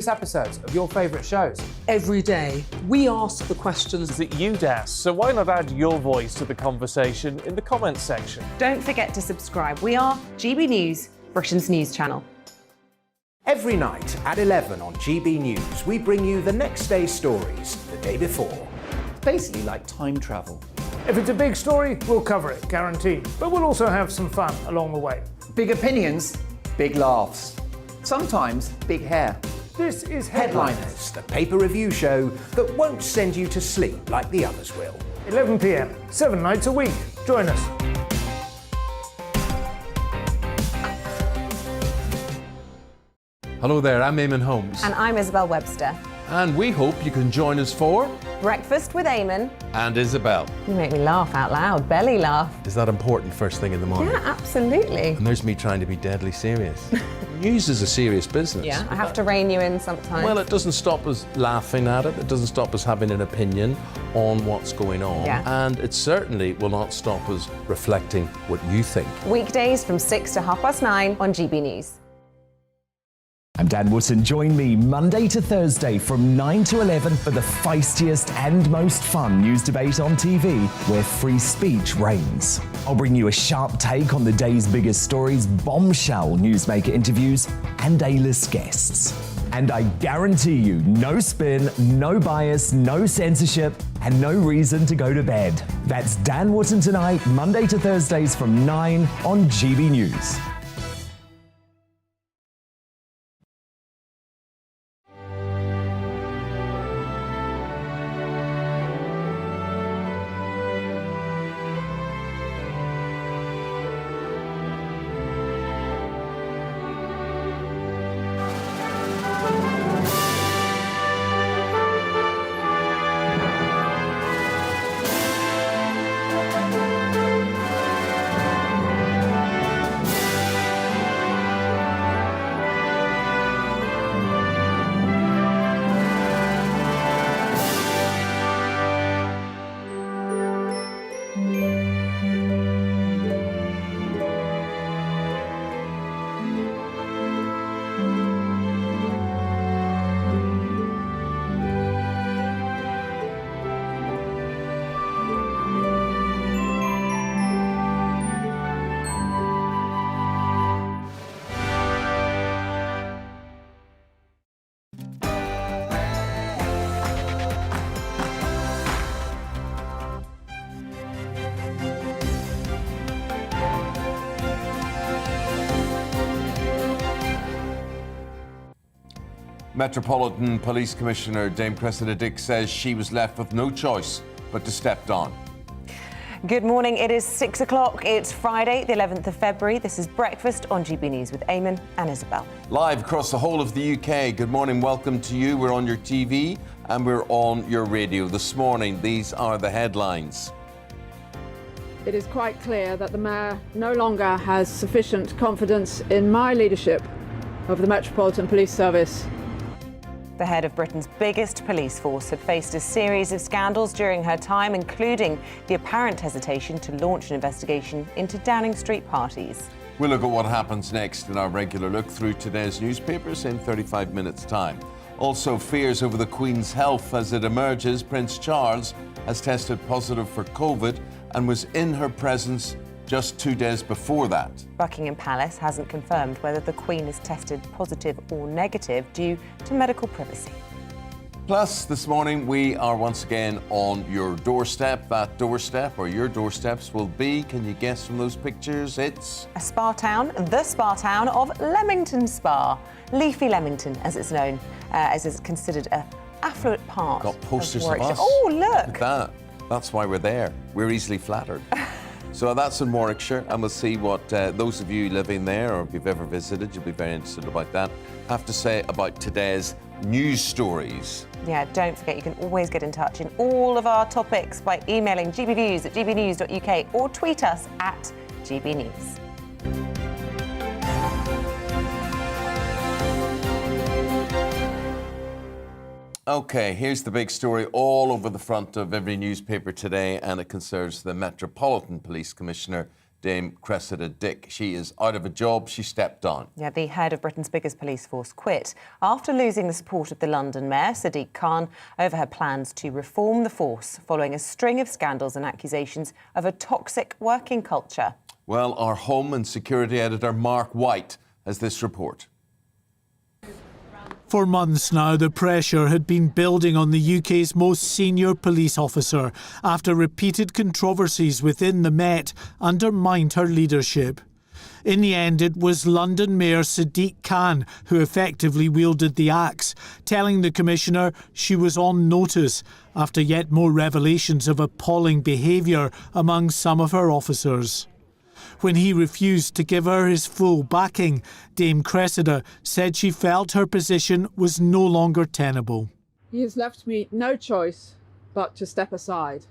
Episodes of your favourite shows. Every day, we ask the questions that you'd ask, so why not add your voice to the conversation in the comments section? Don't forget to subscribe. We are GB News, Britain's news channel. Every night at 11 on GB News, we bring you the next day's stories the day before. It's basically like time travel. If it's a big story, we'll cover it, guaranteed. But we'll also have some fun along the way. Big opinions, big laughs. Sometimes big hair. This is Headliners, the paper review show that won't send you to sleep like the others will. 11 p.m, 7 nights a week. Join us. Hello there, I'm Eamonn Holmes. And I'm Isabel Webster. And we hope you can join us for Breakfast with Eamonn. And Isabel. You make me laugh out loud, belly laugh. Is that important first thing in the morning? Yeah, absolutely. And there's me trying to be deadly serious. News is a serious business. Yeah, I have to rein you in sometimes. Well, it doesn't stop us laughing at it. It doesn't stop us having an opinion on what's going on. Yeah. And it certainly will not stop us reflecting what you think. Weekdays from 6 to 9:30 on GB News. I'm Dan Wootton. Join me Monday to Thursday from 9 to 11 for the feistiest and most fun news debate on TV, where free speech reigns. I'll bring you a sharp take on the day's biggest stories, bombshell newsmaker interviews, and A-list guests. And I guarantee you, no spin, no bias, no censorship, and no reason to go to bed. That's Dan Wootton tonight, Monday to Thursdays from 9 on GB News. Metropolitan Police Commissioner Dame Cressida Dick says she was left with no choice but to step down. Good morning. It is 6 o'clock. It's Friday, the 11th of February. This is Breakfast on GB News with Eamonn and Isabel. Live across the whole of the UK. Good morning. Welcome to you. We're on your TV and we're on your radio. This morning, these are the headlines. It is quite clear that the Mayor no longer has sufficient confidence in my leadership of the Metropolitan Police Service. The head of Britain's biggest police force had faced a series of scandals during her time, including the apparent hesitation to launch an investigation into Downing Street parties. We'll look at what happens next in our regular look through today's newspapers in 35 minutes' time. Also, fears over the Queen's health as it emerges. Prince Charles has tested positive for COVID and was in her presence just 2 days before that. Buckingham Palace hasn't confirmed whether the Queen is tested positive or negative due to medical privacy. Plus, this morning we are once again on your doorstep. That doorstep, or your doorsteps, will be, can you guess from those pictures? It's a spa town, the spa town of Leamington Spa. Leafy Leamington, as it's known, as is considered a affluent part. Got posters of of us. Oh, look! Look at that. That's why we're there. We're easily flattered. So that's in Warwickshire, and we'll see what those of you living there, or if you've ever visited, you'll be very interested about that, have to say about today's news stories. Yeah, don't forget you can always get in touch in all of our topics by emailing gbviews@gbnews.uk or tweet us at gbnews. OK, here's the big story all over the front of every newspaper today, and it concerns the Metropolitan Police Commissioner, Dame Cressida Dick. She is out of a job. She stepped down. Yeah, the head of Britain's biggest police force quit after losing the support of the London Mayor, Sadiq Khan, over her plans to reform the force following a string of scandals and accusations of a toxic working culture. Well, our Home and Security editor, Mark White, has this report. For months now, the pressure had been building on the UK's most senior police officer after repeated controversies within the Met undermined her leadership. In the end, it was London Mayor Sadiq Khan who effectively wielded the axe, telling the Commissioner she was on notice after yet more revelations of appalling behaviour among some of her officers. When he refused to give her his full backing, Dame Cressida said she felt her position was no longer tenable. He has left me no choice but to step aside.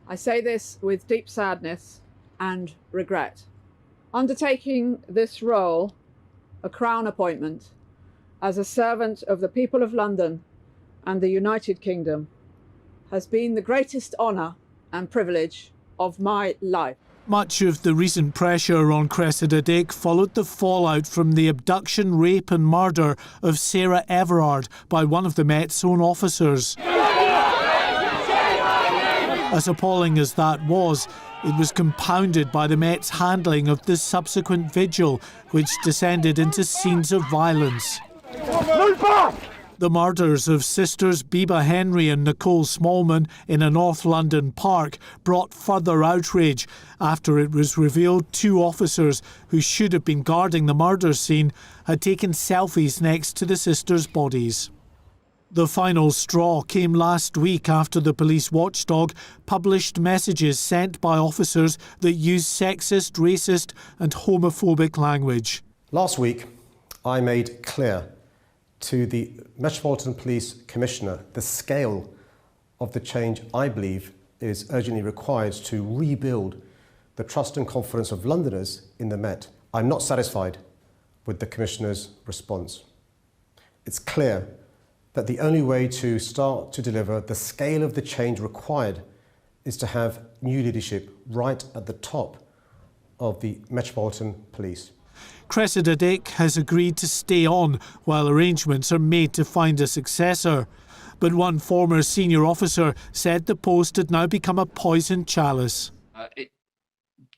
I say this with deep sadness and regret. Undertaking this role, a Crown appointment, as a servant of the people of London and the United Kingdom, has been the greatest honour and privilege of my life. Much of the recent pressure on Cressida Dick followed the fallout from the abduction, rape and murder of Sarah Everard by one of the Met's own officers. As appalling as that was, it was compounded by the Met's handling of the subsequent vigil, which descended into scenes of violence. Move back! The murders of sisters Biba Henry and Nicole Smallman in a North London park brought further outrage after it was revealed two officers who should have been guarding the murder scene had taken selfies next to the sisters' bodies. The final straw came last week after the police watchdog published messages sent by officers that used sexist, racist and homophobic language. Last week, I made clear to the Metropolitan Police Commissioner the scale of the change I believe is urgently required to rebuild the trust and confidence of Londoners in the Met. I'm not satisfied with the Commissioner's response. It's clear that the only way to start to deliver the scale of the change required is to have new leadership right at the top of the Metropolitan Police. Cressida Dick has agreed to stay on while arrangements are made to find a successor. But one former senior officer said the post had now become a poison chalice. It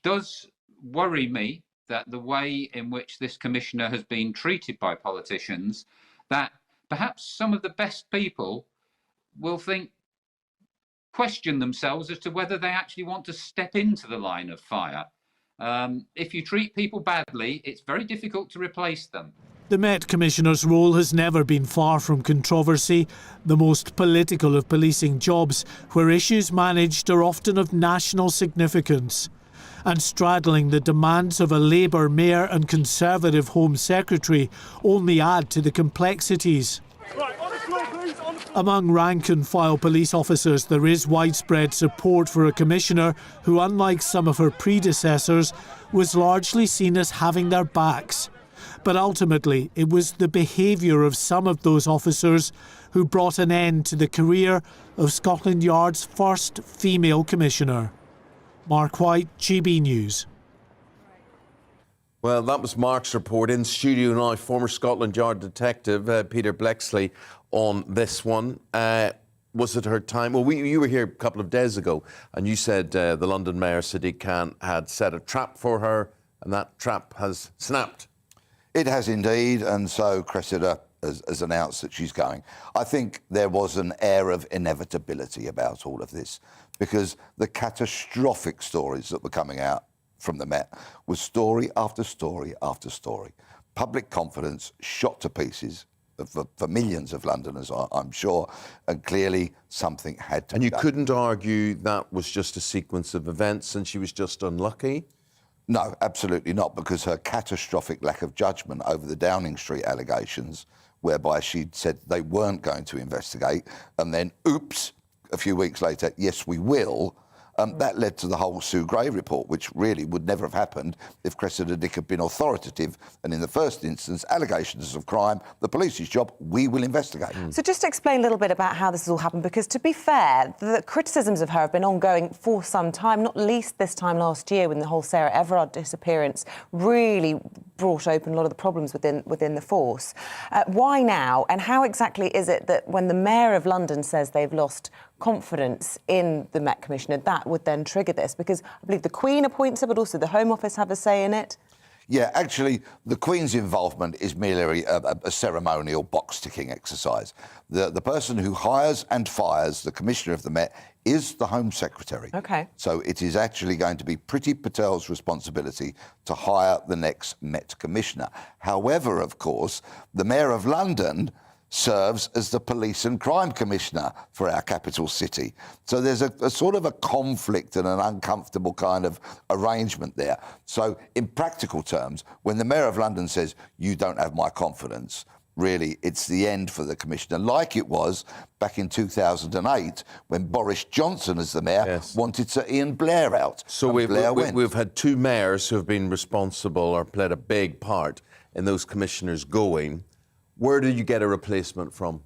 does worry me that the way in which this commissioner has been treated by politicians, that perhaps some of the best people will question themselves as to whether they actually want to step into the line of fire. If you treat people badly, it's very difficult to replace them. The Met Commissioner's role has never been far from controversy, the most political of policing jobs, where issues managed are often of national significance. And straddling the demands of a Labour Mayor and Conservative Home Secretary only add to the complexities. Among rank-and-file police officers, there is widespread support for a commissioner who, unlike some of her predecessors, was largely seen as having their backs. But ultimately, it was the behaviour of some of those officers who brought an end to the career of Scotland Yard's first female commissioner. Mark White, GB News. Well, that was Mark's report. In studio now, former Scotland Yard detective Peter Blexley on this one. Was it her time? Well, you were here a couple of days ago and you said the London Mayor, Sadiq Khan, had set a trap for her and that trap has snapped. It has indeed, and so Cressida has announced that she's going. I think there was an air of inevitability about all of this because the catastrophic stories that were coming out from the Met was story after story after story. Public confidence shot to pieces for millions of Londoners, I'm sure, and clearly something had to be done. And you couldn't argue that was just a sequence of events and she was just unlucky? No, absolutely not, because her catastrophic lack of judgment over the Downing Street allegations, whereby she'd said they weren't going to investigate, and then, oops, a few weeks later, yes, we will, That led to the whole Sue Gray report, which really would never have happened if Cressida Dick had been authoritative. And in the first instance, allegations of crime, the police's job, we will investigate. So just explain a little bit about how this has all happened, because to be fair, the criticisms of her have been ongoing for some time, not least this time last year when the whole Sarah Everard disappearance really brought open a lot of the problems within the force. Why now, and how exactly is it that when the Mayor of London says they've lost confidence in the Met Commissioner, that would then trigger this? Because I believe the Queen appoints her, but also the Home Office have a say in it. Yeah, actually, the Queen's involvement is merely a ceremonial box-ticking exercise. The person who hires and fires the Commissioner of the Met is the Home Secretary. OK. So it is actually going to be Priti Patel's responsibility to hire the next Met Commissioner. However, of course, the Mayor of London serves as the Police and Crime Commissioner for our capital city. So there's a sort of a conflict and an uncomfortable kind of arrangement there. So in practical terms, when the Mayor of London says, you don't have my confidence, really, it's the end for the Commissioner, like it was back in 2008 when Boris Johnson, as the Mayor, wanted Sir Ian Blair out. So we've had two mayors who have been responsible or played a big part in those commissioners going. Where do you get a replacement from?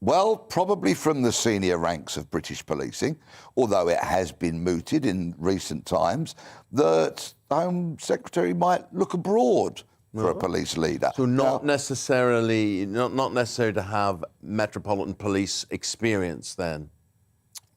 Well, probably from the senior ranks of British policing, although it has been mooted in recent times that the Home Secretary might look abroad for a police leader. So not necessarily to have Metropolitan Police experience then?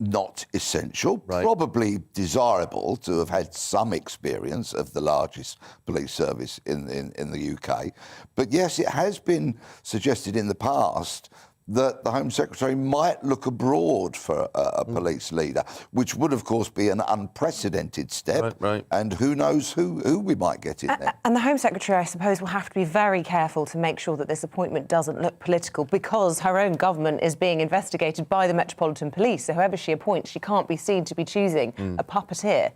Not essential, right. Probably desirable to have had some experience of the largest police service in the UK. But yes, it has been suggested in the past that the Home Secretary might look abroad for a police leader, which would, of course, be an unprecedented step. Right. And who knows who we might get in there. And the Home Secretary, I suppose, will have to be very careful to make sure that this appointment doesn't look political, because her own government is being investigated by the Metropolitan Police. So whoever she appoints, she can't be seen to be choosing a puppeteer.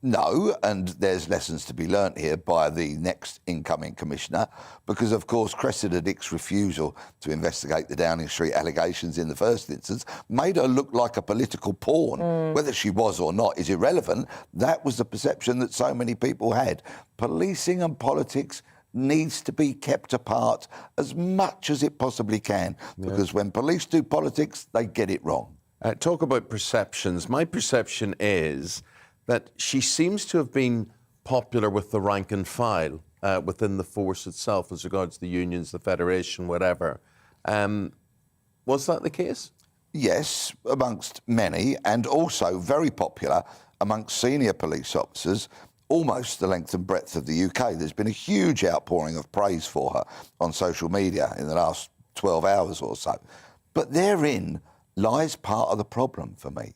No, and there's lessons to be learnt here by the next incoming Commissioner, because, of course, Cressida Dick's refusal to investigate the Downing Street allegations in the first instance made her look like a political pawn. Whether she was or not is irrelevant. That was the perception that so many people had. Policing and politics needs to be kept apart as much as it possibly can, because when police do politics, they get it wrong. Talk about perceptions. My perception is that she seems to have been popular with the rank and file within the force itself as regards the unions, the federation, whatever. Was that the case? Yes, amongst many, and also very popular amongst senior police officers, almost the length and breadth of the UK. There's been a huge outpouring of praise for her on social media in the last 12 hours or so. But therein lies part of the problem for me.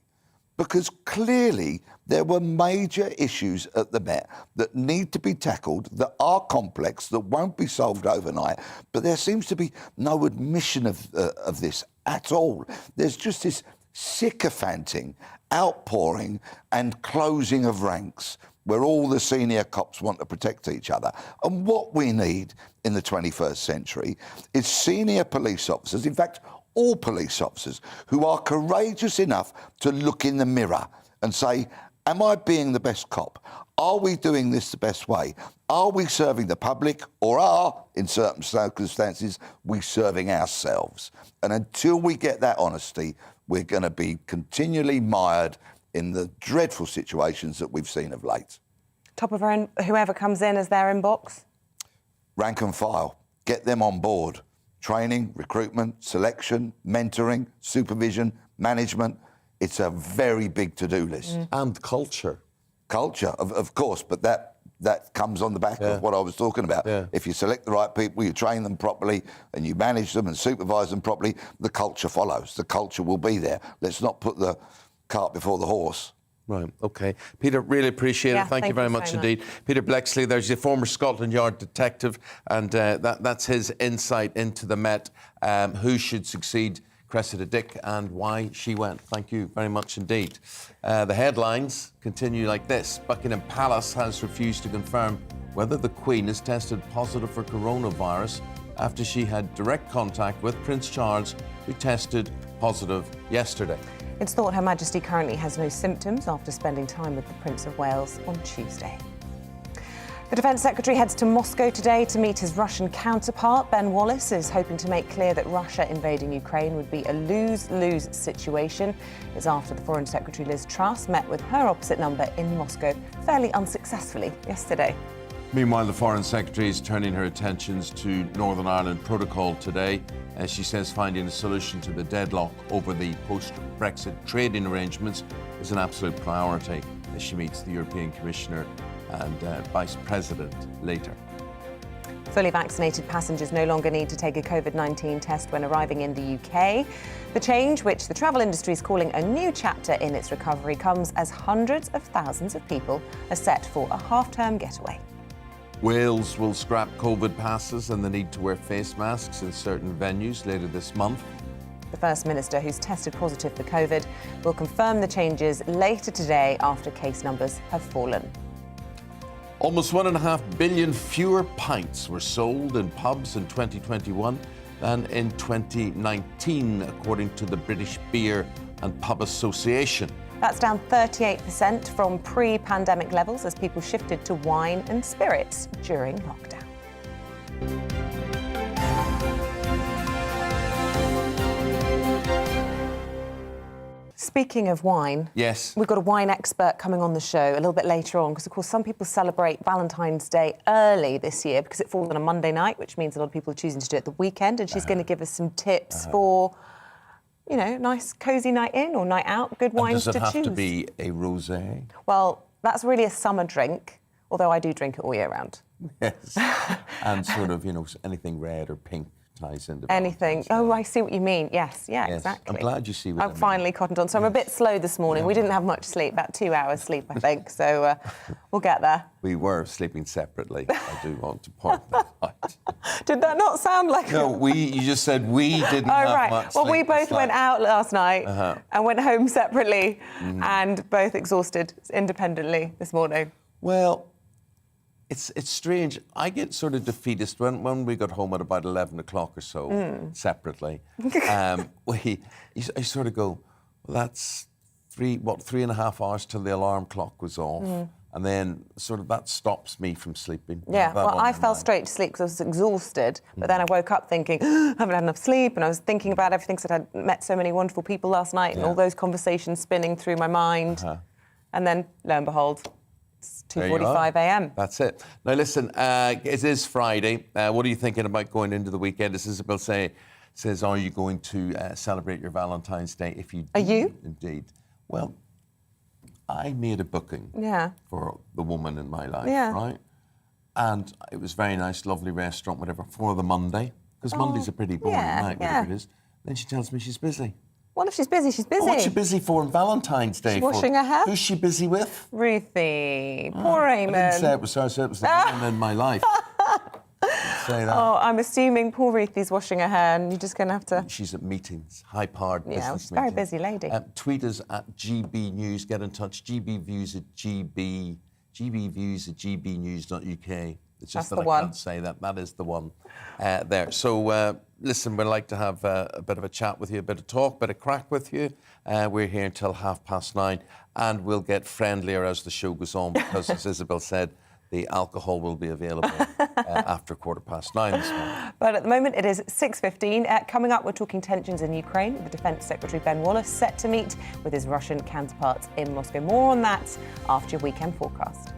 Because clearly there were major issues at the Met that need to be tackled, that are complex, that won't be solved overnight. But there seems to be no admission of this at all. There's just this sycophanting outpouring and closing of ranks where all the senior cops want to protect each other. And what we need in the 21st century is senior police officers, in fact, all police officers who are courageous enough to look in the mirror and say, am I being the best cop? Are we doing this the best way? Are we serving the public, or are, in certain circumstances, we serving ourselves? And until we get that honesty, we're going to be continually mired in the dreadful situations that we've seen of late. Top of whoever comes in as their inbox? Rank and file. Get them on board. Training, recruitment, selection, mentoring, supervision, management. It's a very big to-do list. And culture. Culture, of course, but that comes on the back of what I was talking about. If you select the right people, you train them properly, and you manage them and supervise them properly, the culture follows. The culture will be there. Let's not put the cart before the horse. Right, OK. Peter, really appreciate it. Thank you very much indeed. Peter Blexley, there's your former Scotland Yard detective, and that's his insight into the Met, who should succeed Cressida Dick and why she went. Thank you very much indeed. The headlines continue like this. Buckingham Palace has refused to confirm whether the Queen has tested positive for coronavirus after she had direct contact with Prince Charles, who tested positive yesterday. It's thought Her Majesty currently has no symptoms after spending time with the Prince of Wales on Tuesday. The Defence Secretary heads to Moscow today to meet his Russian counterpart. Ben Wallace is hoping to make clear that Russia invading Ukraine would be a lose-lose situation. It's after the Foreign Secretary Liz Truss met with her opposite number in Moscow fairly unsuccessfly yesterday. Meanwhile, the Foreign Secretary is turning her attentions to Northern Ireland Protocol today. As she says, finding a solution to the deadlock over the post-Brexit trading arrangements is an absolute priority as she meets the European Commissioner and Vice President later. Fully vaccinated passengers no longer need to take a COVID-19 test when arriving in the UK. The change, which the travel industry is calling a new chapter in its recovery, comes as hundreds of thousands of people are set for a half-term getaway. Wales will scrap COVID passes and the need to wear face masks in certain venues later this month. The First Minister, who's tested positive for COVID, will confirm the changes later today after case numbers have fallen. Almost 1.5 billion fewer pints were sold in pubs in 2021 than in 2019, according to the British Beer and Pub Association. That's down 38% from pre-pandemic levels as people shifted to wine and spirits during lockdown. Speaking of wine, yes, we've got a wine expert coming on the show a little bit later on because, of course, some people celebrate Valentine's Day early this year because it falls on a Monday night, which means a lot of people are choosing to do it the weekend, and she's going to give us some tips for, you know, nice cosy night in or night out, good wines to choose. Does it have to be a rosé? Well, that's really a summer drink, although I do drink it all year round. Yes, and sort of, you know, anything red or pink ties into anything. Oh, I see what you mean. Yes, yeah, yes. Exactly. I'm glad you see what I mean. finally cottoned on. So I'm a bit slow this morning. Yeah. We didn't have much sleep, about 2 hours sleep, I think. So we'll get there. We were sleeping separately. I do want to point that out. Did that not sound like... No, you just said we didn't have much sleep. Well, we both went out last night and went home separately and both exhausted independently this morning. Well, it's strange. I get sort of defeatist when we got home at about 11 o'clock or so, separately. I sort of go, well, that's 3.5 hours till the alarm clock was off. And then sort of that stops me from sleeping. Yeah, well, I fell straight to sleep because I was exhausted. But then I woke up thinking, I haven't had enough sleep. And I was thinking about everything, because I'd met so many wonderful people last night and all those conversations spinning through my mind. And then, lo and behold, it's 2:45 a.m. That's it. Now, listen, it is Friday. What are you thinking about going into the weekend? As Isabel says, are you going to celebrate your Valentine's Day? If you do, are you? Indeed. Well, I made a booking for the woman in my life, right? And it was very nice, lovely restaurant, whatever, for the Monday, because Monday's a pretty boring night, whatever it is. Then she tells me she's busy. Well, if she's busy, she's busy. What's she busy for on Valentine's Day? She's washing her hair. Who's she busy with? Ruthie. Poor Eamonn. I didn't say it was her, I said it was the woman in my life. Say that. Oh, I'm assuming poor Ruthie's washing her hair and you're just going to have to... She's at meetings, high-powered business meetings. Yeah, she's a very busy lady. Tweet us at GBNews. Get in touch. GBViews at GBnews@gbnews.uk. It's just that I can't say that. That is the one there. So, listen, we'd like to have a bit of a chat with you, a bit of talk, a bit of crack with you. We're here until 9:30, and we'll get friendlier as the show goes on because, as Isabel said, the alcohol will be available after 9:15 this morning. But at the moment, it is 6:15. Coming up, we're talking tensions in Ukraine with the Defence Secretary Ben Wallace set to meet with his Russian counterparts in Moscow. More on that after your weekend forecast.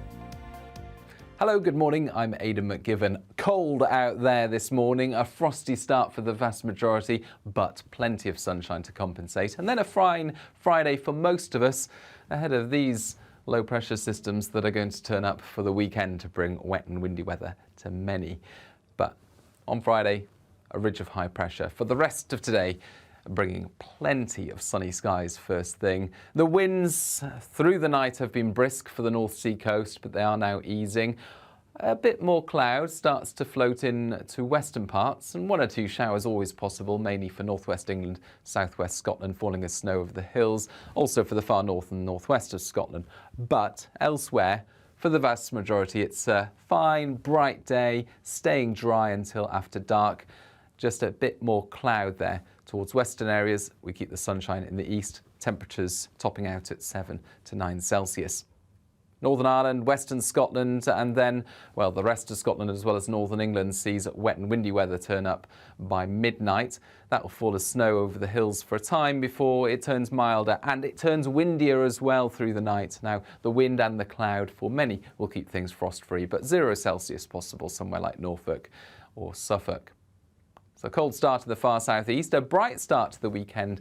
Hello, good morning. I'm Aidan McGivern. Cold out there this morning, a frosty start for the vast majority, but plenty of sunshine to compensate. And then a fine Friday for most of us ahead of these low pressure systems that are going to turn up for the weekend to bring wet and windy weather to many. But on Friday, a ridge of high pressure. For the rest of today, bringing plenty of sunny skies first thing. The winds through the night have been brisk for the North Sea coast, but they are now easing. A bit more cloud starts to float in to western parts, and 1 or 2 showers always possible, mainly for northwest England, southwest Scotland, falling as snow over the hills, also for the far north and northwest of Scotland. But elsewhere, for the vast majority, it's a fine, bright day, staying dry until after dark. just a bit more cloud there. Towards western areas, we keep the sunshine in the east, temperatures topping out at 7 to 9 Celsius. Northern Ireland, Western Scotland, and then, well, the rest of Scotland as well as Northern England sees wet and windy weather turn up by midnight. That will fall as snow over the hills for a time before it turns milder, and it turns windier as well through the night. Now, the wind and the cloud for many will keep things frost-free, but 0 Celsius possible somewhere like Norfolk or Suffolk. So a cold start to the far southeast, a bright start to the weekend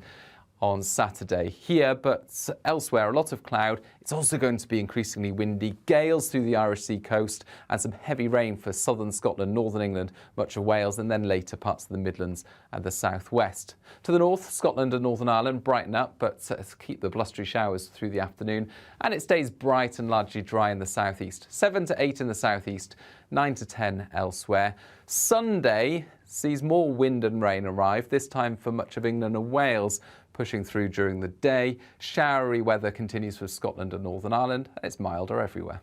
on Saturday here, but elsewhere a lot of cloud. It's also going to be increasingly windy, gales through the Irish Sea coast and some heavy rain for southern Scotland, northern England, much of Wales and then later parts of the Midlands and the southwest. To the north, Scotland and Northern Ireland brighten up, but keep the blustery showers through the afternoon, and it stays bright and largely dry in the southeast. 7 to 8 in the southeast, 9 to 10 elsewhere. Sunday sees more wind and rain arrive, this time for much of England and Wales, pushing through during the day. Showery weather continues for Scotland and Northern Ireland. It's milder everywhere.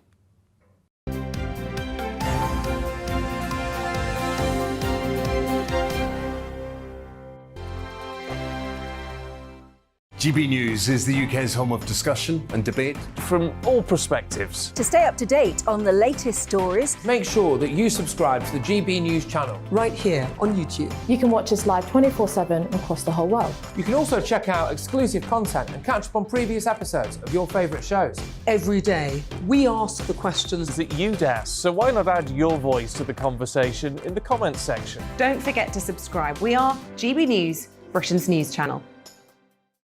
GB News is the UK's home of discussion and debate from all perspectives. To stay up to date on the latest stories, make sure that you subscribe to the GB News channel right here on YouTube. You can watch us live 24/7 across the whole world. You can also check out exclusive content and catch up on previous episodes of your favourite shows. Every day, we ask the questions that you'd ask, so why not add your voice to the conversation in the comments section? Don't forget to subscribe. We are GB News, Britain's news channel.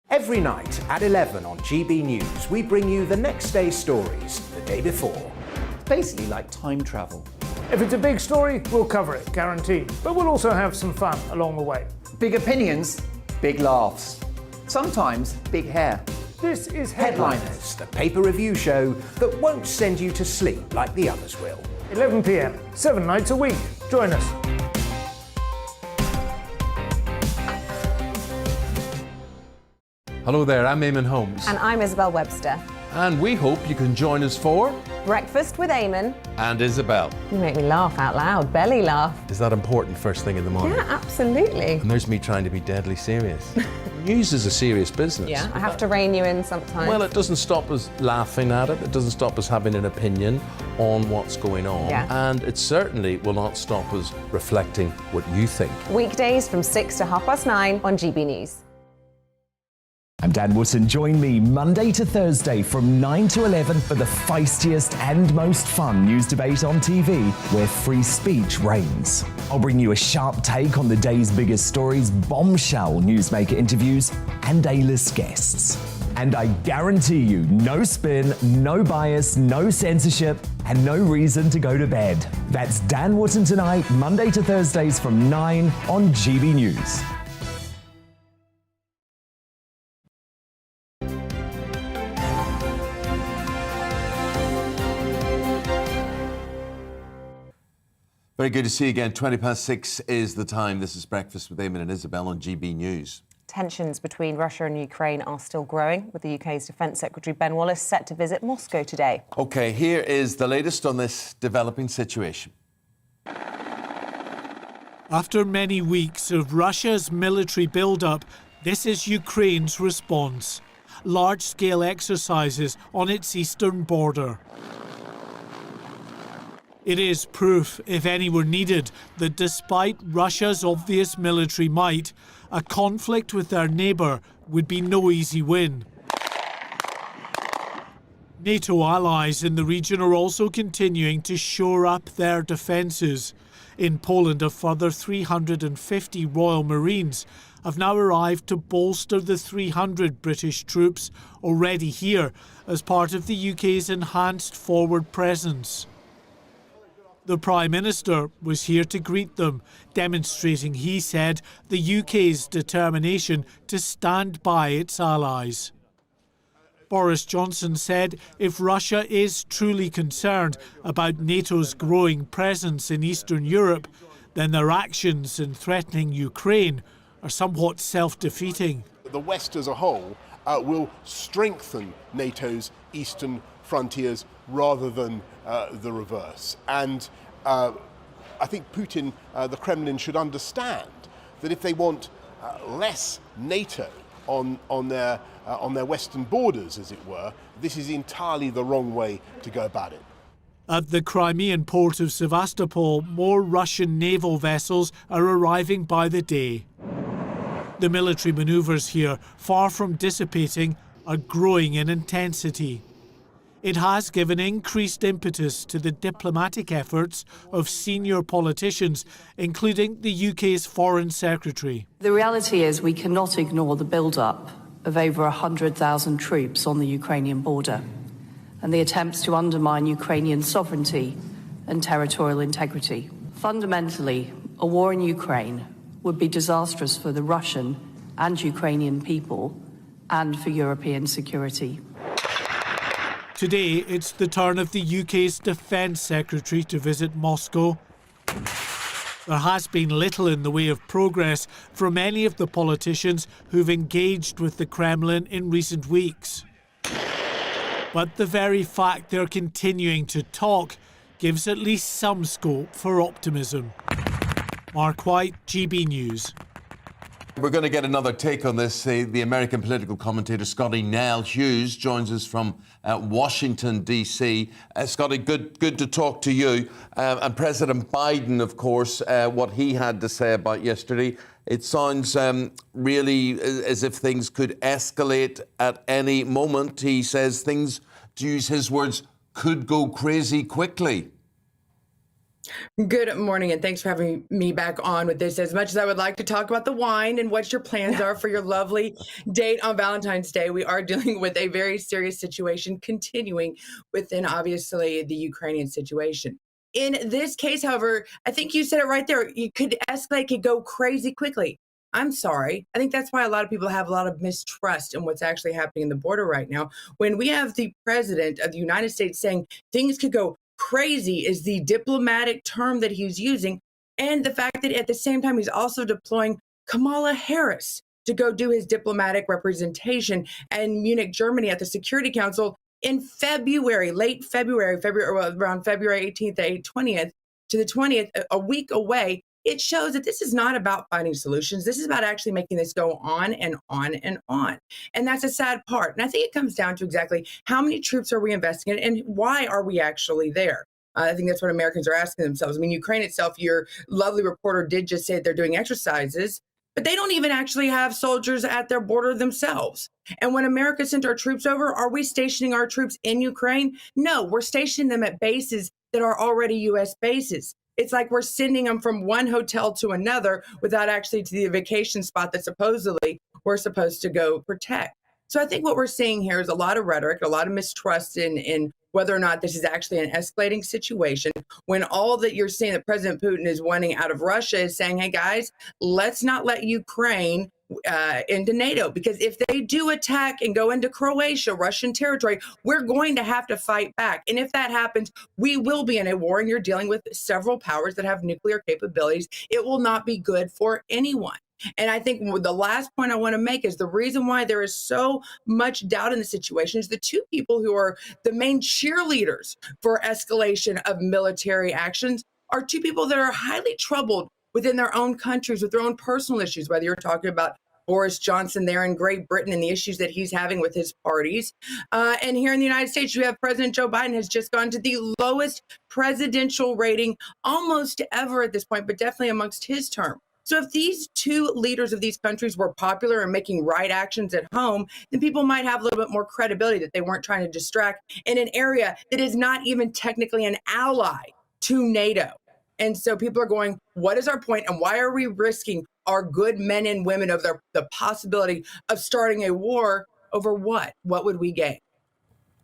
Every night at 11 on GB News, we bring you the next day's stories the day before. It's basically like time travel. If it's a big story, we'll cover it, guaranteed. But we'll also have some fun along the way. Big opinions, big laughs. Sometimes big hair. This is Headliners, the paper review show that won't send you to sleep like the others will. 11 p.m, 7 nights a week. Join us. Hello there, I'm Eamonn Holmes. And I'm Isabel Webster. And we hope you can join us for Breakfast with Eamonn and Isabel. You make me laugh out loud, belly laugh. Is that important first thing in the morning? Yeah, absolutely. And there's me trying to be deadly serious. News is a serious business. Yeah, I have to rein you in sometimes. Well, it doesn't stop us laughing at it. It doesn't stop us having an opinion on what's going on. Yeah. And it certainly will not stop us reflecting what you think. Weekdays from 6 to 9:30 on GB News. I'm Dan Wootton. Join me Monday to Thursday from 9 to 11 for the feistiest and most fun news debate on TV, where free speech reigns. I'll bring you a sharp take on the day's biggest stories, bombshell newsmaker interviews, and A-list guests. And I guarantee you, no spin, no bias, no censorship, and no reason to go to bed. That's Dan Wootton tonight, Monday to Thursdays from 9 on GB News. Very good to see you again. 6:20 is the time. This is Breakfast with Eamonn and Isabel on GB News. Tensions between Russia and Ukraine are still growing, with the UK's Defence Secretary Ben Wallace set to visit Moscow today. OK, here is the latest on this developing situation. After many weeks of Russia's military build-up, this is Ukraine's response. Large-scale exercises on its eastern border. It is proof, if any were needed, that despite Russia's obvious military might, a conflict with their neighbour would be no easy win. NATO allies in the region are also continuing to shore up their defences. In Poland, a further 350 Royal Marines have now arrived to bolster the 300 British troops already here as part of the UK's enhanced forward presence. The Prime Minister was here to greet them, demonstrating, he said, the UK's determination to stand by its allies. Boris Johnson said if Russia is truly concerned about NATO's growing presence in Eastern Europe, then their actions in threatening Ukraine are somewhat self-defeating. The West as a whole will strengthen NATO's eastern frontiers rather than the reverse. And I think Putin, the Kremlin, should understand that if they want less NATO on their western borders, as it were, this is entirely the wrong way to go about it. At the Crimean port of Sevastopol, more Russian naval vessels are arriving by the day. The military manoeuvres here, far from dissipating, are growing in intensity. It has given increased impetus to the diplomatic efforts of senior politicians, including the UK's Foreign Secretary. The reality is we cannot ignore the build-up of over 100,000 troops on the Ukrainian border and the attempts to undermine Ukrainian sovereignty and territorial integrity. Fundamentally, a war in Ukraine would be disastrous for the Russian and Ukrainian people and for European security. Today, it's the turn of the UK's Defence Secretary to visit Moscow. There has been little in the way of progress from any of the politicians who've engaged with the Kremlin in recent weeks. But the very fact they're continuing to talk gives at least some scope for optimism. Mark White, GB News. We're going to get another take on this. The American political commentator Scotty Nell Hughes joins us from Washington, D.C. Scotty, good to talk to you. And President Biden, of course, what he had to say about yesterday, it sounds really as if things could escalate at any moment. He says things, to use his words, could go crazy quickly. Good morning, and thanks for having me back on with this. As much as I would like to talk about the wine and what your plans are for your lovely date on Valentine's Day, we are dealing with a very serious situation continuing within, obviously, the Ukrainian situation. In this case, however, I think you said it right there. You could escalate, could go crazy quickly. I'm sorry. I think that's why a lot of people have a lot of mistrust in what's actually happening in the border right now. When we have the president of the United States saying things could go crazy is the diplomatic term that he's using, and the fact that at the same time he's also deploying Kamala Harris to go do his diplomatic representation in Munich, Germany at the Security Council in February, late February, around February 18th to 20th to the 20th, a week away. It shows that this is not about finding solutions. This is about actually making this go on and on and on. And that's a sad part. And I think it comes down to exactly how many troops are we investing in and why are we actually there? I think that's what Americans are asking themselves. I mean, Ukraine itself, your lovely reporter did just say they're doing exercises, but they don't even actually have soldiers at their border themselves. And when America sent our troops over, are we stationing our troops in Ukraine? No, we're stationing them at bases that are already U.S. bases. It's like we're sending them from one hotel to another without actually to the vacation spot that supposedly we're supposed to go protect. So I think what we're seeing here is a lot of rhetoric, a lot of mistrust in whether or not this is actually an escalating situation, when all that you're seeing that President Putin is wanting out of Russia is saying, hey, guys, let's not let Ukraine into NATO, because if they do attack and go into Croatia, Russian territory, we're going to have to fight back. And if that happens, we will be in a war, and you're dealing with several powers that have nuclear capabilities. It will not be good for anyone. And I think the last point I want to make is the reason why there is so much doubt in the situation is the two people who are the main cheerleaders for escalation of military actions are two people that are highly troubled within their own countries with their own personal issues, whether you're talking about Boris Johnson there in Great Britain and the issues that he's having with his parties. And here in the United States, you have President Joe Biden has just gone to the lowest presidential rating almost ever at this point, but definitely amongst his term. So if these two leaders of these countries were popular and making right actions at home, then people might have a little bit more credibility that they weren't trying to distract in an area that is not even technically an ally to NATO. And so people are going, what is our point and why are we risking our good men and women of the possibility of starting a war over what? What would we gain?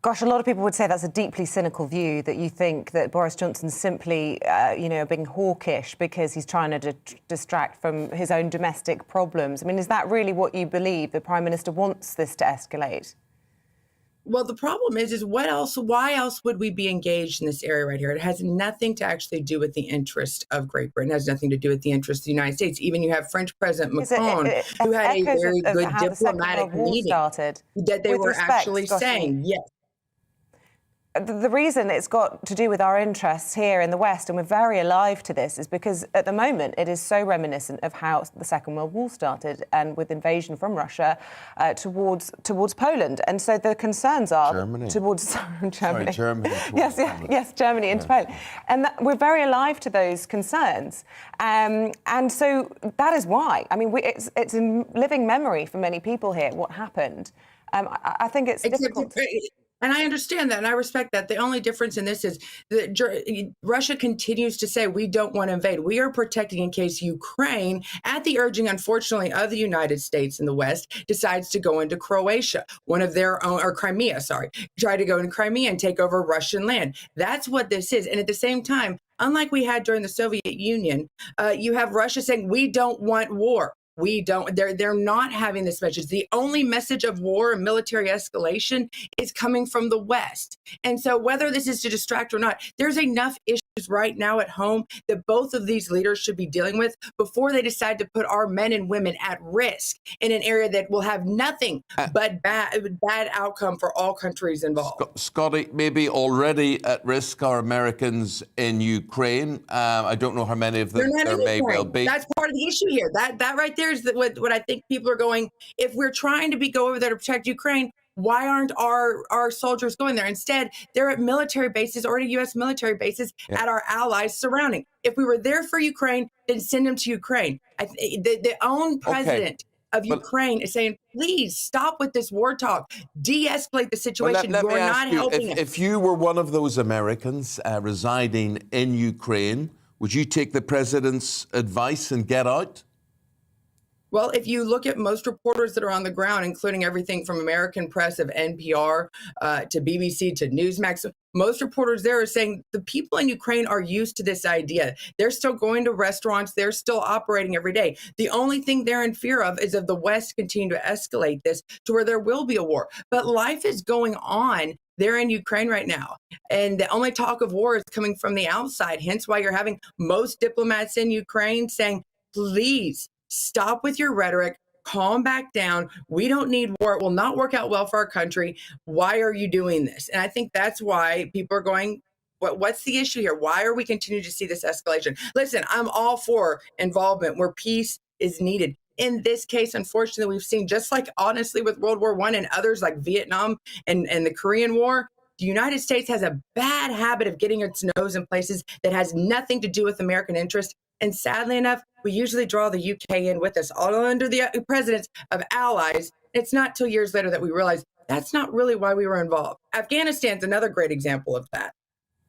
Gosh, a lot of people would say that's a deeply cynical view, that you think that Boris Johnson's simply, being hawkish because he's trying to distract from his own domestic problems. I mean, is that really what you believe? The Prime Minister wants this to escalate? Well, the problem is why else would we be engaged in this area right here? It has nothing to actually do with the interest of Great Britain. It has nothing to do with the interest of the United States. Even you have French President Macron, who had a very good diplomatic meeting that they were actually saying, yes. the reason it's got to do with our interests here in the West, and we're very alive to this, is because at the moment it is so reminiscent of how the Second World War started, and with invasion from Russia towards Poland. And so the concerns are Germany. towards Germany. Sorry, Germany. Yes, Germany into Poland. And we're very alive to those concerns. And so that is why. I mean, it's in living memory for many people here what happened. I think it's difficult. And I understand that, and I respect that. The only difference in this is that Russia continues to say, we don't want to invade. We are protecting in case Ukraine, at the urging, unfortunately, of the United States and the West, decides to go into Croatia, one of their own, or Crimea, try to go into Crimea and take over Russian land. That's what this is. And at the same time, unlike we had during the Soviet Union, you have Russia saying, we don't want war. We don't, they're not having this message. The only message of war and military escalation is coming from the West. And so whether this is to distract or not, there's enough issues right now at home that both of these leaders should be dealing with before they decide to put our men and women at risk in an area that will have nothing but bad outcome for all countries involved. Scotty, maybe already at risk are Americans in Ukraine. I don't know how many of them there may well be. That's part of the issue here. That right there is what I think people are going, if we're trying to go over there to protect Ukraine, why aren't our soldiers going there? Instead, they're at military bases, already U.S. military bases, at our allies surrounding. If we were there for Ukraine, then send them to Ukraine. The own president of Ukraine is saying, please stop with this war talk. De-escalate the situation. Well, You're not helping us. If you were one of those Americans residing in Ukraine, would you take the president's advice and get out? Well, if you look at most reporters that are on the ground, including everything from American Press of NPR to BBC to Newsmax, most reporters there are saying the people in Ukraine are used to this idea. They're still going to restaurants. They're still operating every day. The only thing they're in fear of is if the West continue to escalate this to where there will be a war. But life is going on there in Ukraine right now. And the only talk of war is coming from the outside, hence why you're having most diplomats in Ukraine saying, please, stop with your rhetoric, calm back down. We don't need war. It will not work out well for our country. Why are you doing this? And I think that's why people are going, what's the issue here? Why are we continuing to see this escalation? Listen, I'm all for involvement where peace is needed. In this case, unfortunately, we've seen, just like honestly with World War I and others like Vietnam and the Korean War, the United States has a bad habit of getting its nose in places that has nothing to do with American interest. And sadly enough, we usually draw the UK in with us, all under the presidents of allies. It's not till years later that we realize that's not really why we were involved. Afghanistan's another great example of that.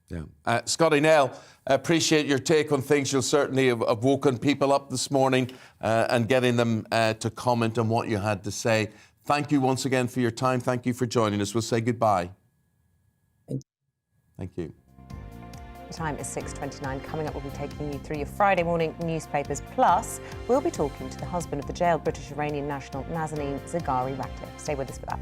Yeah. Scotty Nell, I appreciate your take on things. You'll certainly have woken people up this morning and getting them to comment on what you had to say. Thank you once again for your time. Thank you for joining us. We'll say goodbye. Thank you. The time is 6:29. Coming up, we'll be taking you through your Friday morning newspapers. Plus, we'll be talking to the husband of the jailed British-Iranian national Nazanin Zaghari Ratcliffe. Stay with us for that.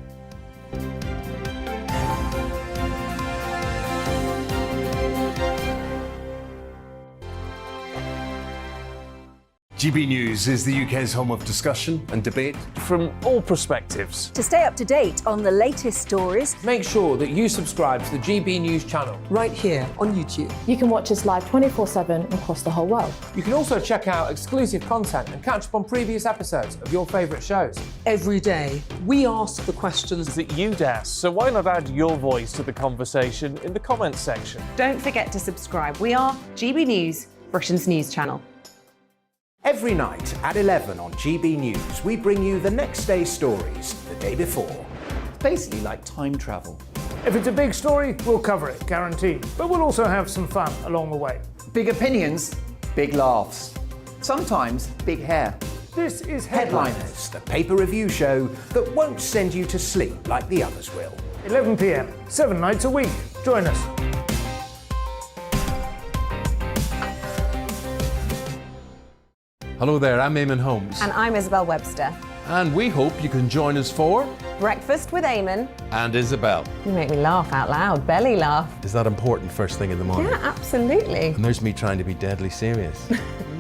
GB News is the UK's home of discussion and debate from all perspectives. To stay up to date on the latest stories, make sure that you subscribe to the GB News channel right here on YouTube. You can watch us live 24/7 across the whole world. You can also check out exclusive content and catch up on previous episodes of your favourite shows. Every day, we ask the questions that you'd ask, so why not add your voice to the conversation in the comments section? Don't forget to subscribe. We are GB News, Britain's news channel. Every night at 11 on GB News, we bring you the next day's stories the day before. It's basically like time travel. If it's a big story, we'll cover it, guaranteed. But we'll also have some fun along the way. Big opinions, big laughs. Sometimes big hair. This is Headliners, the paper review show that won't send you to sleep like the others will. 11 p.m, 7 nights a week. Join us. Hello there, I'm Eamonn Holmes. And I'm Isabel Webster. And we hope you can join us for Breakfast with Eamonn and Isabel. You make me laugh out loud, belly laugh. Is that important first thing in the morning? Yeah, absolutely. And there's me trying to be deadly serious.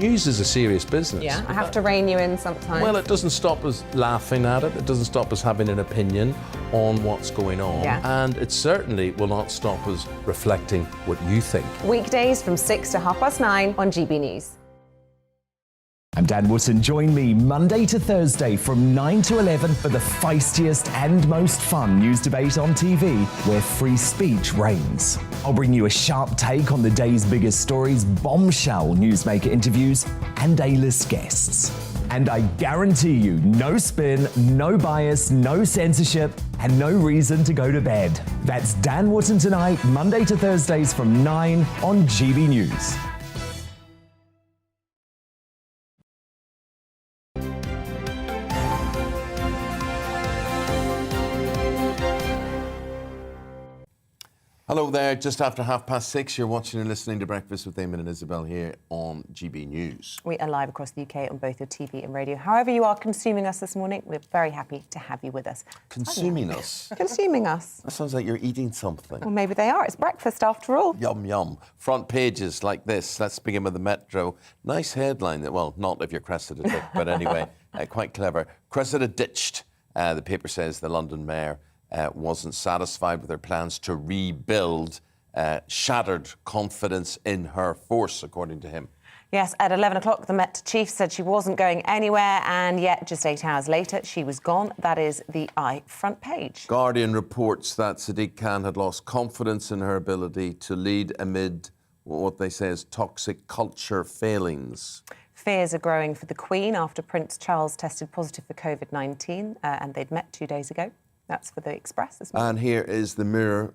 news is a serious business. Yeah, I have to rein you in sometimes. Well, it doesn't stop us laughing at it. It doesn't stop us having an opinion on what's going on. Yeah. And it certainly will not stop us reflecting what you think. Weekdays from 6 to 9:30 on GB News. I'm Dan Wootton. Join me Monday to Thursday from 9 to 11 for the feistiest and most fun news debate on TV, where free speech reigns. I'll bring you a sharp take on the day's biggest stories, bombshell newsmaker interviews, and A-list guests. And I guarantee you, no spin, no bias, no censorship, and no reason to go to bed. That's Dan Wootton Tonight, Monday to Thursdays from 9 on GB News. Hello there, just after 6:30, you're watching and listening to Breakfast with Eamonn and Isabel here on GB News. We are live across the UK on both your TV and radio. However you are consuming us this morning, we're very happy to have you with us. Consuming us? Consuming us. That sounds like you're eating something. Well, maybe they are. It's breakfast after all. Yum, yum. Front pages like this. Let's begin with the Metro. Nice headline. Well, not if you're Cressida Dick, but anyway, quite clever. Cressida ditched, the paper says, the London mayor. Wasn't satisfied with her plans to rebuild, shattered confidence in her force, according to him. Yes, at 11 o'clock, the Met chief said she wasn't going anywhere, and yet just 8 hours later, she was gone. That is the front page. Guardian reports that Sadiq Khan had lost confidence in her ability to lead amid what they say is toxic culture failings. Fears are growing for the Queen after Prince Charles tested positive for COVID-19, and they'd met 2 days ago. That's for the Express this morning. And here is the Mirror,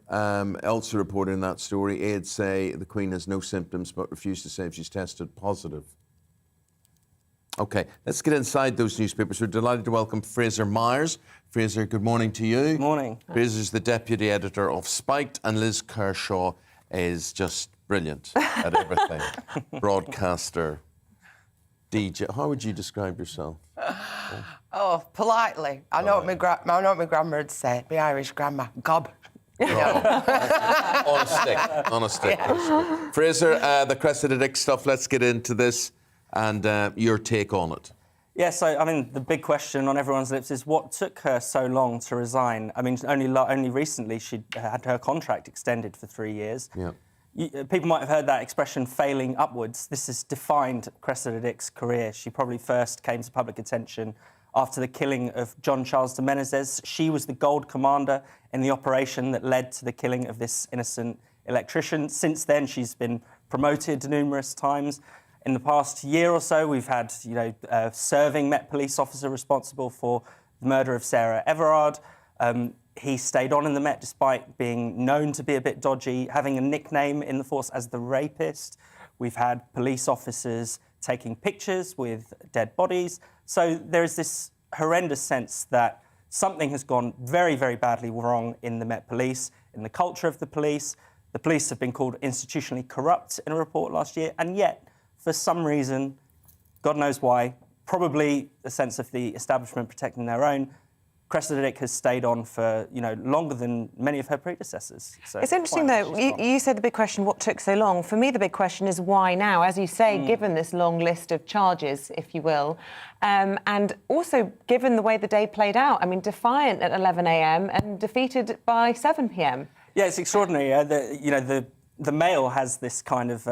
also reporting that story. Aides say the Queen has no symptoms but refuse to say if she's tested positive. OK, let's get inside those newspapers. We're delighted to welcome Fraser Myers. Fraser, good morning to you. Good morning. Fraser's the deputy editor of Spiked, and Liz Kershaw is just brilliant at everything. Broadcaster, DJ. How would you describe yourself? Oh, politely. I know what my grandma would say. My Irish grandma. Gob. On a stick. Yeah. Fraser, the Cressida Dick stuff, let's get into this and your take on it. Yeah, so, I mean, the big question on everyone's lips is what took her so long to resign? I mean, only recently she'd had her contract extended for 3 years. Yeah. People might have heard that expression, failing upwards. This has defined Cressida Dick's career. She probably first came to public attention after the killing of John Charles de Menezes. She was the gold commander in the operation that led to the killing of this innocent electrician. Since then, she's been promoted numerous times. In the past year or so, we've had, a serving Met police officer responsible for the murder of Sarah Everard. He stayed on in the Met despite being known to be a bit dodgy, having a nickname in the force as the rapist. We've had police officers taking pictures with dead bodies. So there is this horrendous sense that something has gone very, very badly wrong in the Met Police, in the culture of the police. The police have been called institutionally corrupt in a report last year, and yet, for some reason, God knows why, probably a sense of the establishment protecting their own, Cressida Dick has stayed on for, longer than many of her predecessors. So it's interesting, though. You said the big question, what took so long? For me, the big question is why now? As you say, given this long list of charges, if you will, and also given the way the day played out. I mean, defiant at 11 a.m. and defeated by 7 p.m. Yeah, it's extraordinary. The Mail has this kind of,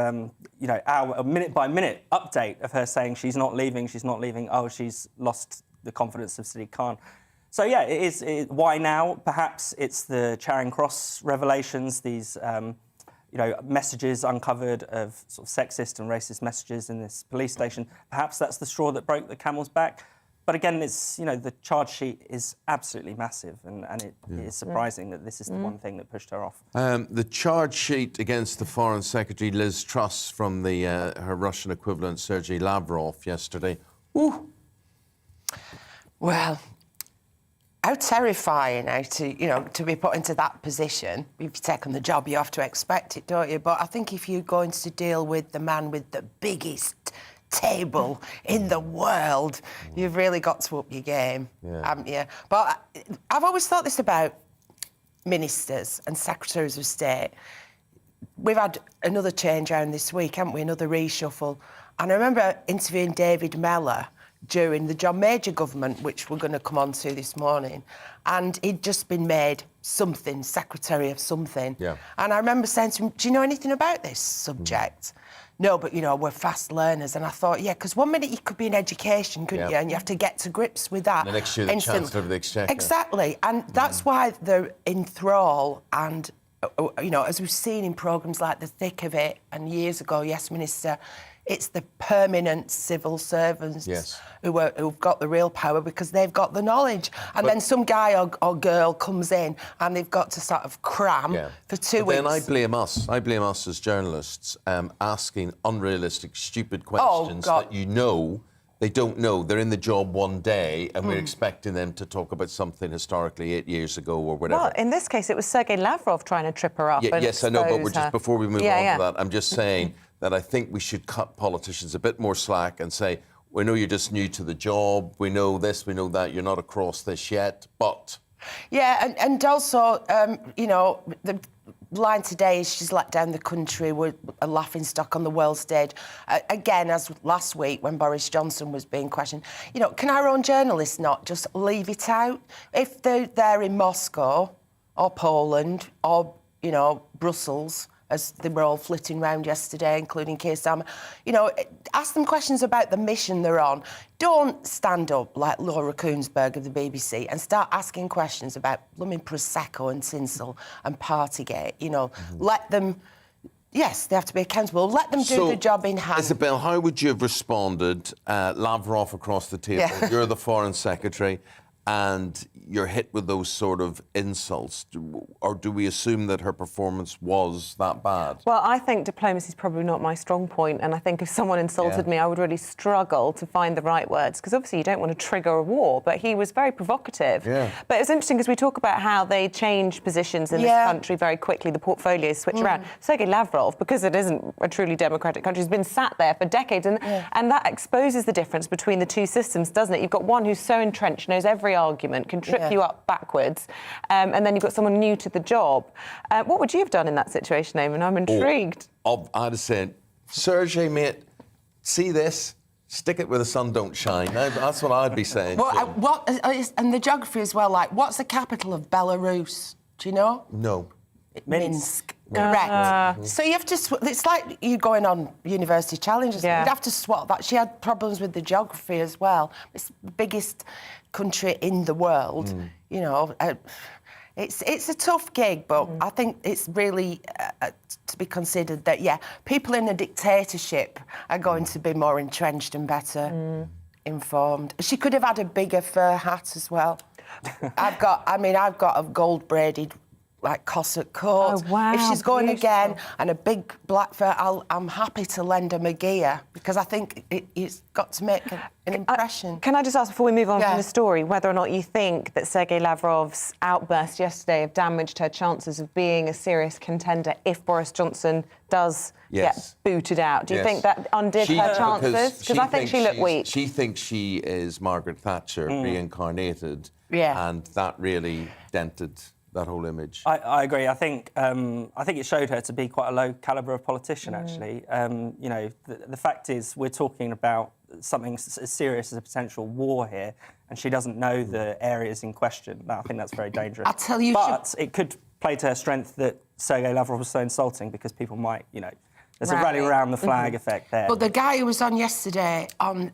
minute-by-minute update of her saying she's not leaving, oh, she's lost the confidence of Sadiq Khan. So, yeah, it is. Why now? Perhaps it's the Charing Cross revelations, these, messages uncovered of sort of sexist and racist messages in this police station. Perhaps that's the straw that broke the camel's back. But again, it's, the charge sheet is absolutely massive, and it is surprising that this is the one thing that pushed her off. The charge sheet against the Foreign Secretary Liz Truss from the her Russian equivalent Sergei Lavrov yesterday. Ooh. Well, how terrifying to be put into that position. If you've taken the job, you have to expect it, don't you? But I think if you're going to deal with the man with the biggest table in the world, you've really got to up your game, haven't you? But I've always thought this about ministers and secretaries of state. We've had another change around this week, haven't we? Another reshuffle. And I remember interviewing David Mellor during the John Major government, which we're going to come on to this morning, and he'd just been made something, secretary of something. Yeah. And I remember saying to him, do you know anything about this subject? No, but, you know, we're fast learners. And I thought, yeah, because one minute you could be in education, couldn't you? And you have to get to grips with that. The next year, the Chancellor of the Exchequer. Exactly. And that's why they're in thrall. And, you know, as we've seen in programmes like The Thick of It and years ago, Yes Minister, it's the permanent civil servants who've got the real power because they've got the knowledge. And then some guy or girl comes in and they've got to sort of cram for 2 weeks. Then I blame us. I blame us as journalists asking unrealistic, stupid questions that you know they don't know. They're in the job one day and we're expecting them to talk about something historically 8 years ago or whatever. Well, in this case, it was Sergei Lavrov trying to trip her up. Yes, I know, but we're just before we move on to that, I'm just saying that I think we should cut politicians a bit more slack and say, we know you're just new to the job, we know this, we know that, you're not across this yet, but... Yeah, and also, you know, the line today is she's let down the country, we're a laughingstock on the world stage. Again, as last week when Boris Johnson was being questioned, you know, can our own journalists not just leave it out? If they're there in Moscow or Poland or, you know, Brussels, as they were all flitting round yesterday, including Keir Starmer, you know, ask them questions about the mission they're on. Don't stand up like Laura Koonsberg of the BBC and start asking questions about blooming Prosecco and tinsel and Partygate. You know, let them... Yes, they have to be accountable. Let them do the job in hand. Isabel, how would you have responded? Lavrov across the table, you're the Foreign Secretary, and you're hit with those sort of insults, or do we assume that her performance was that bad? Well, I think diplomacy is probably not my strong point, and I think if someone insulted me, I would really struggle to find the right words, because obviously you don't want to trigger a war, but he was very provocative. Yeah. But it was interesting because we talk about how they change positions in this country very quickly, the portfolios switch around. Sergei Lavrov, because it isn't a truly democratic country, has been sat there for decades, and that exposes the difference between the two systems, doesn't it? You've got one who's so entrenched, knows every argument, can trip you up backwards, and then you've got someone new to the job. What would you have done in that situation, Eamonn? I'm intrigued. I'd have said, Sergei, mate, see this? Stick it where the sun don't shine. That's what I'd be saying. Well, and the geography as well, like, what's the capital of Belarus? Do you know? No. Minsk. Correct. So you have to... It's like you going on university challenges. You'd have to swap that. She had problems with the geography as well. It's the biggest country in the world, you know. It's a tough gig, but I think it's really to be considered that, people in a dictatorship are going to be more entrenched and better informed. She could have had a bigger fur hat as well. I've got a gold-braided like Cossack coat. Oh, wow, if she's going beautiful. again and a big black fur, I'm happy to lend her my gear because I think it's got to make an impression. Can I just ask before we move on from the story whether or not you think that Sergei Lavrov's outburst yesterday have damaged her chances of being a serious contender if Boris Johnson does get booted out? Do you think that undid her chances? Because I think she looked weak. She thinks she is Margaret Thatcher reincarnated, and that really dented that whole image. I agree. I think it showed her to be quite a low calibre of politician, actually. You know, the fact is we're talking about something as serious as a potential war here, and she doesn't know the areas in question. I think that's very dangerous. I tell you... But it could play to her strength that Sergei Lavrov was so insulting because people might, you know... There's a rally around the flag effect there. But the guy who was on yesterday on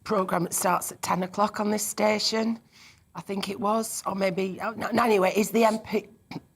programme that starts at 10 o'clock on this station... I think it was, or maybe... anyway, is the MP...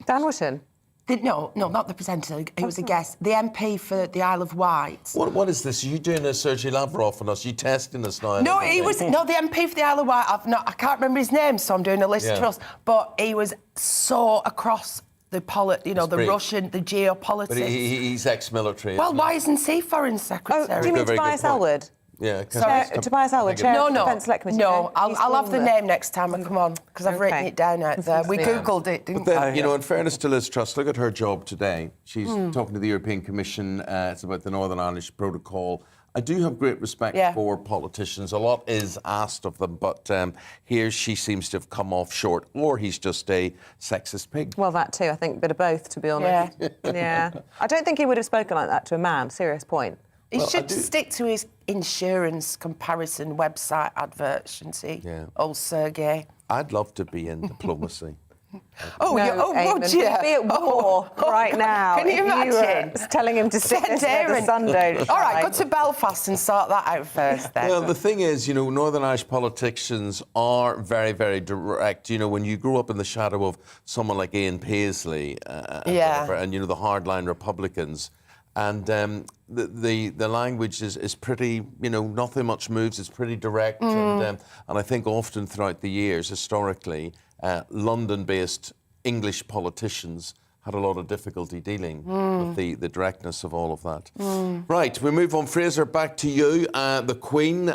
Dan Wootton? No, not the presenter. He was a guest. The MP for the Isle of Wight. What is this? Are you doing a Sergei Lavrov on us? Are you testing us now? No, he was... No, the MP for the Isle of Wight, I can't remember his name, so I'm doing a list of trust. But he was so across the Russian, the geopolitics. But he's ex-military. Well, why isn't he Foreign Secretary? Oh, do you mean Tobias Elwood? Yeah. Sorry, Tobias Elwood, Chair of the Defence Select Committee. No, I'll have the name next time I come on, because I've written it down out there. We Googled it, didn't we? But then, you know, in fairness to Liz Truss, look at her job today. She's talking to the European Commission. It's about the Northern Irish Protocol. I do have great respect for politicians. A lot is asked of them, but here she seems to have come off short, or he's just a sexist pig. Well, that too. I think a bit of both, to be honest. Yeah. I don't think he would have spoken like that to a man. Serious point. He should stick to his insurance comparison website adverts, shouldn't he? Yeah. Old Sergey. I'd love to be in diplomacy. Oh, no, would you? We'd be at war right now. Can you imagine? Telling him to sit there where the sun don't All right, shine. go to Belfast and sort that out first then. Well, the thing is, Northern Irish politicians are very, very direct. When you grew up in the shadow of someone like Ian Paisley and the hardline Republicans, and the language is pretty, nothing much moves. It's pretty direct, and I think often throughout the years, historically, London-based English politicians had a lot of difficulty dealing with the directness of all of that. Right, we move on. Fraser, back to you. The Queen,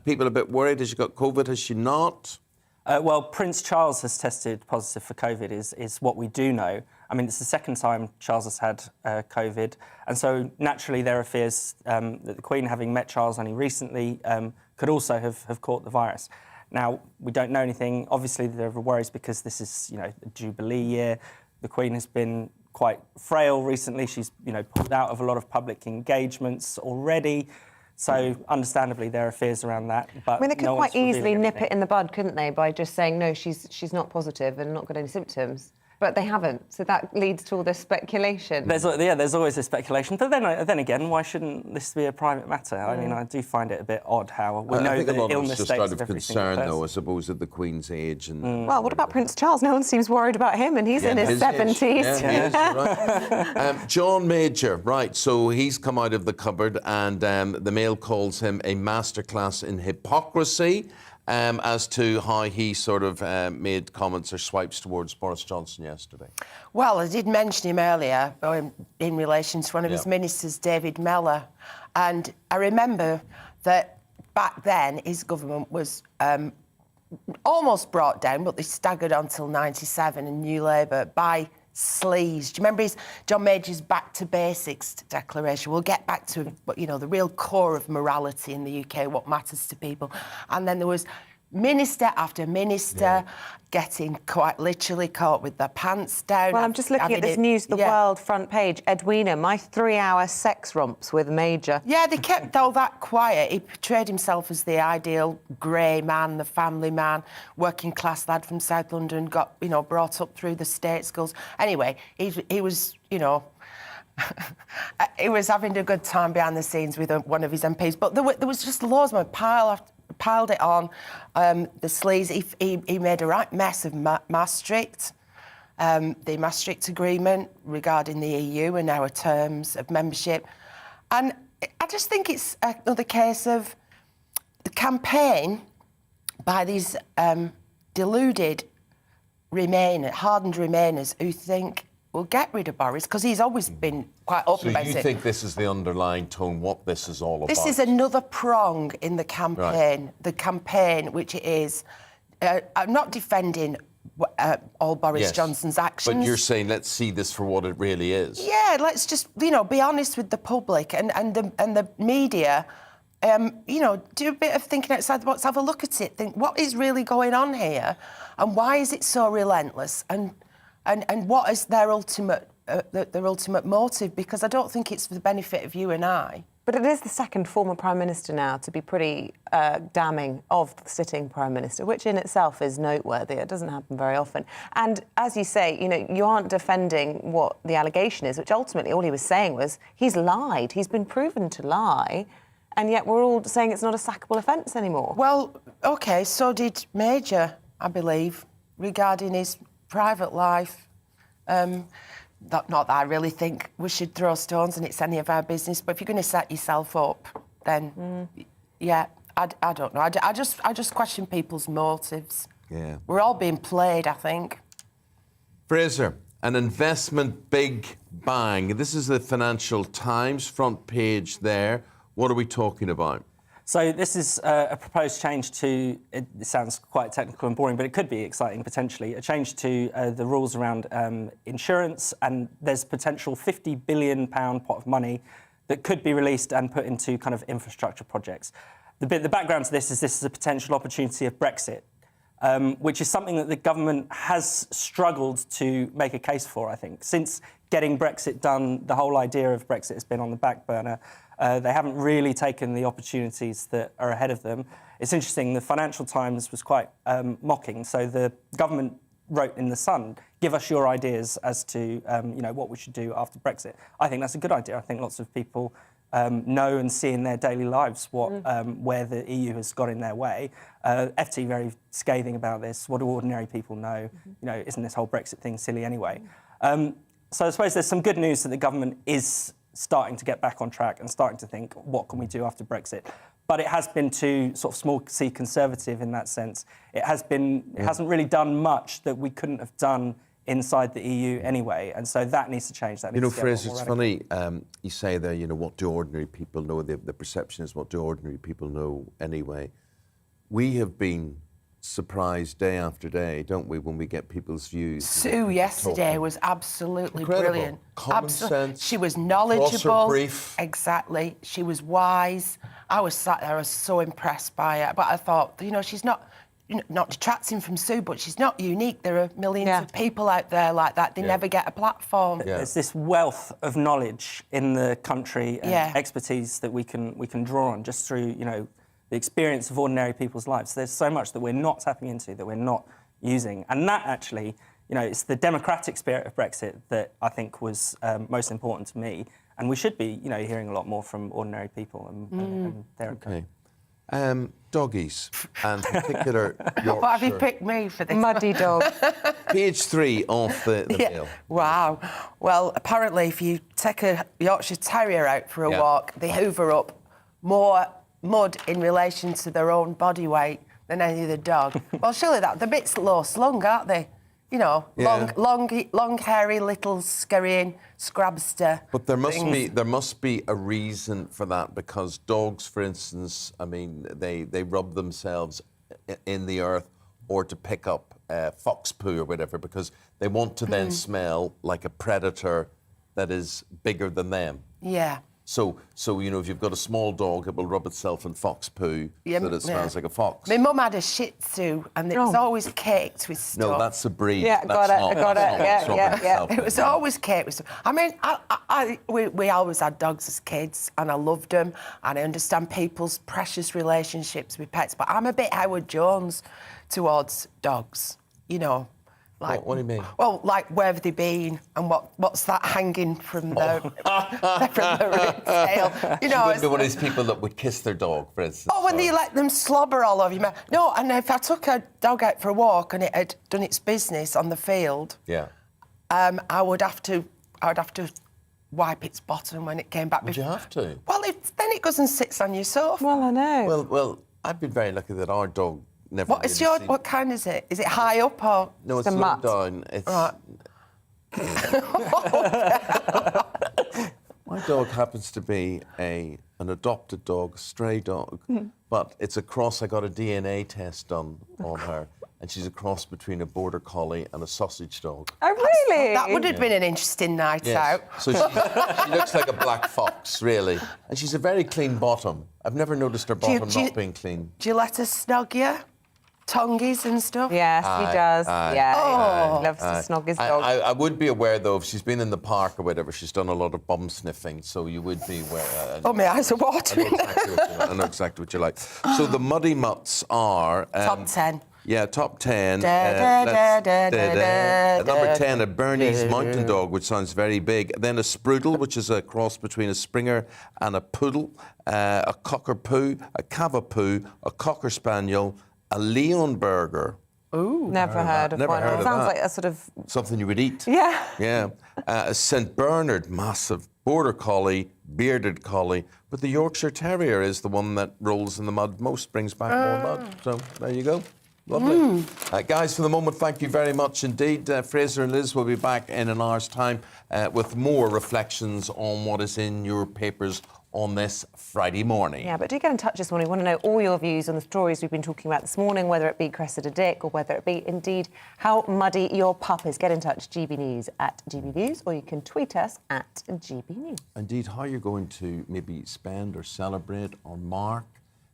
people a bit worried. Has she got COVID? Has she not? Well, Prince Charles has tested positive for COVID, is what we do know. I mean, it's the second time Charles has had COVID, and so naturally there are fears that the Queen, having met Charles only recently, could also have caught the virus. Now, we don't know anything. Obviously, there are worries because this is, a Jubilee year. The Queen has been quite frail recently. She's, pulled out of a lot of public engagements already. So, understandably, there are fears around that. But I mean, they could quite easily nip it in the bud, couldn't they, by just saying, no, she's not positive and not got any symptoms. But they haven't, so that leads to all this speculation. There's always this speculation. But then again, why shouldn't this be a private matter? I mean, I do find it a bit odd how we know the illness just states out of of every single concern, person. though, I suppose, at the Queen's age. And Well, what about Prince Charles? No one seems worried about him, and he's in his 70s. Yeah, he is, right. John Major, right, so he's come out of the cupboard, and the Mail calls him a masterclass in hypocrisy. As to how he sort of made comments or swipes towards Boris Johnson yesterday. Well, I did mention him earlier in relation to one of his ministers, David Mellor. And I remember that back then his government was almost brought down, but they staggered on till 97 in New Labour by sleaze. Do you remember John Major's back to basics declaration? We'll get back to, the real core of morality in the UK, what matters to people. And then there was minister after minister getting quite literally caught with their pants down. Well, I'm just looking at this News of the World front page. Edwina, my 3-hour sex romps with Major. Yeah, they kept all that quiet. He portrayed himself as the ideal grey man, the family man, working class lad from South London, got, brought up through the state schools. Anyway, he was, he was having a good time behind the scenes with one of his MPs. But there was just loads of them piled it on. The sleaze. He made a right mess of Maastricht. The Maastricht Agreement regarding the EU and our terms of membership. And I just think it's another case of the campaign by these deluded hardened Remainers who think we'll get rid of Boris, because he's always been quite open about it. So you think this is the underlying tone, what this is all about? This is another prong in the campaign. Right. The campaign, which is... I'm not defending all Boris Johnson's actions. But you're saying, let's see this for what it really is. Yeah, let's just, be honest with the public and the media. Do a bit of thinking outside the box, have a look at it, think, what is really going on here? And why is it so relentless? And what is their ultimate motive? Because I don't think it's for the benefit of you and I. But it is the second former Prime Minister now to be pretty damning of the sitting Prime Minister, which in itself is noteworthy. It doesn't happen very often. And as you say, you aren't defending what the allegation is, which ultimately all he was saying was he's lied. He's been proven to lie. And yet we're all saying it's not a sackable offence anymore. Well, OK, so did Major, I believe, regarding his private life. Not that I really think we should throw stones and it's any of our business, but if you're going to set yourself up, then, I don't know. I just question people's motives. Yeah. We're all being played, I think. Fraser, an investment big bang. This is the Financial Times front page there. What are we talking about? So this is a proposed change to, it sounds quite technical and boring, but it could be exciting potentially, a change to the rules around insurance, and there's potential £50 billion pot of money that could be released and put into kind of infrastructure projects. The background to this is a potential opportunity of Brexit, which is something that the government has struggled to make a case for, I think. Since getting Brexit done, the whole idea of Brexit has been on the back burner. They haven't really taken the opportunities that are ahead of them. It's interesting, the Financial Times was quite mocking. So the government wrote in The Sun, give us your ideas as to what we should do after Brexit. I think that's a good idea. I think lots of people know and see in their daily lives where the EU has got in their way. FT very scathing about this. What do ordinary people know? Isn't this whole Brexit thing silly anyway? So I suppose there's some good news that the government is starting to get back on track and starting to think, what can we do after Brexit? But it has been too sort of small C conservative in that sense. It hasn't really done much that we couldn't have done inside the EU anyway, and so that needs to change. That needs to get Fraser, more it's radical. funny, you say there, what do ordinary people know? The perception is, what do ordinary people know anyway? We have been surprised day after day, don't we, when we get people's views. Sue yesterday was absolutely Incredible. brilliant. Common sense. She was Across knowledgeable. her brief. Exactly. She was wise. I was sat there, I was so impressed by her. But I thought, she's not detracting from Sue, but she's not unique. There are millions of people out there like that. They never get a platform. There's this wealth of knowledge in the country and expertise that we can draw on just through, the experience of ordinary people's lives. There's so much that we're not tapping into, that we're not using. And that actually, it's the democratic spirit of Brexit that I think was most important to me. And we should be, hearing a lot more from ordinary people and their... Okay. Doggies, and particular Yorkshire. What have you picked me for this? Muddy dog. Page 3 off the mail. Wow. Well, apparently if you take a Yorkshire Terrier out for a walk, they hoover up more mud in relation to their own body weight than any other dog. Well, surely the bit's low slung, aren't they? Long, hairy, little scurrying scrabster. But there must be a reason for that, because dogs, for instance, I mean, they rub themselves in the earth or to pick up fox poo or whatever, because they want to then smell like a predator that is bigger than them. Yeah. So if you've got a small dog, it will rub itself in fox poo so that it smells like a fox. My mum had a Shih Tzu, and it was always caked with stuff. No, that's a breed. Yeah, got it. Yeah. It was always caked with stuff. I mean, we always had dogs as kids, and I loved them, and I understand people's precious relationships with pets, but I'm a bit Howard Jones towards dogs, Like, what do you mean? Well, like, where have they been, and what's that hanging from the ring tail? You wouldn't be one of these people that would kiss their dog, for instance. Oh, when you let them slobber all over you. No, and if I took a dog out for a walk and it had done its business on the field, I would have to wipe its bottom when it came back. Would you have to? Well, then it goes and sits on your sofa. Well, I know. Well, I've been very lucky that our dog never. What kind is it? Is it high up or? No, it's low down. It's right. My dog happens to be an adopted dog, a stray dog, but it's a cross. I got a DNA test done on her, and she's a cross between a border collie and a sausage dog. Oh, really? That would have been an interesting night out. So she looks like a black fox, really, and she's a very clean bottom. I've never noticed her bottom not being clean. Do you let her snog you? Tongies and stuff? Yes, he does. He loves to snog his dog. I would be aware, though, if she's been in the park or whatever, she's done a lot of bum sniffing, so you would be aware. My eyes are watering. I know exactly what you like. So the Muddy Mutts are... top 10. Yeah, top 10. Number 10, a Bernese Mountain Dog, which sounds very big. Then a Sprudel, which is a cross between a Springer and a Poodle. A Cockapoo, a Cavapoo, a Cocker Spaniel, a Leonberger. Ooh. Never heard of one. Heard of Sounds that. like a sort of... Something you would eat. Yeah. Yeah. A St. Bernard, massive. Border Collie, Bearded Collie. But the Yorkshire Terrier is the one that rolls in the mud most, brings back more mud. So there you go. Lovely. Guys, for the moment, thank you very much indeed. Fraser and Liz will be back in an hour's time with more reflections on what is in your papers on this Friday morning. Yeah, but do get in touch this morning. We want to know all your views on the stories we've been talking about this morning, whether it be Cressida Dick or whether it be, indeed, how muddy your pup is. Get in touch, GBNews at GBViews, or you can tweet us at GBNews. Indeed, how you're going to maybe spend or celebrate or mark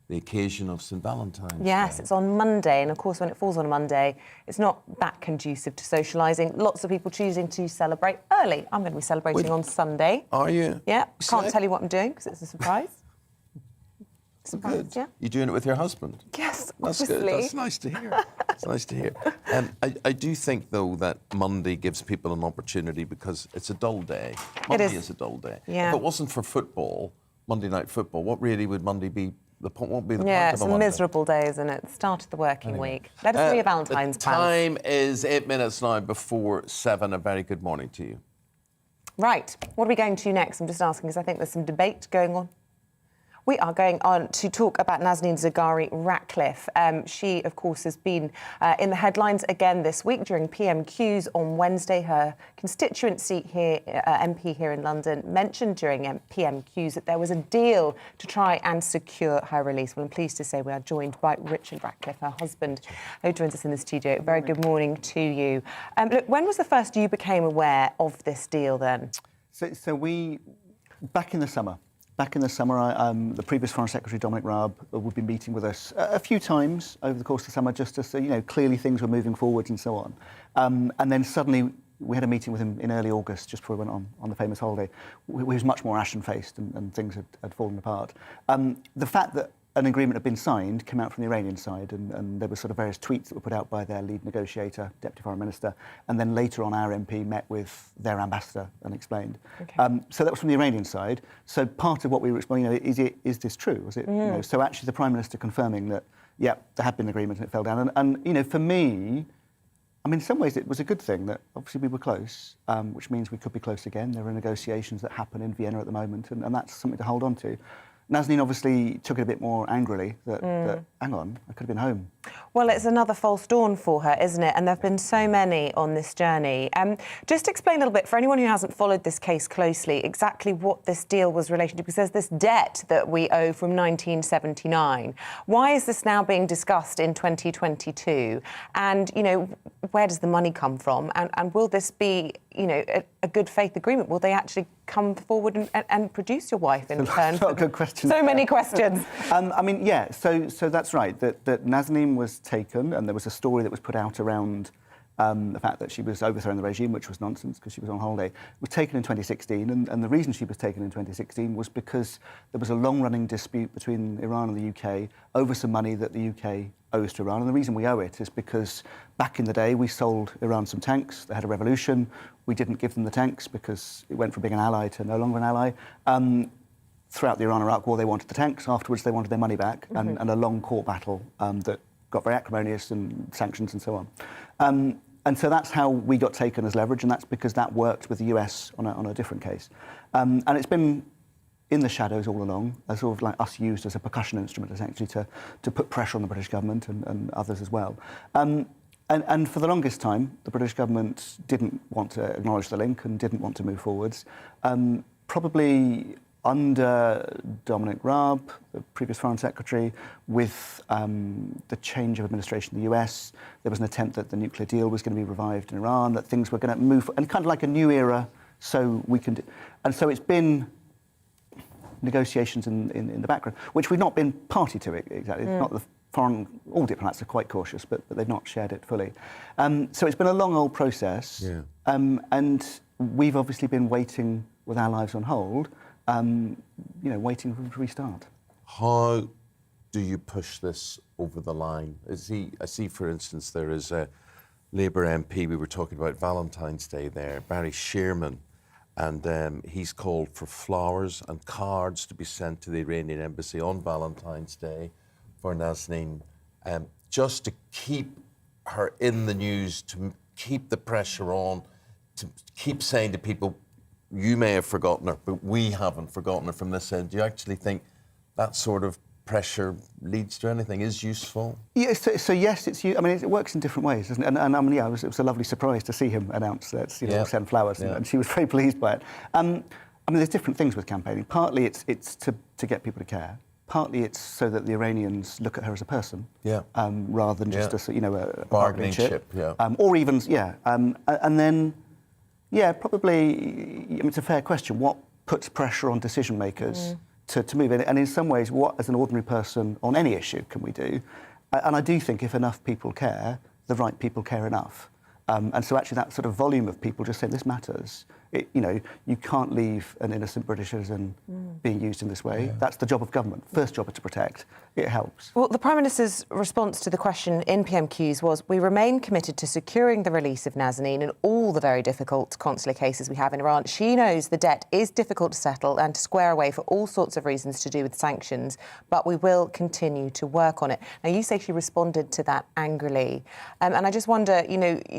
the occasion of St. Valentine's Yes, Day. it's on Monday, and of course when it falls on a Monday, it's not that conducive to socialising. Lots of people choosing to celebrate early. I'm going to be celebrating on Sunday. Are you? Yeah, can't tell you what I'm doing because it's a surprise. Good. Yeah. You doing it with your husband? Yes, That's obviously. good. That's nice to hear. It's nice to hear. I do think, though, that Monday gives people an opportunity because it's a dull day. Monday is a dull day. Yeah. If it wasn't for football, Monday night football, what really would Monday be? What would be the Yeah, point it's of a Monday? miserable day, isn't it? Start of the working week. Let us know your Valentine's the plans. time is 8 minutes now before 7. A very good morning to you. Right, what are we going to next? I'm just asking because I think there's some debate going on. We are going on to talk about Nazanin Zaghari Ratcliffe. She, of course, has been in the headlines again this week during PMQs on Wednesday. Her constituency here, MP here in London, mentioned during PMQs that there was a deal to try and secure her release. Well, I'm pleased to say we are joined by Richard Ratcliffe, her husband, who joins us in the studio. Very good morning to you. Look, when was the first you became aware of this deal then? So we, back in the summer, the previous Foreign Secretary, Dominic Raab, would be meeting with us a few times over the course of the summer just to say, clearly things were moving forwards and so on. And then suddenly we had a meeting with him in early August, just before we went on the famous holiday. He was much more ashen-faced and things had fallen apart. The fact that an agreement had been signed came out from the Iranian side, and there were sort of various tweets that were put out by their lead negotiator, Deputy Foreign Minister, and then later on our MP met with their ambassador and explained. Okay. So that was from the Iranian side. So part of what we were explaining, is this true? Was it? So actually the Prime Minister confirming that, yeah, there had been an agreement and it fell down. And for me, I mean, in some ways it was a good thing that obviously we were close, which means we could be close again. There are negotiations that happen in Vienna at the moment, and that's something to hold on to. Nazanin obviously took it a bit more angrily that hang on, I could have been home. Well, it's another false dawn for her, isn't it? And there have been so many on this journey. Just explain a little bit, for anyone who hasn't followed this case closely, exactly what this deal was related to, because there's this debt that we owe from 1979. Why is this now being discussed in 2022? And, where does the money come from? And will this be, a good faith agreement? Will they actually come forward and produce your wife in turn? Good question. So many questions. So that's right, that Nazanin was taken, and there was a story that was put out around the fact that she was overthrowing the regime, which was nonsense because she was on holiday, was taken in 2016. And the reason she was taken in 2016 was because there was a long-running dispute between Iran and the UK over some money that the UK owes to Iran. And the reason we owe it is because back in the day we sold Iran some tanks. They had a revolution. We didn't give them the tanks because it went from being an ally to no longer an ally. Throughout the Iran-Iraq war, they wanted the tanks. Afterwards, they wanted their money back, and a long court battle that got very acrimonious, and sanctions and so on. And so that's how we got taken as leverage, and that's because that worked with the US on a different case. And it's been in the shadows all along, as sort of like us used as a percussion instrument, essentially, to put pressure on the British government and others as well. And for the longest time, the British government didn't want to acknowledge the link and didn't want to move forwards. Probably under Dominic Raab, the previous Foreign Secretary, with the change of administration in the US, there was an attempt that the nuclear deal was going to be revived in Iran, that things were going to move, and kind of like a new era, so we can... And so it's been negotiations in the background, which we've not been party to exactly. It's not the foreign... All diplomats are quite cautious, but they've not shared it fully. So it's been a long old process, and we've obviously been waiting with our lives on hold, waiting for them to restart. How do you push this over the line? I see, for instance, there is a Labour MP, we were talking about Valentine's Day there, Barry Shearman, and he's called for flowers and cards to be sent to the Iranian embassy on Valentine's Day for Nazanin, just to keep her in the news, to keep the pressure on, to keep saying to people, you may have forgotten her, but we haven't forgotten her from this end. Do you actually think that sort of pressure leads to anything, is useful? Yeah, so yes, I mean, it works in different ways, doesn't it? And I mean, it was a lovely surprise to see him announce that, send flowers, and she was very pleased by it. I mean, there's different things with campaigning. Partly it's to get people to care. Partly it's so that the Iranians look at her as a person, rather than just a bargaining chip, or even, and then. Yeah, probably. I mean, it's a fair question. What puts pressure on decision makers to move in. And in some ways, what, as an ordinary person, on any issue can we do? And I do think if enough people care, the right people care enough. And so actually that sort of volume of people just saying this matters. You can't leave an innocent British citizen being used in this way. That's the job of government. First job is to protect. It helps. Well, the Prime Minister's response to the question in PMQs was, we remain committed to securing the release of Nazanin in all the very difficult consular cases we have in Iran. She knows the debt is difficult to settle and to square away for all sorts of reasons to do with sanctions, but we will continue to work on it. Now, you say she responded to that angrily. And I just wonder,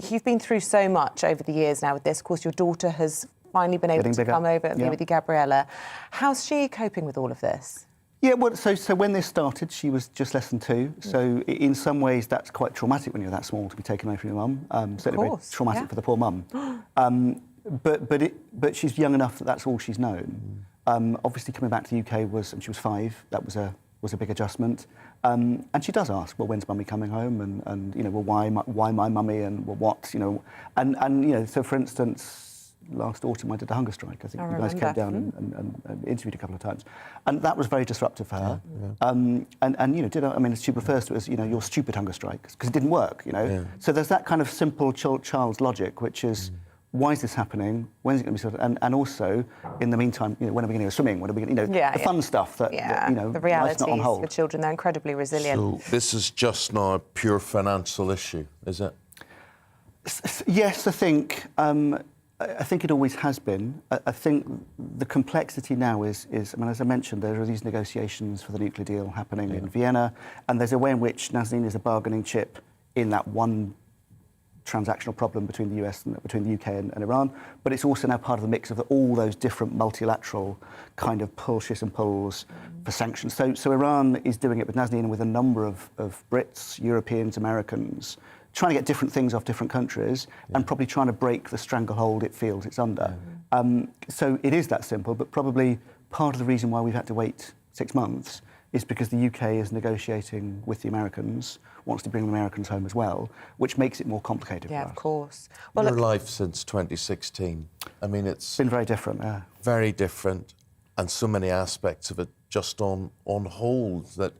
you've been through so much over the years now with this. Of course, your daughter has finally been able to come over and be with you, Gabriella. How's she coping with all of this? Yeah, well, so when this started, she was just less than 2. So in some ways, that's quite traumatic when you're that small to be taken away from your mum. Certainly very traumatic for the poor mum. But she's young enough that that's all she's known. Obviously, coming back to the UK and she was 5. That was a big adjustment. And she does ask, well, when's mummy coming home? And well, why my mummy? And well, what? And so for instance, last autumn I did a hunger strike. I think you guys came down and interviewed a couple of times, and that was very disruptive for her. She refers to it as your stupid hunger strike because it didn't work. So there's that kind of simple child's logic, which is why is this happening? When is it going to be sorted? And also, in the meantime, when are we going to go swimming? When are we going to, the fun stuff that the realities not on hold. for children, they're incredibly resilient. So this is just now a pure financial issue, is it? Yes, I think it always has been. I think the complexity now is as I mentioned, there are these negotiations for the nuclear deal happening in Vienna, and there's a way in which Nazanin is a bargaining chip in that one transactional problem between the US and between the UK and Iran, but it's also now part of the mix of all those different multilateral kind of pushes and pulls for sanctions. So Iran is doing it with Nazanin and with a number of Brits, Europeans, Americans, trying to get different things off different countries and probably trying to break the stranglehold it feels it's under. So it is that simple, but probably part of the reason why we've had to wait 6 months is because the UK is negotiating with the Americans, wants to bring the Americans home as well, which makes it more complicated for us. Yeah, of course. Well, your life since 2016, I mean, it's been very different, very different, and so many aspects of it just on hold that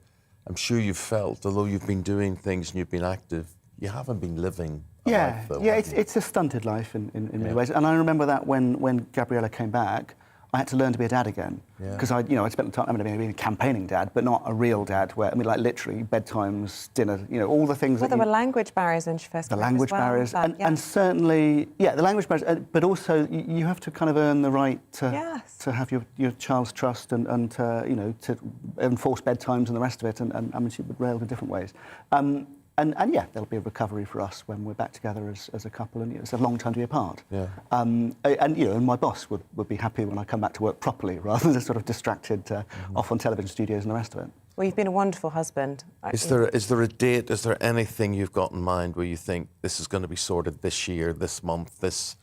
I'm sure you've felt, although you've been doing things and you've been active, you haven't been living a life, though, it's a stunted life in many ways. And I remember that when Gabriella came back, I had to learn to be a dad again because I'd spent the time being a campaigning dad, but not a real dad. Where like literally bedtimes, dinner, all the things. Well, there were language barriers when she first came back. The language barriers, and certainly, the language barriers. But also, you have to kind of earn the right to have your child's trust and to enforce bedtimes and the rest of it. And I mean, she would rail in different ways. And there'll be a recovery for us when we're back together as a couple, and it's a long time to be apart. And my boss would be happy when I come back to work properly, rather than sort of distracted off on television studios and the rest of it. Well, you've been a wonderful husband. Is there a date? Is there anything you've got in mind where you think this is going to be sorted this year, this month? Is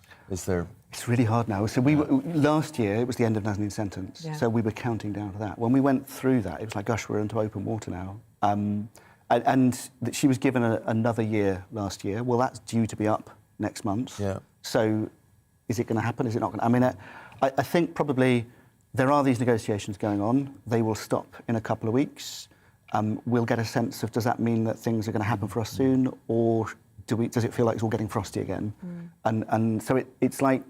there? It's really hard now. So last year it was the end of Nazanin's sentence, so we were counting down to that. When we went through that, it was like, gosh, we're into open water now. And she was given another year last year. Well, that's due to be up next month. So is it going to happen? Is it not going to? I mean, I think probably there are these negotiations going on. They will stop in a couple of weeks. We'll get a sense of, does that mean that things are going to happen for us soon? Or does it feel like it's all getting frosty again? And so it's like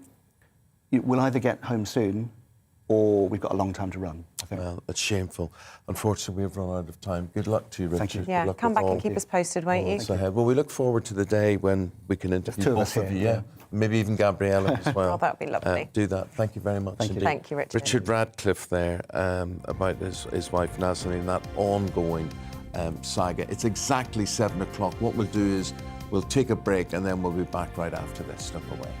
we'll either get home soon or we've got a long time to run, I think. Well, it's shameful. Unfortunately, we've run out of time. Good luck to you, Richard. Thank you. Yeah, come back and keep us posted, won't you? Well, we look forward to the day when we can interview both of you. Maybe even Gabriella as well. Oh, that would be lovely. Do that. Thank you very much indeed. Thank you, Richard. Richard Ratcliffe there, about his wife Nazanin, that ongoing saga. It's exactly 7 o'clock. What we'll do is we'll take a break and then we'll be back right after this. Step away.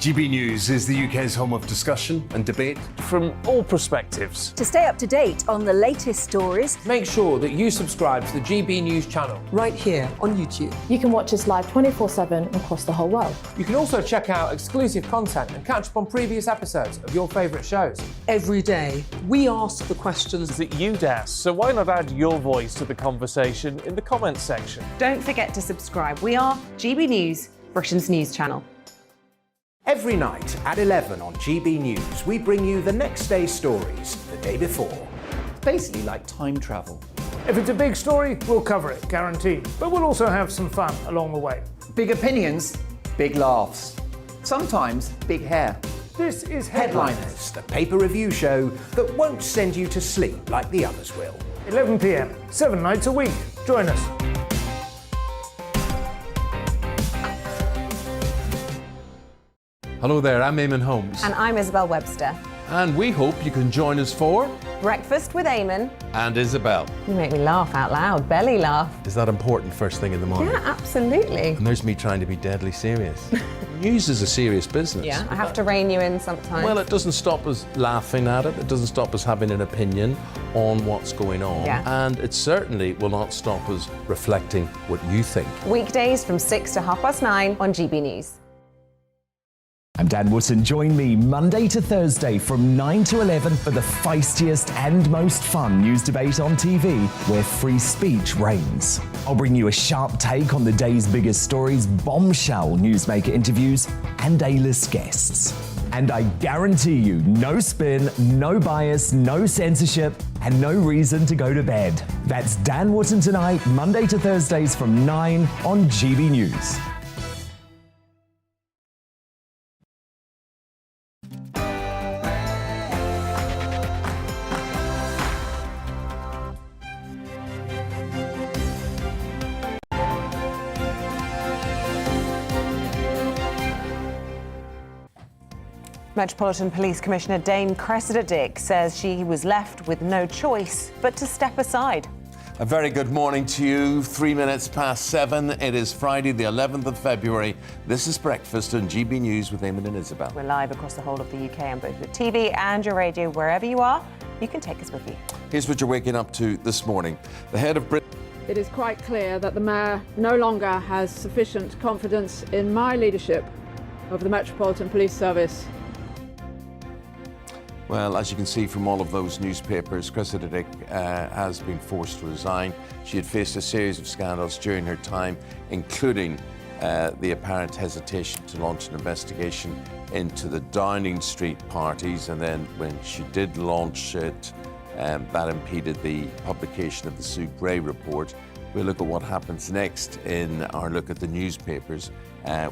GB News is the UK's home of discussion and debate. From all perspectives. To stay up to date on the latest stories, make sure that you subscribe to the GB News channel right here on YouTube. You can watch us live 24/7 across the whole world. You can also check out exclusive content and catch up on previous episodes of your favourite shows. Every day, we ask the questions that you'd ask, so why not add your voice to the conversation in the comments section? Don't forget to subscribe. We are GB News, Britain's news channel. Every night at 11 on GB News, we bring you the next day's stories the day before. It's basically like time travel. If it's a big story, we'll cover it, guaranteed. But we'll also have some fun along the way. Big opinions, big laughs. Sometimes big hair. This is Headliners, the paper review show that won't send you to sleep like the others will. 11 p.m, 7 nights a week. Join us. Hello there, I'm Eamonn Holmes. And I'm Isabel Webster. And we hope you can join us for Breakfast with Eamonn and Isabel. You make me laugh out loud, belly laugh. Is that important first thing in the morning? Yeah, absolutely. And there's me trying to be deadly serious. News is a serious business. Yeah, I have to rein you in sometimes. Well, it doesn't stop us laughing at it. It doesn't stop us having an opinion on what's going on. Yeah. And it certainly will not stop us reflecting what you think. Weekdays from 6 to 9:30 on GB News. I'm Dan Wootton. Join me Monday to Thursday from 9 to 11 for the feistiest and most fun news debate on TV, where free speech reigns. I'll bring you a sharp take on the day's biggest stories, bombshell newsmaker interviews, and A-list guests. And I guarantee you, no spin, no bias, no censorship, and no reason to go to bed. That's Dan Wootton tonight, Monday to Thursdays from 9 on GB News. Metropolitan Police Commissioner Dame Cressida Dick says she was left with no choice but to step aside. A very good morning to you. 3 minutes past 7. It is Friday, the 11th of February. This is Breakfast on GB News with Eamonn and Isabel. We're live across the whole of the UK on both your TV and your radio. Wherever you are, you can take us with you. Here's what you're waking up to this morning. The head of Britain. It is quite clear that the Mayor no longer has sufficient confidence in my leadership of the Metropolitan Police Service. Well, as you can see from all of those newspapers, Cressida Dick has been forced to resign. She had faced a series of scandals during her time, including the apparent hesitation to launch an investigation into the Downing Street parties. And then when she did launch it, that impeded the publication of the Sue Gray report. We'll look at what happens next in our look at the newspapers,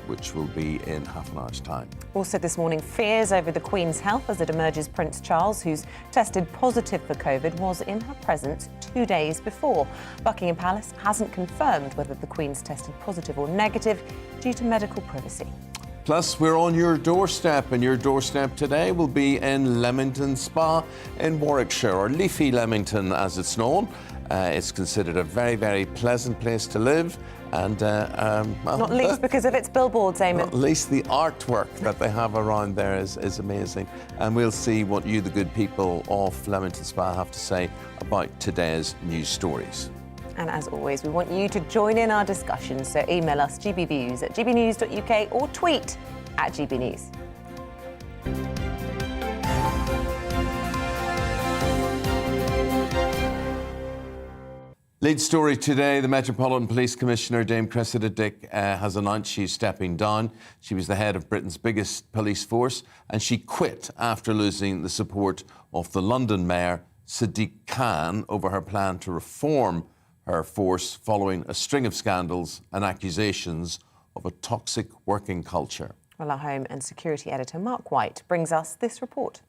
which will be in half an hour's time. Also this morning, fears over the Queen's health as it emerges Prince Charles, who's tested positive for COVID, was in her presence 2 days before. Buckingham Palace hasn't confirmed whether the Queen's tested positive or negative due to medical privacy. Plus, we're on your doorstep, and your doorstep today will be in Leamington Spa in Warwickshire, or Leafy Leamington as it's known. It's considered a very, very pleasant place to live. And not least because of its billboards, Eamonn. Not least the artwork that they have around there is amazing. And we'll see what you, the good people of Leamington Spa, have to say about today's news stories. And as always, we want you to join in our discussion. So email us gbviews@gbnews.uk or tweet @gbnews. Lead story today, the Metropolitan Police Commissioner, Dame Cressida Dick, has announced she's stepping down. She was the head of Britain's biggest police force, and she quit after losing the support of the London Mayor, Sadiq Khan, over her plan to reform her force following a string of scandals and accusations of a toxic working culture. Well, our Home and Security Editor, Mark White, brings us this report.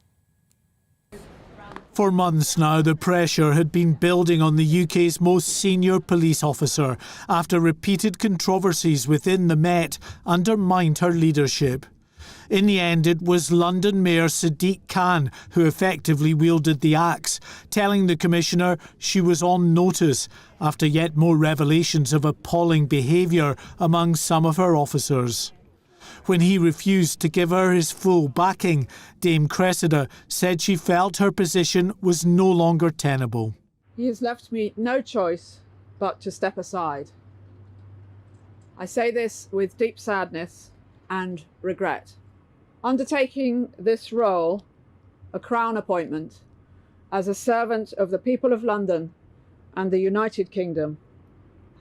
For months now, the pressure had been building on the UK's most senior police officer after repeated controversies within the Met undermined her leadership. In the end, it was London Mayor Sadiq Khan who effectively wielded the axe, telling the Commissioner she was on notice after yet more revelations of appalling behaviour among some of her officers. When he refused to give her his full backing, Dame Cressida said she felt her position was no longer tenable. He has left me no choice but to step aside. I say this with deep sadness and regret. Undertaking this role, a Crown appointment, as a servant of the people of London and the United Kingdom,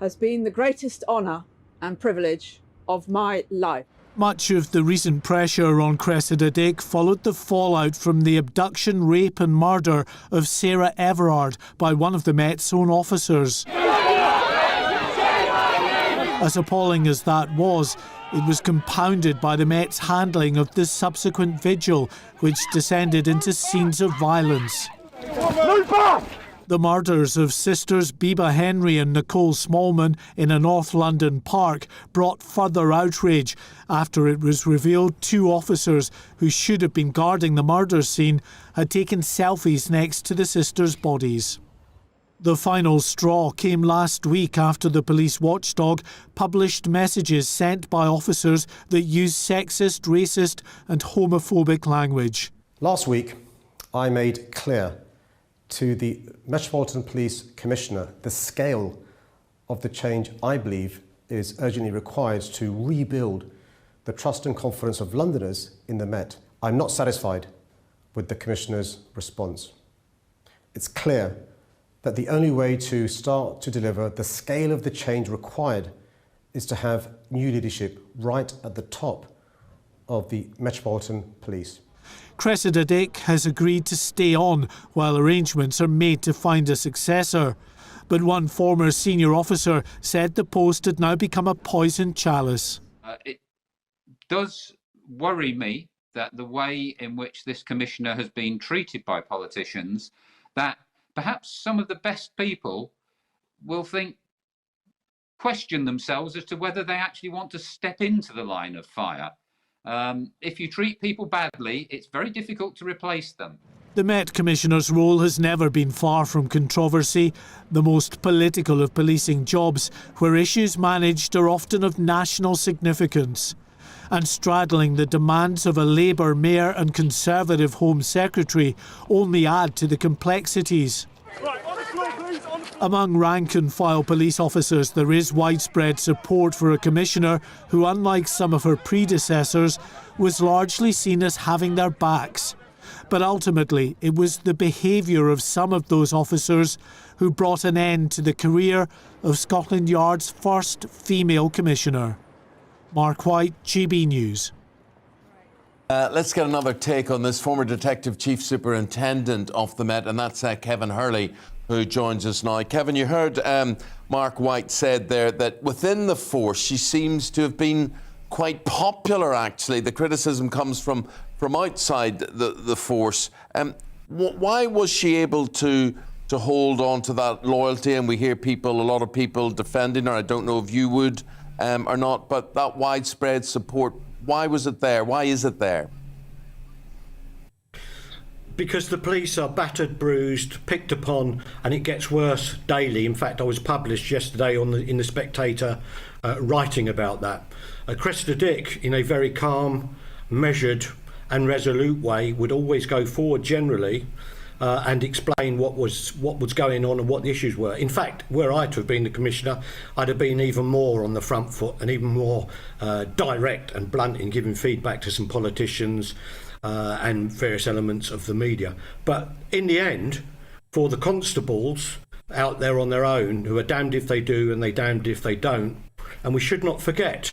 has been the greatest honour and privilege of my life. Much of the recent pressure on Cressida Dick followed the fallout from the abduction, rape and murder of Sarah Everard by one of the Met's own officers. As appalling as that was, it was compounded by the Met's handling of the subsequent vigil, which descended into scenes of violence. The murders of sisters Biba Henry and Nicole Smallman in a North London park brought further outrage after it was revealed 2 officers who should have been guarding the murder scene had taken selfies next to the sisters' bodies. The final straw came last week after the police watchdog published messages sent by officers that used sexist, racist and homophobic language. Last week, I made clear to the Metropolitan Police Commissioner the scale of the change I believe is urgently required to rebuild the trust and confidence of Londoners in the Met. I'm not satisfied with the Commissioner's response. It's clear that the only way to start to deliver the scale of the change required is to have new leadership right at the top of the Metropolitan Police. Cressida Dick has agreed to stay on while arrangements are made to find a successor. But one former senior officer said the post had now become a poisoned chalice. It does worry me that the way in which this commissioner has been treated by politicians, that perhaps some of the best people will question themselves as to whether they actually want to step into the line of fire. If you treat people badly, it's very difficult to replace them. The Met Commissioner's role has never been far from controversy, the most political of policing jobs, where issues managed are often of national significance. And straddling the demands of a Labour mayor and Conservative Home Secretary only add to the complexities. Among rank-and-file police officers, there is widespread support for a commissioner who, unlike some of her predecessors, was largely seen as having their backs. But ultimately, it was the behaviour of some of those officers who brought an end to the career of Scotland Yard's first female commissioner. Mark White, GB News. Let's get another take on this. Former Detective Chief Superintendent of the Met, and that's Kevin Hurley, who joins us now. Kevin, you heard Mark White said there that within the force she seems to have been quite popular, actually. The criticism comes from outside the force. Why was she able to hold on to that loyalty? And we hear a lot of people defending her. I don't know if you would or not, but that widespread support, why was it there? Why is it there? Because the police are battered, bruised, picked upon, and it gets worse daily. In fact, I was published yesterday in the Spectator writing about that. Cressida Dick, in a very calm, measured and resolute way, would always go forward generally and explain what was going on and what the issues were. In fact, were I to have been the Commissioner, I'd have been even more on the front foot and even more direct and blunt in giving feedback to some politicians and various elements of the media. But in the end, for the constables out there on their own, who are damned if they do and they damned if they don't, and we should not forget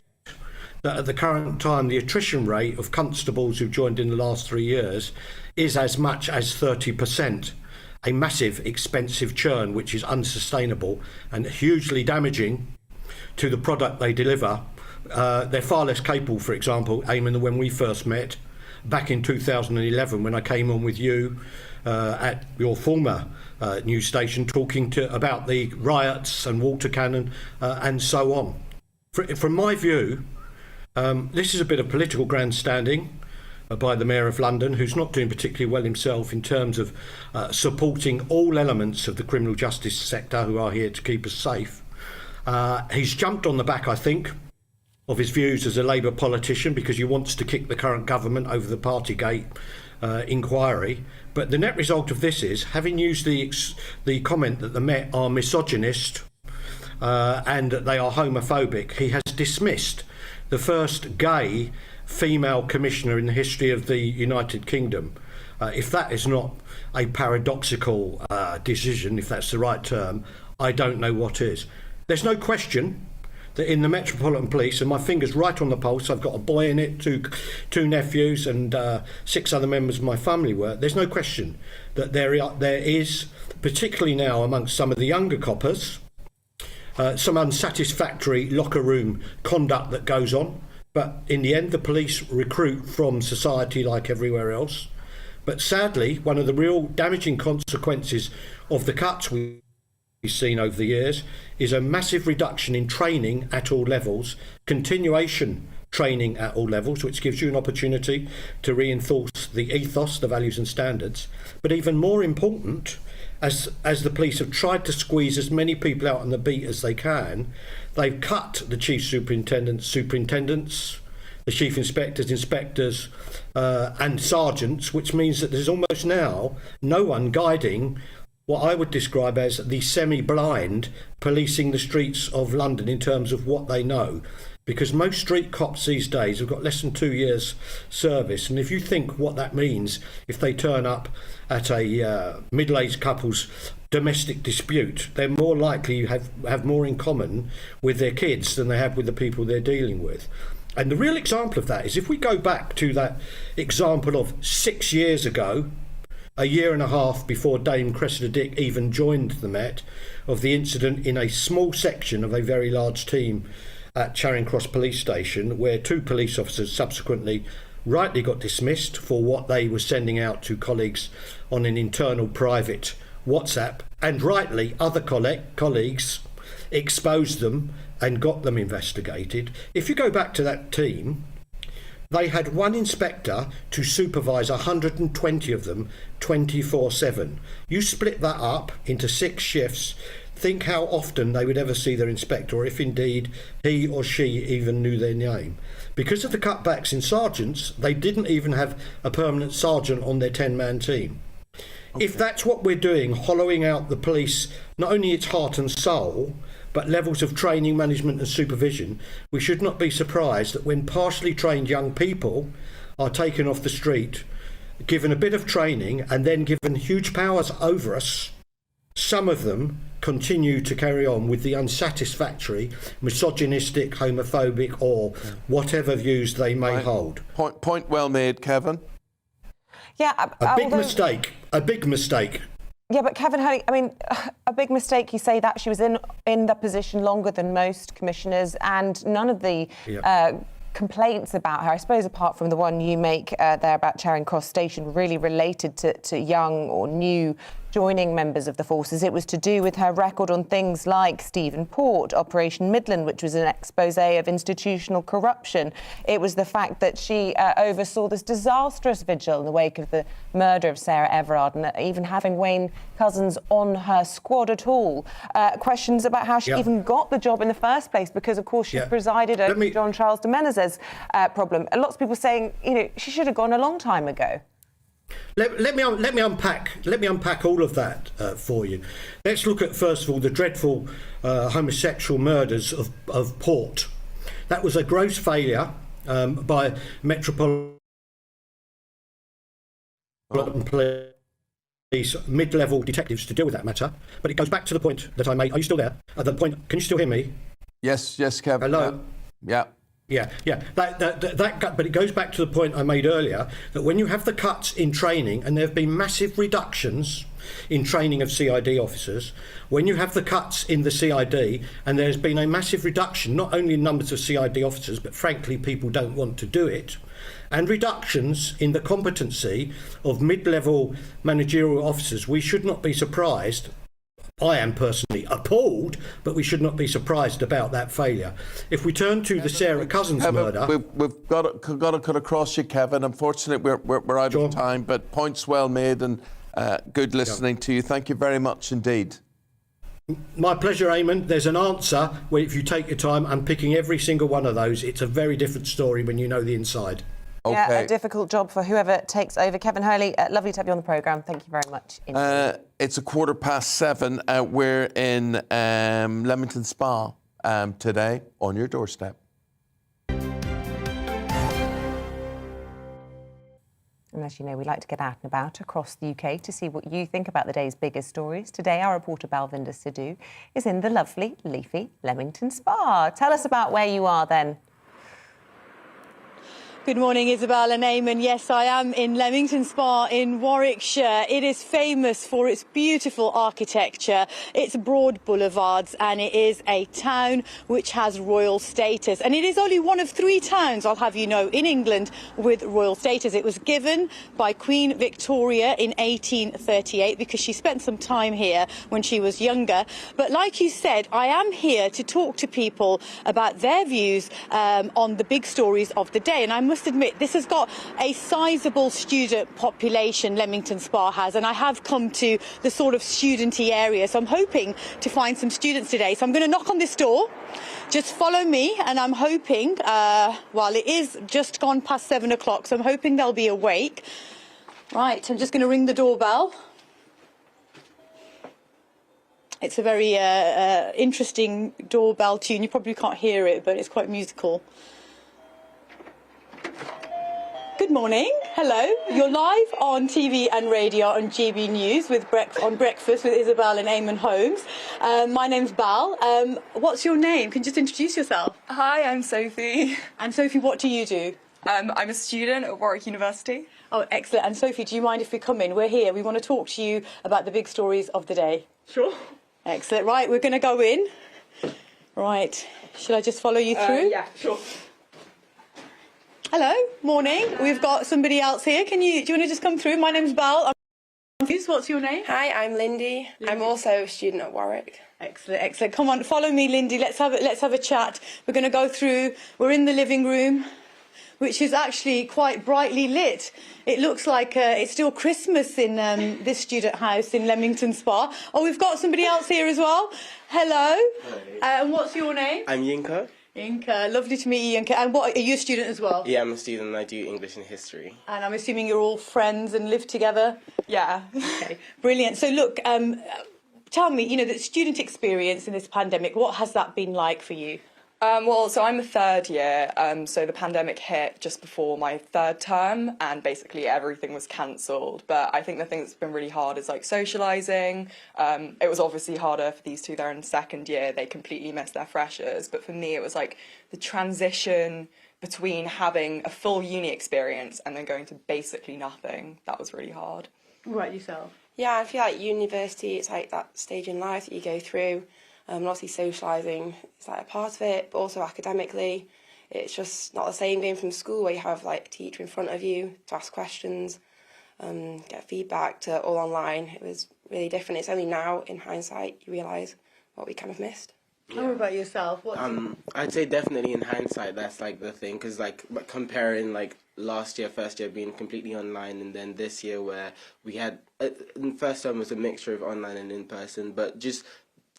that at the current time the attrition rate of constables who've joined in the last 3 years is as much as 30%, a massive expensive churn which is unsustainable and hugely damaging to the product they deliver. They're far less capable, for example, Eamonn, than when we first met back in 2011 when I came on with you at your former news station talking about the riots and water cannon and so on. From my view, this is a bit of political grandstanding by the Mayor of London, who's not doing particularly well himself in terms of supporting all elements of the criminal justice sector who are here to keep us safe. He's jumped on the back, I think, of his views as a Labour politician because he wants to kick the current government over the Partygate inquiry. But the net result of this is, having used the comment that the Met are misogynist and that they are homophobic, he has dismissed the first gay female commissioner in the history of the United Kingdom. If that is not a paradoxical decision, if that's the right term, I don't know what is. There's no question that in the Metropolitan Police, and my finger's right on the pulse, I've got a boy in it, two nephews and 6 other members of my family work, there's no question that there is, particularly now amongst some of the younger coppers, some unsatisfactory locker room conduct that goes on. But in the end, the police recruit from society like everywhere else. But sadly, one of the real damaging consequences of the cuts we've seen over the years is a massive reduction in training at all levels, continuation training at all levels, which gives you an opportunity to reinforce the ethos, the values and standards. But even more important, as the police have tried to squeeze as many people out on the beat as they can, they've cut the chief superintendents, the chief inspectors and sergeants, which means that there's almost now no one guiding what I would describe as the semi-blind policing the streets of London in terms of what they know. Because most street cops these days have got less than 2 years service. And if you think what that means, if they turn up at a middle-aged couple's domestic dispute, they're more likely to have more in common with their kids than they have with the people they're dealing with. And the real example of that is if we go back to that example of 6 years ago, a year and a half before Dame Cressida Dick even joined the Met, of the incident in a small section of a very large team at Charing Cross Police Station, where 2 police officers subsequently rightly got dismissed for what they were sending out to colleagues on an internal private WhatsApp, and rightly other colleagues exposed them and got them investigated. If you go back to that team, they had 1 inspector to supervise 120 of them 24/7. You split that up into 6 shifts, think how often they would ever see their inspector, or if indeed he or she even knew their name. Because of the cutbacks in sergeants, they didn't even have a permanent sergeant on their 10-man team. Okay. If that's what we're doing, hollowing out the police, not only its heart and soul, but levels of training, management and supervision, we should not be surprised that when partially trained young people are taken off the street, given a bit of training and then given huge powers over us, some of them continue to carry on with the unsatisfactory, misogynistic, homophobic or whatever views they may hold. Point well made, Kevin. Yeah, a big mistake. Yeah, but Kevin, I mean, a big mistake. You say that she was in the position longer than most commissioners, and none of the complaints about her, I suppose, apart from the one you make there about Charing Cross Station, really related to young or new joining members of the forces. It was to do with her record on things like Stephen Port, Operation Midland, which was an expose of institutional corruption. It was the fact that she oversaw this disastrous vigil in the wake of the murder of Sarah Everard, and even having Wayne Couzens on her squad at all. Questions about how she even got the job in the first place, because, of course, she presided over John Charles de Menezes' problem. And lots of people saying, you know, she should have gone a long time ago. Let me unpack all of that for you. Let's look at, first of all, the dreadful homosexual murders of Port. That was a gross failure by Metropolitan Police mid-level detectives to deal with that matter. But it goes back to the point that I made. Are you still there? At the point, can you still hear me? Yes, Kevin. Hello. Yeah. But it goes back to the point I made earlier, that when you have the cuts in training, and there have been massive reductions in training of CID officers, when you have the cuts in the CID, and there's been a massive reduction, not only in numbers of CID officers, but frankly people don't want to do it, and reductions in the competency of mid-level managerial officers, we should not be surprised. I am personally appalled, but we should not be surprised about that failure. If we turn to the Sarah Couzens murder... We've got to cut across you, Kevin. Unfortunately, we're out of time, but points well made, and good listening to you. Thank you very much indeed. My pleasure, Eamonn. There's an answer where if you take your time and picking every single one of those, it's a very different story when you know the inside. Yeah, a difficult job for whoever takes over. Kevin Hurley, lovely to have you on the programme. Thank you very much. It's 7:15. We're in Leamington Spa today on your doorstep. And as you know, we like to get out and about across the UK to see what you think about the day's biggest stories. Today, our reporter Balvinder Sidhu is in the lovely, leafy Leamington Spa. Tell us about where you are then. Good morning, Isabel and Eamonn. Yes, I am in Leamington Spa in Warwickshire. It is famous for its beautiful architecture, its broad boulevards, and it is a town which has royal status. And it is only one of 3 towns, I'll have you know, in England with royal status. It was given by Queen Victoria in 1838 because she spent some time here when she was younger. But like you said, I am here to talk to people about their views on the big stories of the day. And I must admit, this has got a sizable student population, Leamington Spa has, and I have come to the sort of studenty area, so I'm hoping to find some students today. So I'm going to knock on this door. Just follow me, and I'm hoping, well, it is just gone past 7 o'clock, so I'm hoping they'll be awake. Right, I'm just going to ring the doorbell. It's a very interesting doorbell tune. You probably can't hear it, but it's quite musical. Good morning. Hello. You're live on TV and radio on GBNews with on Breakfast with Isabel and Eamonn Holmes. My name's Bal. What's your name? Can you just introduce yourself? Hi, I'm Sophie. And Sophie, what do you do? I'm a student at Warwick University. Oh, excellent. And Sophie, do you mind if we come in? We're here. We want to talk to you about the big stories of the day. Sure. Excellent. Right, we're going to go in. Right. Should I just follow you through? Yeah, sure. Hello, morning. We've got somebody else here. Do you want to just come through? My name's Bal. What's your name? Hi, I'm Lindy. I'm also a student at Warwick. Excellent, excellent. Come on, follow me, Lindy. Let's have a chat. We're going to go through. We're in the living room, which is actually quite brightly lit. It looks like it's still Christmas in this student house in Leamington Spa. Oh, we've got somebody else here as well. Hello. Hi. And what's your name? I'm Yinka. Yinka, lovely to meet you, Yinka. And what, are you a student as well? Yeah, I'm a student and I do English and history. And I'm assuming you're all friends and live together? Yeah. Okay, brilliant. So look, tell me, you know, the student experience in this pandemic, what has that been like for you? Well, so I'm a third year, so the pandemic hit just before my third term and basically everything was cancelled. But I think the thing that's been really hard is like socialising. It was obviously harder for these two. They're in second year, they completely missed their freshers. But for me, it was like the transition between having a full uni experience and then going to basically nothing. That was really hard. What about yourself? Yeah, I feel like university, it's like that stage in life that you go through. Obviously socialising is like a part of it, but also academically, it's just not the same going from school where you have like a teacher in front of you to ask questions, get feedback, to all online. It was really different. It's only now, in hindsight, you realise what we kind of missed. Yeah. How about yourself? I'd say definitely in hindsight that's like the thing, because like comparing like last year, first year being completely online, and then this year where we had first term was a mixture of online and in person, but just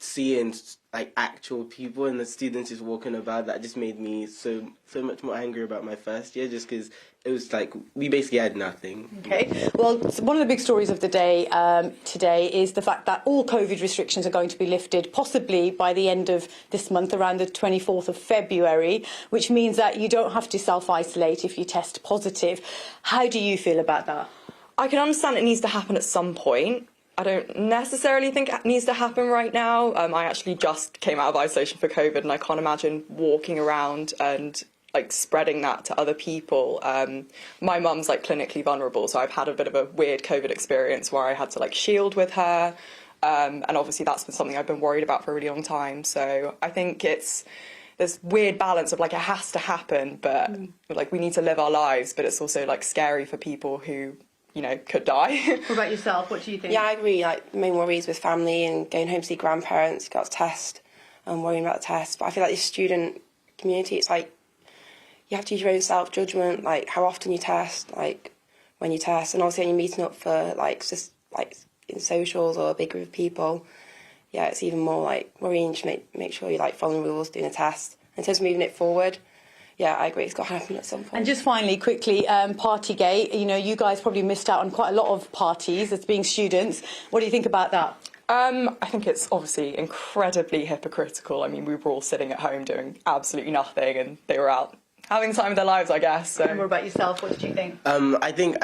seeing like actual people and the students just walking about, that just made me so much more angry about my first year, just because it was like we basically had nothing. Okay, well, one of the big stories of the day today is the fact that all COVID restrictions are going to be lifted possibly by the end of this month, around the 24th of February, which means that you don't have to self-isolate if you test positive. How do you feel about that? I can understand it needs to happen at some point. I don't necessarily think it needs to happen right now. I actually just came out of isolation for COVID and I can't imagine walking around and like spreading that to other people. My mum's like clinically vulnerable, so I've had a bit of a weird COVID experience where I had to like shield with her. And obviously that's been something I've been worried about for a really long time. So I think it's this weird balance of like it has to happen, but like we need to live our lives, but it's also like scary for people who, you know, could die. What about yourself? What do you think? Yeah, I agree. Like, main worries with family and going home to see grandparents, got to test and worrying about the test. But I feel like the student community, it's like you have to use your own self-judgment, like how often you test, like when you test, and obviously when you're meeting up for like just like in socials or a big group of people, yeah, it's even more like worrying to make sure you're like following rules, doing a test. In terms of moving it forward, yeah, I agree, it's got to happen at some point. And just finally, quickly, Partygate, you know, you guys probably missed out on quite a lot of parties as being students. What do you think about that? I think it's obviously incredibly hypocritical. I mean, we were all sitting at home doing absolutely nothing, and they were out having the time of their lives, I guess. So. And what about yourself? What did you think? I think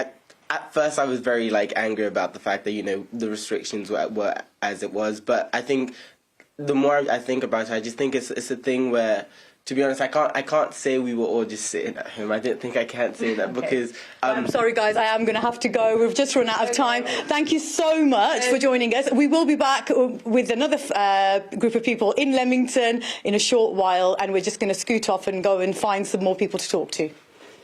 at first I was very angry about the fact that the restrictions were as it was, but I think the more I think about it, I just think it's a thing where, to be honest, I can't say we were all just sitting at home. I don't think I can say that because... I'm sorry, guys, I am going to have to go. We've just run out of time. Thank you so much for joining us. We will be back with another group of people in Leamington in a short while, and we're just going to scoot off and go and find some more people to talk to.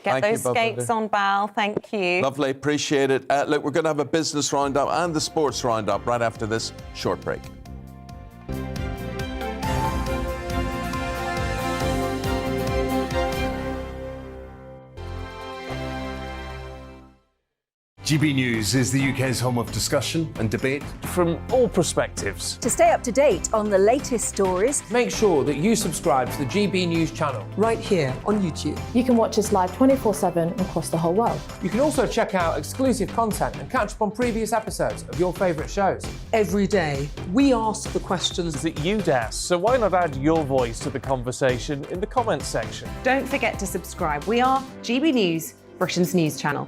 Get those skates on, Val. Thank you. Lovely, appreciate it. Look, we're going to have a business roundup and the sports roundup right after this short break. GB News is the UK's home of discussion and debate from all perspectives. To stay up to date on the latest stories, make sure that you subscribe to the GB News channel right here on YouTube. You can watch us live 24/7 across the whole world. You can also check out exclusive content and catch up on previous episodes of your favourite shows. Every day, we ask the questions that you'd ask, so why not add your voice to the conversation in the comments section? Don't forget to subscribe. We are GB News, Britain's news channel.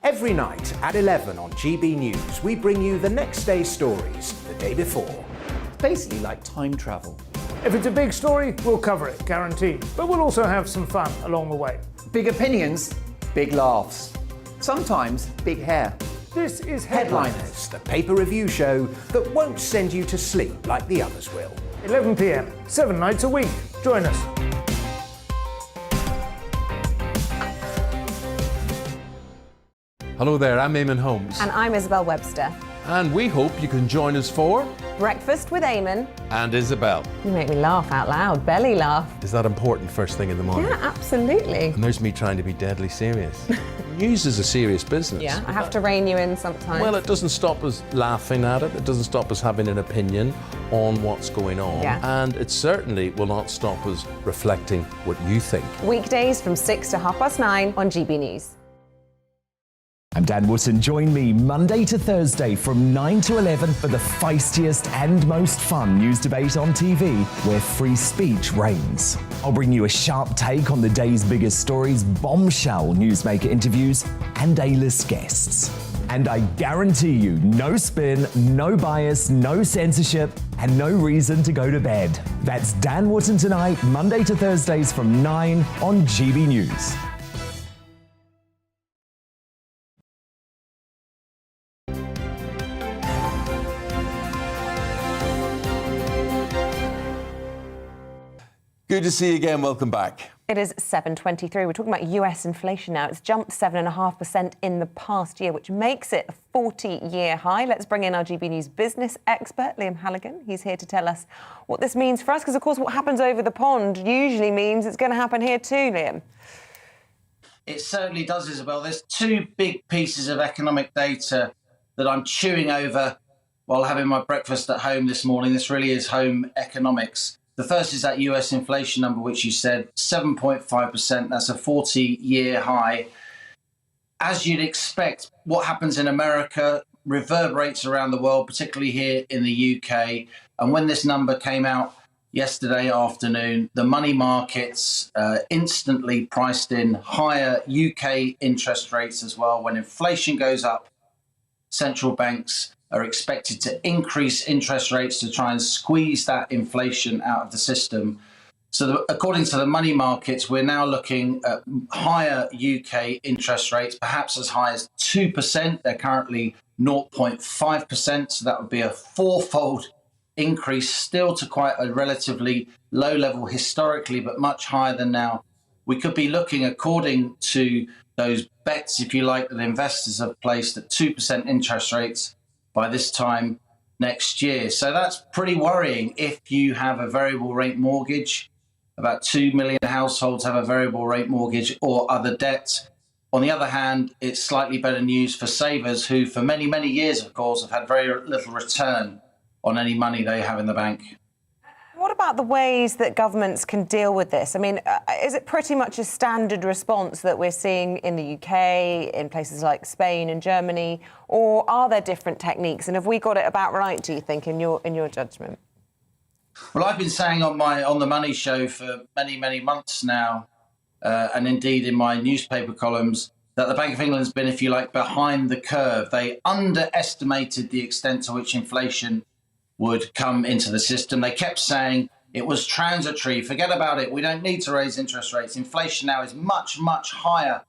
Every night at 11 on GB News, we bring you the next day's stories the day before. Basically like time travel. If it's a big story, we'll cover it, guaranteed. But we'll also have some fun along the way. Big opinions, big laughs. Sometimes big hair. This is Headliners, the paper review show that won't send you to sleep like the others will. 11 p.m, 7 nights a week. Join us. Hello there, I'm Eamonn Holmes. And I'm Isabel Webster. And we hope you can join us for... Breakfast with Eamonn. And Isabel. You make me laugh out loud, belly laugh. Is that important first thing in the morning? Yeah, absolutely. And there's me trying to be deadly serious. News is a serious business. Yeah, I have to rein you in sometimes. Well, it doesn't stop us laughing at it. It doesn't stop us having an opinion on what's going on. Yeah. And it certainly will not stop us reflecting what you think. Weekdays from 6 to 9:30 on GB News. I'm Dan Wootton. Join me Monday to Thursday from 9 to 11 for the feistiest and most fun news debate on TV, where free speech reigns. I'll bring you a sharp take on the day's biggest stories, bombshell newsmaker interviews, and A-list guests. And I guarantee you, no spin, no bias, no censorship, and no reason to go to bed. That's Dan Wootton tonight, Monday to Thursdays from 9 on GB News. Good to see you again. Welcome back. It is 7:23. We're talking about US inflation now. It's jumped 7.5% in the past year, which makes it a 40-year high. Let's bring in our GB News business expert, Liam Halligan. He's here to tell us what this means for us, because, of course, what happens over the pond usually means it's going to happen here too, Liam. It certainly does, Isabel. There's two big pieces of economic data that I'm chewing over while having my breakfast at home this morning. This really is home economics. The first is that US inflation number, which you said, 7.5%. That's a 40-year high. As you'd expect, what happens in America reverberates around the world, particularly here in the UK. And when this number came out yesterday afternoon, the money markets instantly priced in higher UK interest rates as well. When inflation goes up, central banks are expected to increase interest rates to try and squeeze that inflation out of the system. So according to the money markets, we're now looking at higher UK interest rates, perhaps as high as 2%. They're currently 0.5%, so that would be a fourfold increase, still to quite a relatively low level historically, but much higher than now. We could be looking, according to those bets, if you like, that investors have placed at 2% interest rates by this time next year. So that's pretty worrying if you have a variable rate mortgage. About 2 million households have a variable rate mortgage or other debt. On the other hand, it's slightly better news for savers who, for many, many years, of course, have had very little return on any money they have in the bank. What about the ways that governments can deal with this? I mean, is it pretty much a standard response that we're seeing in the UK, in places like Spain and Germany, or are there different techniques? And have we got it about right, do you think, in your judgment? Well, I've been saying on the Money Show for many months now, and indeed in my newspaper columns, that the Bank of England's been, if you like, behind the curve. They underestimated the extent to which inflation would come into the system. They kept saying it was transitory, forget about it, we don't need to raise interest rates. Inflation now is much higher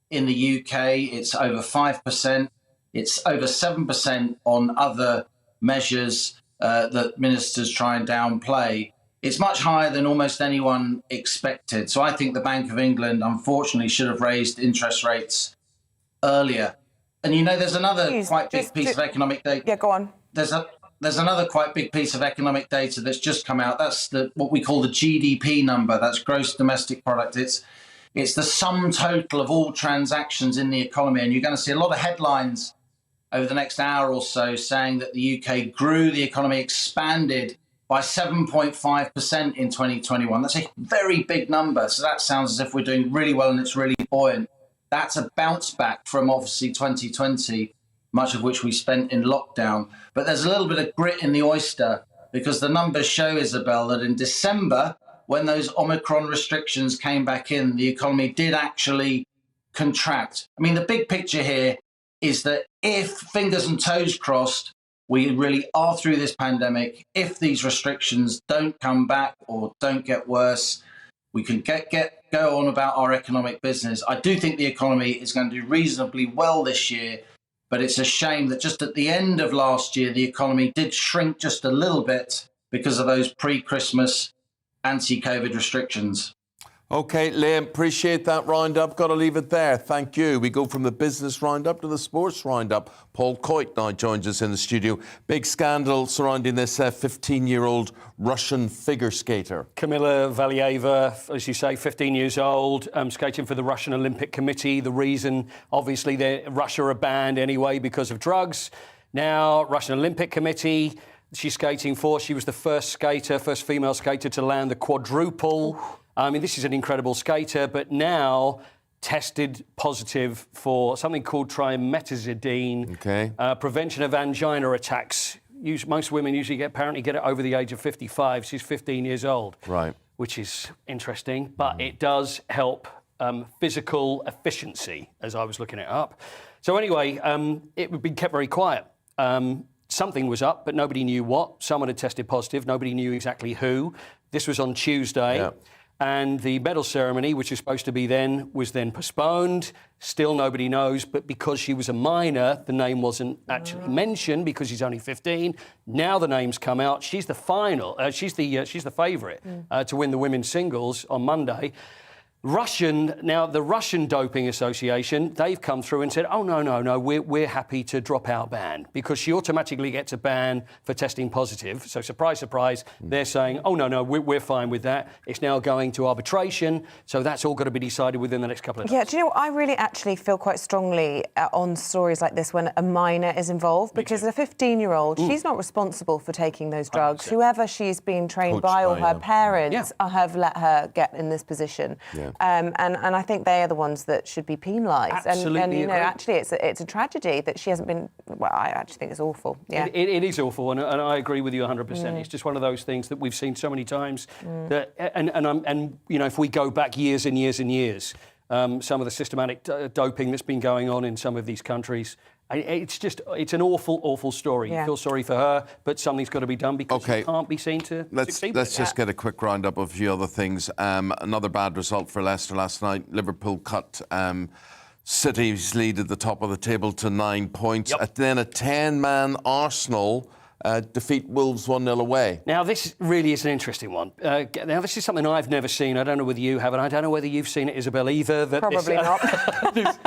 in the UK. It's over 5%. It's over 7% on other measures that ministers try and downplay. It's much higher than almost anyone expected. So I think the Bank of England, unfortunately, should have raised interest rates earlier. And, you know, there's another quite big piece of economic data. Yeah, go on. There's another quite big piece of economic data that's just come out. That's what we call the GDP number. That's gross domestic product. It's the sum total of all transactions in the economy. And you're going to see a lot of headlines over the next hour or so saying that the UK grew, the economy expanded by 7.5% in 2021. That's a very big number. So that sounds as if we're doing really well and it's really buoyant. That's a bounce back from obviously 2020, much of which we spent in lockdown. But there's a little bit of grit in the oyster because the numbers show, Isabel, that in December, when those Omicron restrictions came back in, the economy did actually contract. I mean, the big picture here is that if, fingers and toes crossed, we really are through this pandemic, if these restrictions don't come back or don't get worse, we can go on about our economic business. I do think the economy is going to do reasonably well this year, but it's a shame that just at the end of last year, the economy did shrink just a little bit because of those pre-Christmas anti-COVID restrictions. OK, Liam, appreciate that roundup. Got to leave it there. Thank you. We go from the business roundup to the sports roundup. Paul Coit now joins us in the studio. Big scandal surrounding this 15-year-old Russian figure skater. Kamila Valieva, as you say, 15 years old, skating for the Russian Olympic Committee. The reason, obviously, Russia are banned anyway because of drugs. Now, Russian Olympic Committee, she's skating for. She was the first female skater to land the quadruple. I mean, this is an incredible skater, but now tested positive for something called trimetazidine, prevention of angina attacks. Most women usually apparently get it over the age of 55. She's 15 years old, right? Which is interesting, but it does help physical efficiency, as I was looking it up. So anyway, it would be kept very quiet. Something was up, but nobody knew what. Someone had tested positive. Nobody knew exactly who. This was on Tuesday. Yeah. And the medal ceremony, which was supposed to be then, was then postponed. Still nobody knows, but because she was a minor, the name wasn't actually mentioned because she's only 15. Now the name's come out. She's the she's the favourite to win the women's singles on Monday. The Russian Doping Association, they've come through and said, oh, no, we're happy to drop our ban because she automatically gets a ban for testing positive. So surprise, surprise, they're saying, oh, no, we're fine with that. It's now going to arbitration. So that's all got to be decided within the next couple of days. Yeah, do you know what? I really actually feel quite strongly on stories like this when a minor is involved because a 15-year-old, she's not responsible for taking those drugs. 100%. Whoever she's been trained by or her parents have let her get in this position. Yeah. And I think they are the ones that should be penalised. Absolutely. And you know, actually, it's a tragedy that she hasn't been. Well, I actually think it's awful. Yeah, it is awful, and I agree with you 100%. It's just one of those things that we've seen so many times. That and you know, if we go back years and years and years, some of the systematic doping that's been going on in some of these countries. It's an awful story. You feel sorry for her, but something's got to be done because you can't be seen to succeed. Let's just get a quick roundup of a few other things. Another bad result for Leicester last night. Liverpool cut City's lead at the top of the table to 9 points. Then a 10-man Arsenal defeat Wolves 1-0 away. Now, this really is an interesting one. Now, this is something I've never seen. I don't know whether you have, and I don't know whether you've seen it, Isabel, either. Probably not.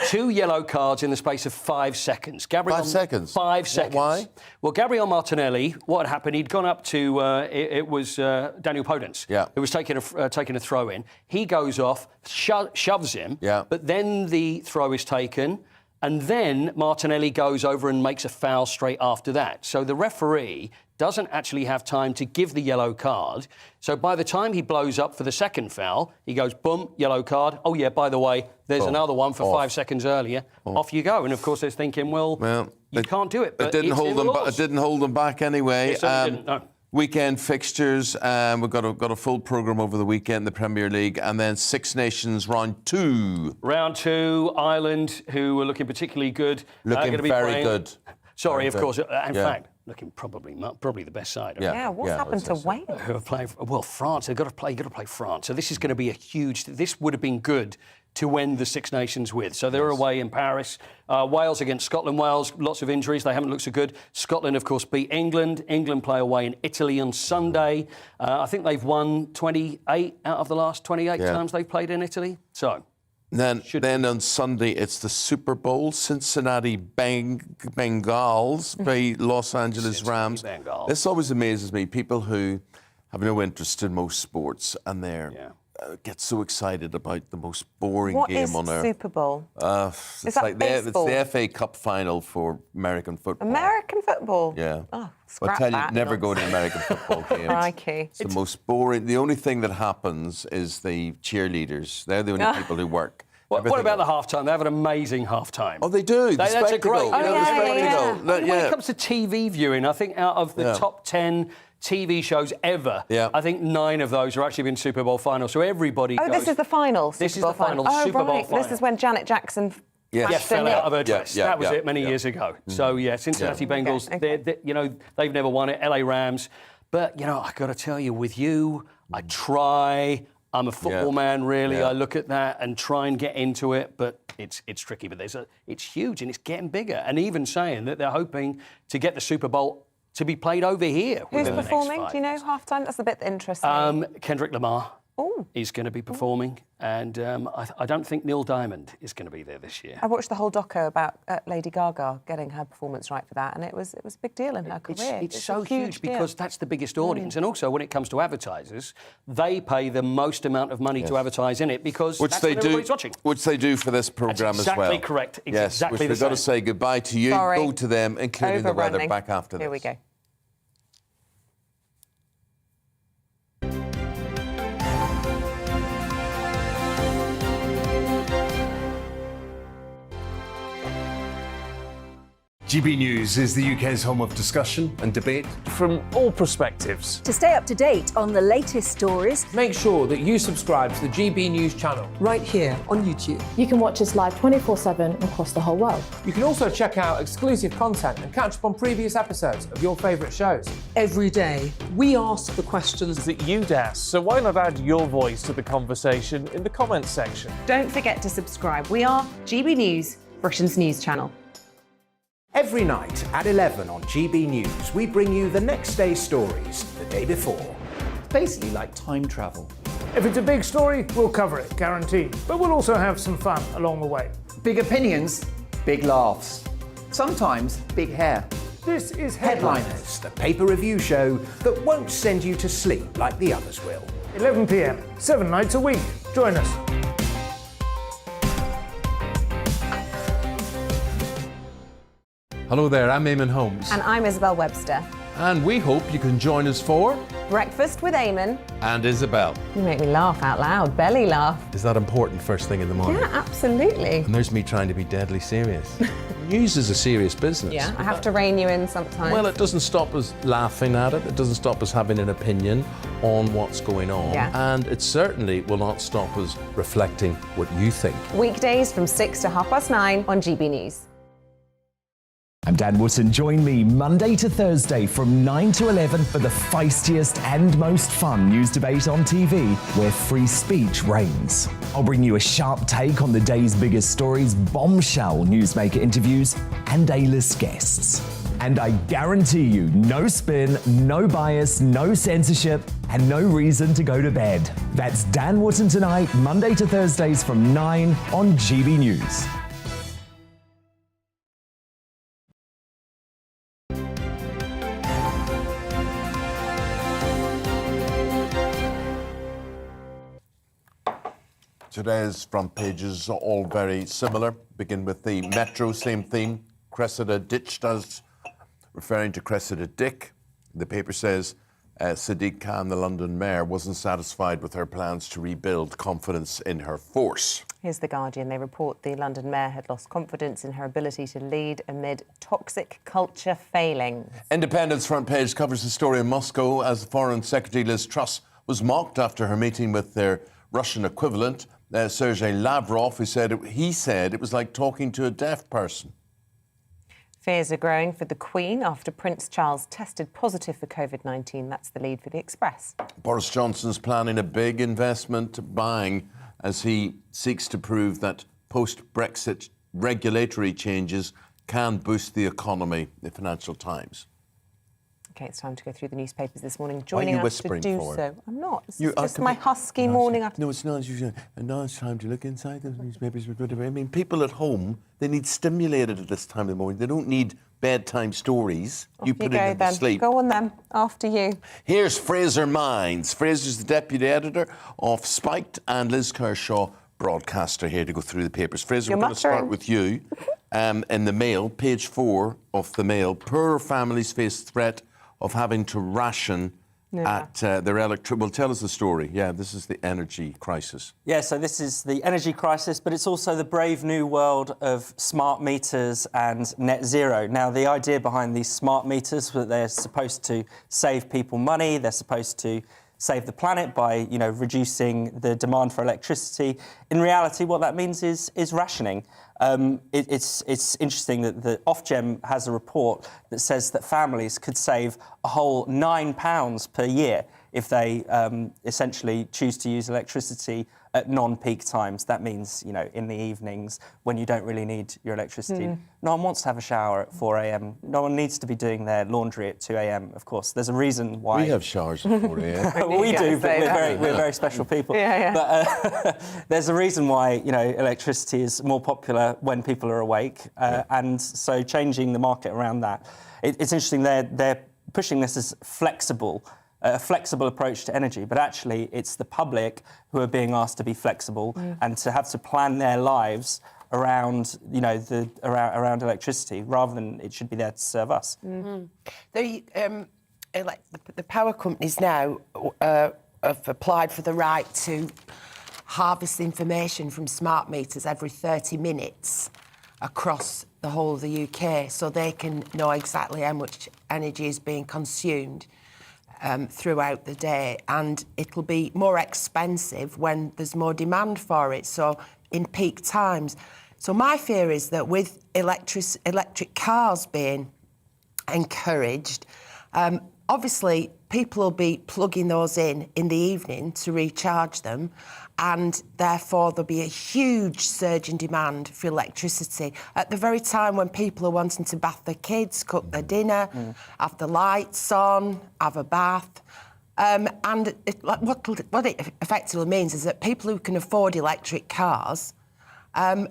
2 yellow cards in the space of 5 seconds. 5 seconds? 5 seconds. Why? Well, Gabriel Martinelli, what had happened, he'd gone up to, it was Daniel Podence, who was taking a throw in. He goes off, shoves him, but then the throw is taken. And then Martinelli goes over and makes a foul straight after that. So the referee doesn't actually have time to give the yellow card. So by the time he blows up for the second foul, he goes, boom, yellow card. Oh, yeah, by the way, there's another one for 5 seconds earlier. Off you go. And, of course, they're thinking, well you can't do it. But it didn't hold them back anyway. It certainly didn't, no. Weekend fixtures. We've got a full programme over the weekend, the Premier League, and then Six Nations round 2. Round 2, Ireland, who are looking particularly good. Looking very good. Sorry, of course. In fact, looking probably the best side. Yeah, what's happened to Wales? Who have played? Well, France. They've got to play France. So this is going to be a huge. This would have been good to end the Six Nations with. So they're away in Paris. Wales against Scotland. Wales, lots of injuries. They haven't looked so good. Scotland, of course, beat England. England play away in Italy on Sunday. I think they've won 28 out of the last 28 times they've played in Italy. So. Then on Sunday, it's the Super Bowl. Cincinnati Bengals play Los Angeles Rams. This always amazes me. People who have no interest in most sports and they're get so excited about the most boring game on earth. What is Super Bowl? It's like it's the FA Cup final for American football. American football? Yeah. Oh, I'll tell you, never go to an American football game. Crikey. It's the most boring. The only thing that happens is the cheerleaders. They're the only people who work. What about the halftime? They have an amazing halftime. Oh, they do. That's a great. When it comes to TV viewing, I think out of the top 10 TV shows ever, I think 9 of those are actually been Super Bowl finals. So everybody. Oh, this is the final. This is the final Super Bowl final. This is when Janet Jackson. Fell out of her dress. That was it many years ago. So Cincinnati Bengals. They've never won it. LA Rams, but I got to tell you, with you, I try. I'm a football man, really. I look at that and try and get into it, but it's tricky. But it's huge and it's getting bigger. And even saying that they're hoping to get the Super Bowl to be played over here. Who's performing? Do you know halftime? That's a bit interesting. Kendrick Lamar is going to be performing, and I don't think Neil Diamond is going to be there this year. I watched the whole doco about Lady Gaga getting her performance right for that, and it was a big deal in her career. It's so huge because that's the biggest audience, and also when it comes to advertisers, they pay the most amount of money to advertise in it because that's what everybody's watching. Which they do for this programme as well. Exactly correct. It's exactly the we've same. got to say goodbye to you. Sorry. Go to them, including the weather. Back after this. Here we go. GB News is the UK's home of discussion and debate from all perspectives. To stay up to date on the latest stories, make sure that you subscribe to the GB News channel right here on YouTube. You can watch us live 24/7 across the whole world. You can also check out exclusive content and catch up on previous episodes of your favourite shows. Every day, we ask the questions that you'd ask, so why not add your voice to the conversation in the comments section? Don't forget to subscribe. We are GB News, Britain's news channel. Every night at 11 on GB News, we bring you the next day's stories the day before. It's basically like time travel. If it's a big story, we'll cover it, guaranteed. But we'll also have some fun along the way. Big opinions, big laughs. Sometimes big hair. This is Headliners, the paper review show that won't send you to sleep like the others will. 11 p.m, 7 nights a week. Join us. Hello there, I'm Eamonn Holmes. And I'm Isabel Webster. And we hope you can join us for Breakfast with Eamonn and Isabel. You make me laugh out loud, belly laugh. Is that important first thing in the morning? Yeah, absolutely. And there's me trying to be deadly serious. News is a serious business. Yeah, I have to rein you in sometimes. Well, it doesn't stop us laughing at it. It doesn't stop us having an opinion on what's going on. Yeah. And it certainly will not stop us reflecting what you think. Weekdays from 6 to 9:30 on GB News. I'm Dan Wootton. Join me Monday to Thursday from 9 to 11 for the feistiest and most fun news debate on TV, where free speech reigns. I'll bring you a sharp take on the day's biggest stories, bombshell newsmaker interviews, and A-list guests. And I guarantee you, no spin, no bias, no censorship, and no reason to go to bed. That's Dan Wootton Tonight, Monday to Thursdays from 9 on GB News. Today's front pages are all very similar. Begin with the Metro, same theme. Cressida ditched us, referring to Cressida Dick. The paper says Sadiq Khan, the London mayor, wasn't satisfied with her plans to rebuild confidence in her force. Here's The Guardian. They report the London mayor had lost confidence in her ability to lead amid toxic culture failings. Independent's front page covers the story in Moscow as Foreign Secretary Liz Truss was mocked after her meeting with their Russian equivalent, Sergei Lavrov, who said it was like talking to a deaf person. Fears are growing for the Queen after Prince Charles tested positive for COVID-19. That's the lead for The Express. Boris Johnson's planning a big investment buying as he seeks to prove that post-Brexit regulatory changes can boost the economy, the Financial Times. OK, it's time to go through the newspapers this morning. Joining us to do so. I'm not. It's You are just my husky morning. No, it's not. And now it's time to look inside those newspapers. I mean, people at home, they need stimulated at this time of the morning. They don't need bedtime stories. Off you put go, them to then. sleep. Go on then. After you. Here's Fraser Mines. Fraser's the deputy editor of Spiked, and Liz Kershaw, broadcaster, here to go through the papers. Fraser, we're going to start with you. In the Mail, page 4 of the Mail, poorer families face threat of having to ration at their electricity. Well, tell us the story. Yeah, this is the energy crisis. Yeah, so this is the energy crisis, but it's also the brave new world of smart meters and net zero. Now, the idea behind these smart meters was that they're supposed to save people money, they're supposed to save the planet by, reducing the demand for electricity. In reality, what that means is rationing. It's interesting that the Ofgem has a report that says that families could save a whole £9 per year if they essentially choose to use electricity at non-peak times. That means, in the evenings when you don't really need your electricity. No one wants to have a shower at 4 a.m. No one needs to be doing their laundry at 2 a.m, of course. There's a reason why... We have showers at 4 a.m. Well, we do, but we're very special people. But there's a reason why, electricity is more popular when people are awake. And so changing the market around that. It's interesting, they're pushing this as flexible, a flexible approach to energy, but actually it's the public who are being asked to be flexible and to have to plan their lives around, around electricity, rather than it should be there to serve us. The power companies now have applied for the right to harvest information from smart meters every 30 minutes across the whole of the UK, so they can know exactly how much energy is being consumed throughout the day, and it'll be more expensive when there's more demand for it, so in peak times. So my fear is that with electric cars being encouraged, obviously people will be plugging those in the evening to recharge them, and therefore there'll be a huge surge in demand for electricity at the very time when people are wanting to bath their kids, cook their dinner, have the lights on, have a bath. What it effectively means is that people who can afford electric cars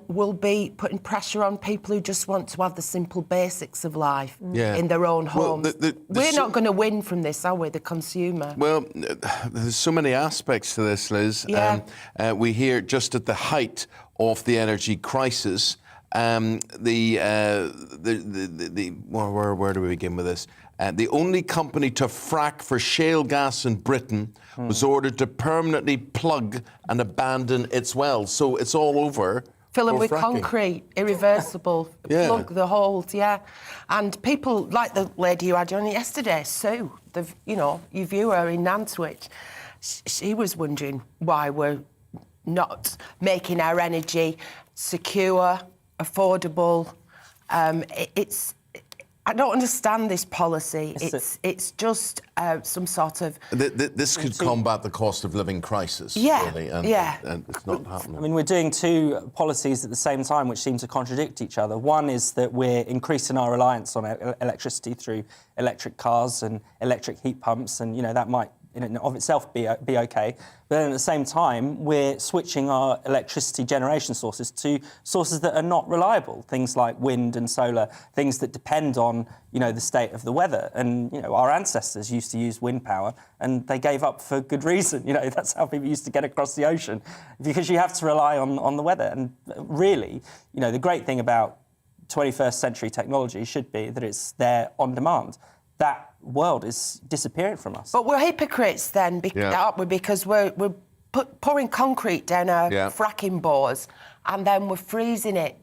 will be putting pressure on people who just want to have the simple basics of life in their own homes. We're not going to win from this, are we, the consumer? Well, there's so many aspects to this, Liz. Yeah. We hear just at the height of the energy crisis, where do we begin with this? The only company to frack for shale gas in Britain was ordered to permanently plug and abandon its wells. So it's all over. Fill them with fracking. concrete, irreversible, plug the holes, And people, like the lady you had on yesterday, Sue, YouView her in Nantwich, she was wondering why we're not making our energy secure, affordable. I don't understand this policy. It's just some sort of... This could combat the cost of living crisis, really, and it's not happening. I mean, we're doing two policies at the same time which seem to contradict each other. One is that we're increasing our reliance on electricity through electric cars and electric heat pumps, and, that might in and of itself be okay. But then at the same time, we're switching our electricity generation sources to sources that are not reliable, things like wind and solar, things that depend on, the state of the weather. And, our ancestors used to use wind power and they gave up for good reason. That's how people used to get across the ocean, because you have to rely on the weather. And really, the great thing about 21st century technology should be that it's there on demand. That world is disappearing from us. But we're hypocrites then, aren't we? Because we're pouring concrete down our fracking bores and then we're freezing it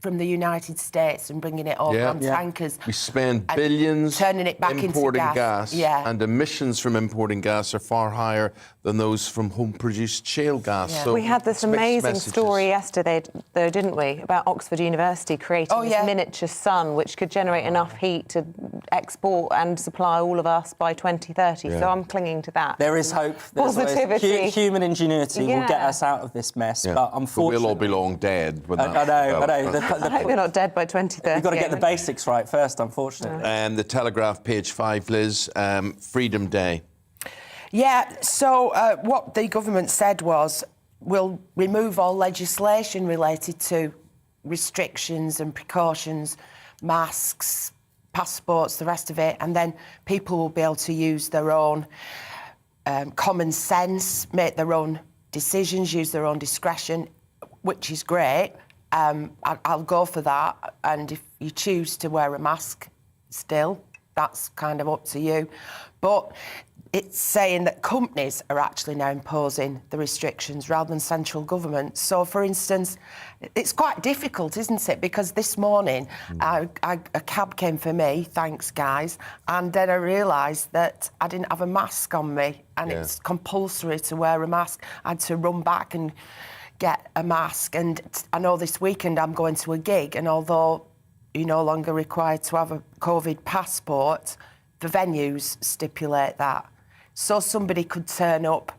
from the United States and bringing it over on tankers. We spend billions turning it back importing into gas. And emissions from importing gas are far higher than those from home-produced shale gas. So we had this amazing story yesterday, though, didn't we, about Oxford University creating this miniature sun which could generate enough heat to export and supply all of us by 2030. So I'm clinging to that. There is hope. Positivity. Human ingenuity will get us out of this mess, but unfortunately... But we'll all be long dead. When I know. I hope you're not dead by 2030. You've got to get the basics right first, unfortunately. And the Telegraph, page 5, Liz, Freedom Day. Yeah, so what the government said was, we'll remove all legislation related to restrictions and precautions, masks, passports, the rest of it, and then people will be able to use their own common sense, make their own decisions, use their own discretion, which is great. I'll go for that, and if you choose to wear a mask still, that's kind of up to you. But it's saying that companies are actually now imposing the restrictions rather than central government. So, for instance, it's quite difficult, isn't it? Because this morning a cab came for me, thanks guys, and then I realised that I didn't have a mask on me, and it's compulsory to wear a mask. I had to run back and get a mask, and I know this weekend I'm going to a gig, and although you're no longer required to have a COVID passport, the venues stipulate that. So somebody could turn up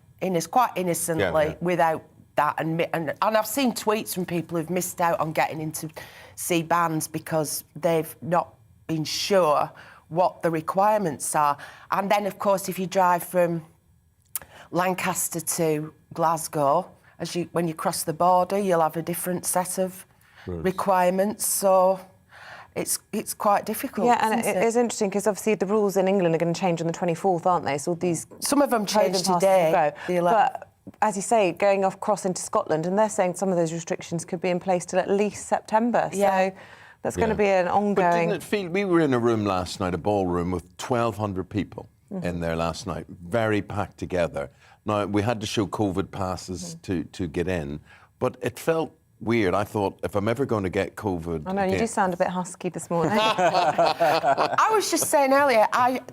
quite innocently without that, and I've seen tweets from people who've missed out on getting in to see bands because they've not been sure what the requirements are. And then, of course, if you drive from Lancaster to Glasgow, when you cross the border, you'll have a different set of requirements. So it's quite difficult. Yeah, and it is interesting because obviously the rules in England are going to change on the 24th, aren't they? So some of them change today. But as you say, going across into Scotland, and they're saying some of those restrictions could be in place till at least September. So that's going to be an ongoing. But didn't it feel? We were in a room last night, a ballroom with 1,200 people in there last night, very packed together. Now, we had to show COVID passes to get in, but it felt weird. I thought, if I'm ever going to get COVID... I know, you do sound a bit husky this morning. I was just saying earlier,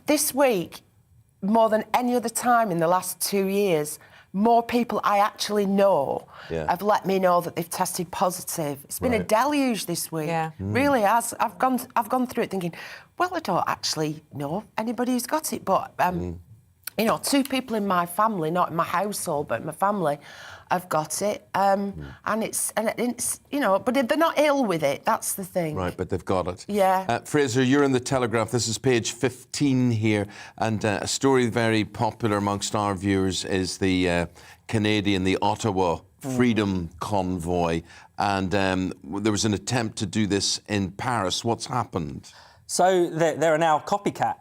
this week, more than any other time in the last 2 years, more people I actually know have let me know that they've tested positive. It's been a deluge this week. Really has. I've gone through it thinking, well, I don't actually know anybody who's got it, but... 2 people in my family, not in my household, but in my family, have got it. And it's, but they're not ill with it. That's the thing. Right, but they've got it. Yeah. Fraser, you're in the Telegraph. This is page 15 here. And a story very popular amongst our viewers is the Canadian, the Ottawa Freedom Convoy. And there was an attempt to do this in Paris. What's happened? So there are now copycat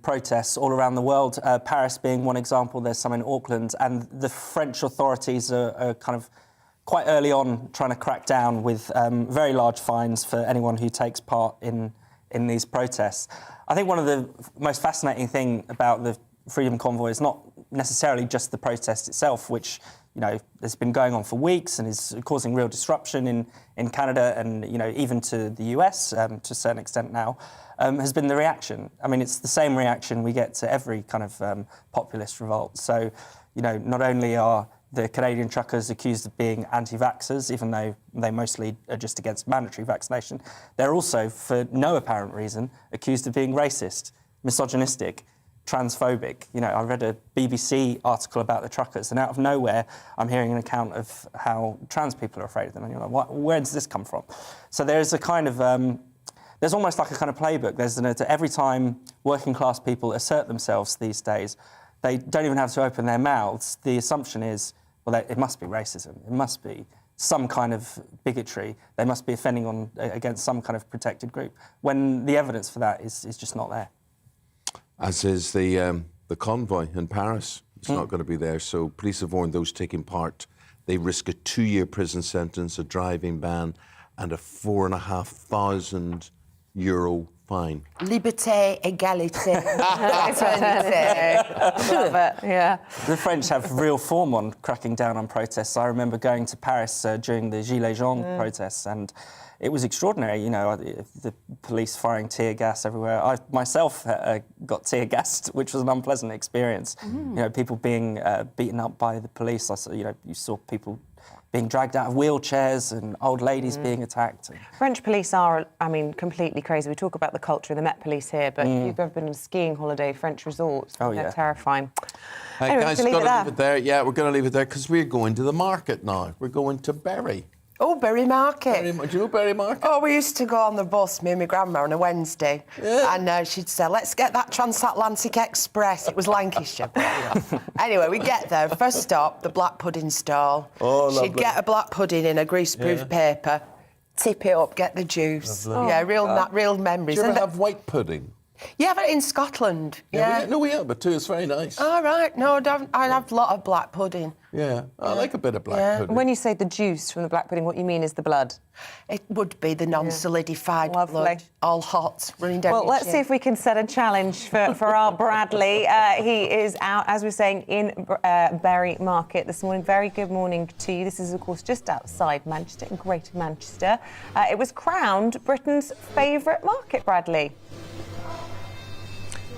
protests all around the world, Paris being one example. There's some in Auckland, and the French authorities are kind of quite early on trying to crack down with very large fines for anyone who takes part in these protests. I think one of the most fascinating thing about the Freedom Convoy is not necessarily just the protest itself, which has been going on for weeks and is causing real disruption in Canada and even to the US to a certain extent now. Has been the reaction. I mean, it's the same reaction we get to every kind of populist revolt. So, not only are the Canadian truckers accused of being anti-vaxxers, even though they mostly are just against mandatory vaccination, they're also, for no apparent reason, accused of being racist, misogynistic, transphobic. I read a BBC article about the truckers, and out of nowhere, I'm hearing an account of how trans people are afraid of them. And you're like, where does this come from? So there's a kind of... There's almost like a kind of playbook. Every time working class people assert themselves these days, they don't even have to open their mouths. The assumption is, well, it must be racism. It must be some kind of bigotry. They must be offending against some kind of protected group, when the evidence for that is just not there. As is the convoy in Paris. It's not going to be there. So police have warned those taking part. They risk a 2-year prison sentence, a driving ban, and a €4,500 fine. Liberté, égalité, Love it, yeah. The French have real form on cracking down on protests. I remember going to Paris during the Gilets jaunes protests, and it was extraordinary, you know, the police firing tear gas everywhere. I myself got tear gassed, which was an unpleasant experience. You know, people being beaten up by the police. You saw people being dragged out of wheelchairs and old ladies being attacked. French police are, I mean, completely crazy. We talk about the culture of the Met Police here, but if you've ever been on a skiing holiday, French resorts, they're terrifying. Anyway, guys, we've got to leave it there. Yeah, we're going to leave it there because we're going to the market now. We're going to Bury. Oh, Bury Market. Do you know Bury Market? Oh, we used to go on the bus, me and my grandma, on a Wednesday. Yeah. And she'd say, let's get that transatlantic express. It was Lancashire. Anyway, we get there. First stop, the black pudding stall. Oh, lovely. She'd get a black pudding in a greaseproof paper, tip it up, get the juice. Lovely. Yeah, real memories. Do you ever have white pudding? Yeah, but in Scotland. Yeah. We have it too. It's very nice. All right. No, I have a lot of black pudding. Yeah, I like a bit of black pudding. When you say the juice from the black pudding, what you mean is the blood? It would be the non-solidified blood, all hot, running down Well, let's see if we can set a challenge for our Bradley. He is out, as we're saying, in Bury Market this morning. Very good morning to you. This is, of course, just outside Manchester, in Greater Manchester. It was crowned Britain's favourite market, Bradley.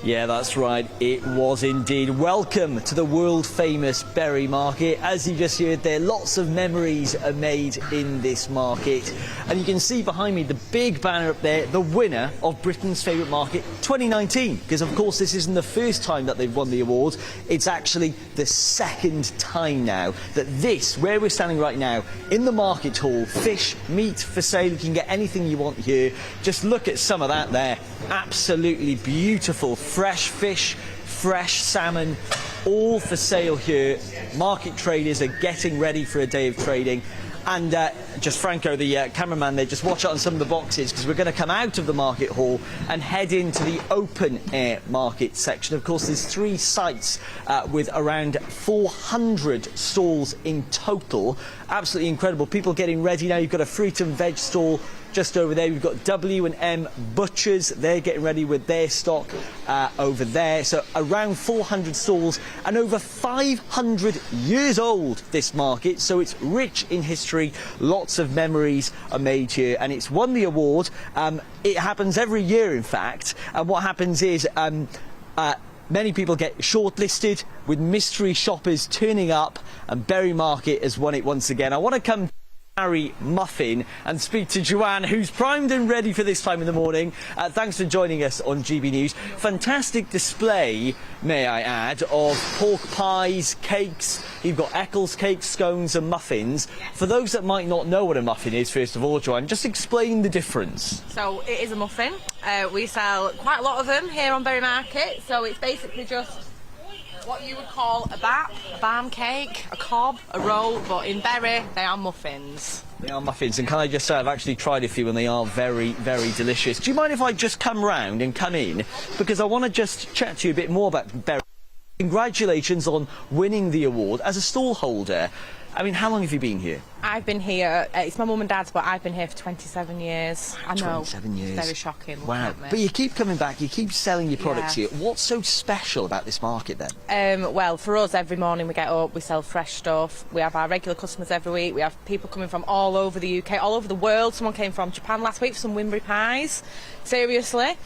Yeah, that's right. It was indeed. Welcome to the world-famous Bury Market. As you just heard there, lots of memories are made in this market. And you can see behind me the big banner up there, the winner of Britain's Favourite Market 2019. Because, of course, this isn't the first time that they've won the award. It's actually the second time now that this, where we're standing right now, in the market hall, fish, meat for sale. You can get anything you want here. Just look at some of that there. Absolutely beautiful. Fresh fish, fresh salmon, all for sale here. Market traders are getting ready for a day of trading. And just Franco, the cameraman there, just watch out on some of the boxes because we're going to come out of the market hall and head into the open air market section. Of course, there's 3 sites with around 400 stalls in total. Absolutely incredible. People getting ready now. You've got a fruit and veg stall just over there. We've got W&M Butchers. They're getting ready with their stock over there. So around 400 stalls and over 500 years old, this market. So it's rich in history. Lots of memories are made here. And it's won the award. It happens every year, in fact. And what happens is many people get shortlisted with mystery shoppers turning up, and Bury Market has won it once again. I want to come Harry Muffin and speak to Joanne, who's primed and ready for this time in the morning. Thanks for joining us on GB News. Fantastic display, may I add, of pork pies, cakes. You've got Eccles cakes, scones and muffins. For those that might not know what a muffin is, first of all, Joanne, just explain the difference. So it is a muffin. We sell quite a lot of them here on Bury Market. So it's basically just what you would call a bap, a barm cake, a cob, a roll, but in Bury they are muffins. They are muffins, and can I just say I've actually tried a few and they are very, very delicious. Do you mind if I just come round and come in? Because I want to just chat to you a bit more about Bury. Congratulations on winning the award as a stall holder. I mean, how long have you been here? I've been here, it's my mum and dad's, but I've been here for 27 years. I know. 27 years. It's very shocking. Wow. But you keep coming back, you keep selling your products here. What's so special about this market then? Well, for us, every morning we get up, we sell fresh stuff. We have our regular customers every week. We have people coming from all over the UK, all over the world. Someone came from Japan last week for some Wimbury pies. Seriously.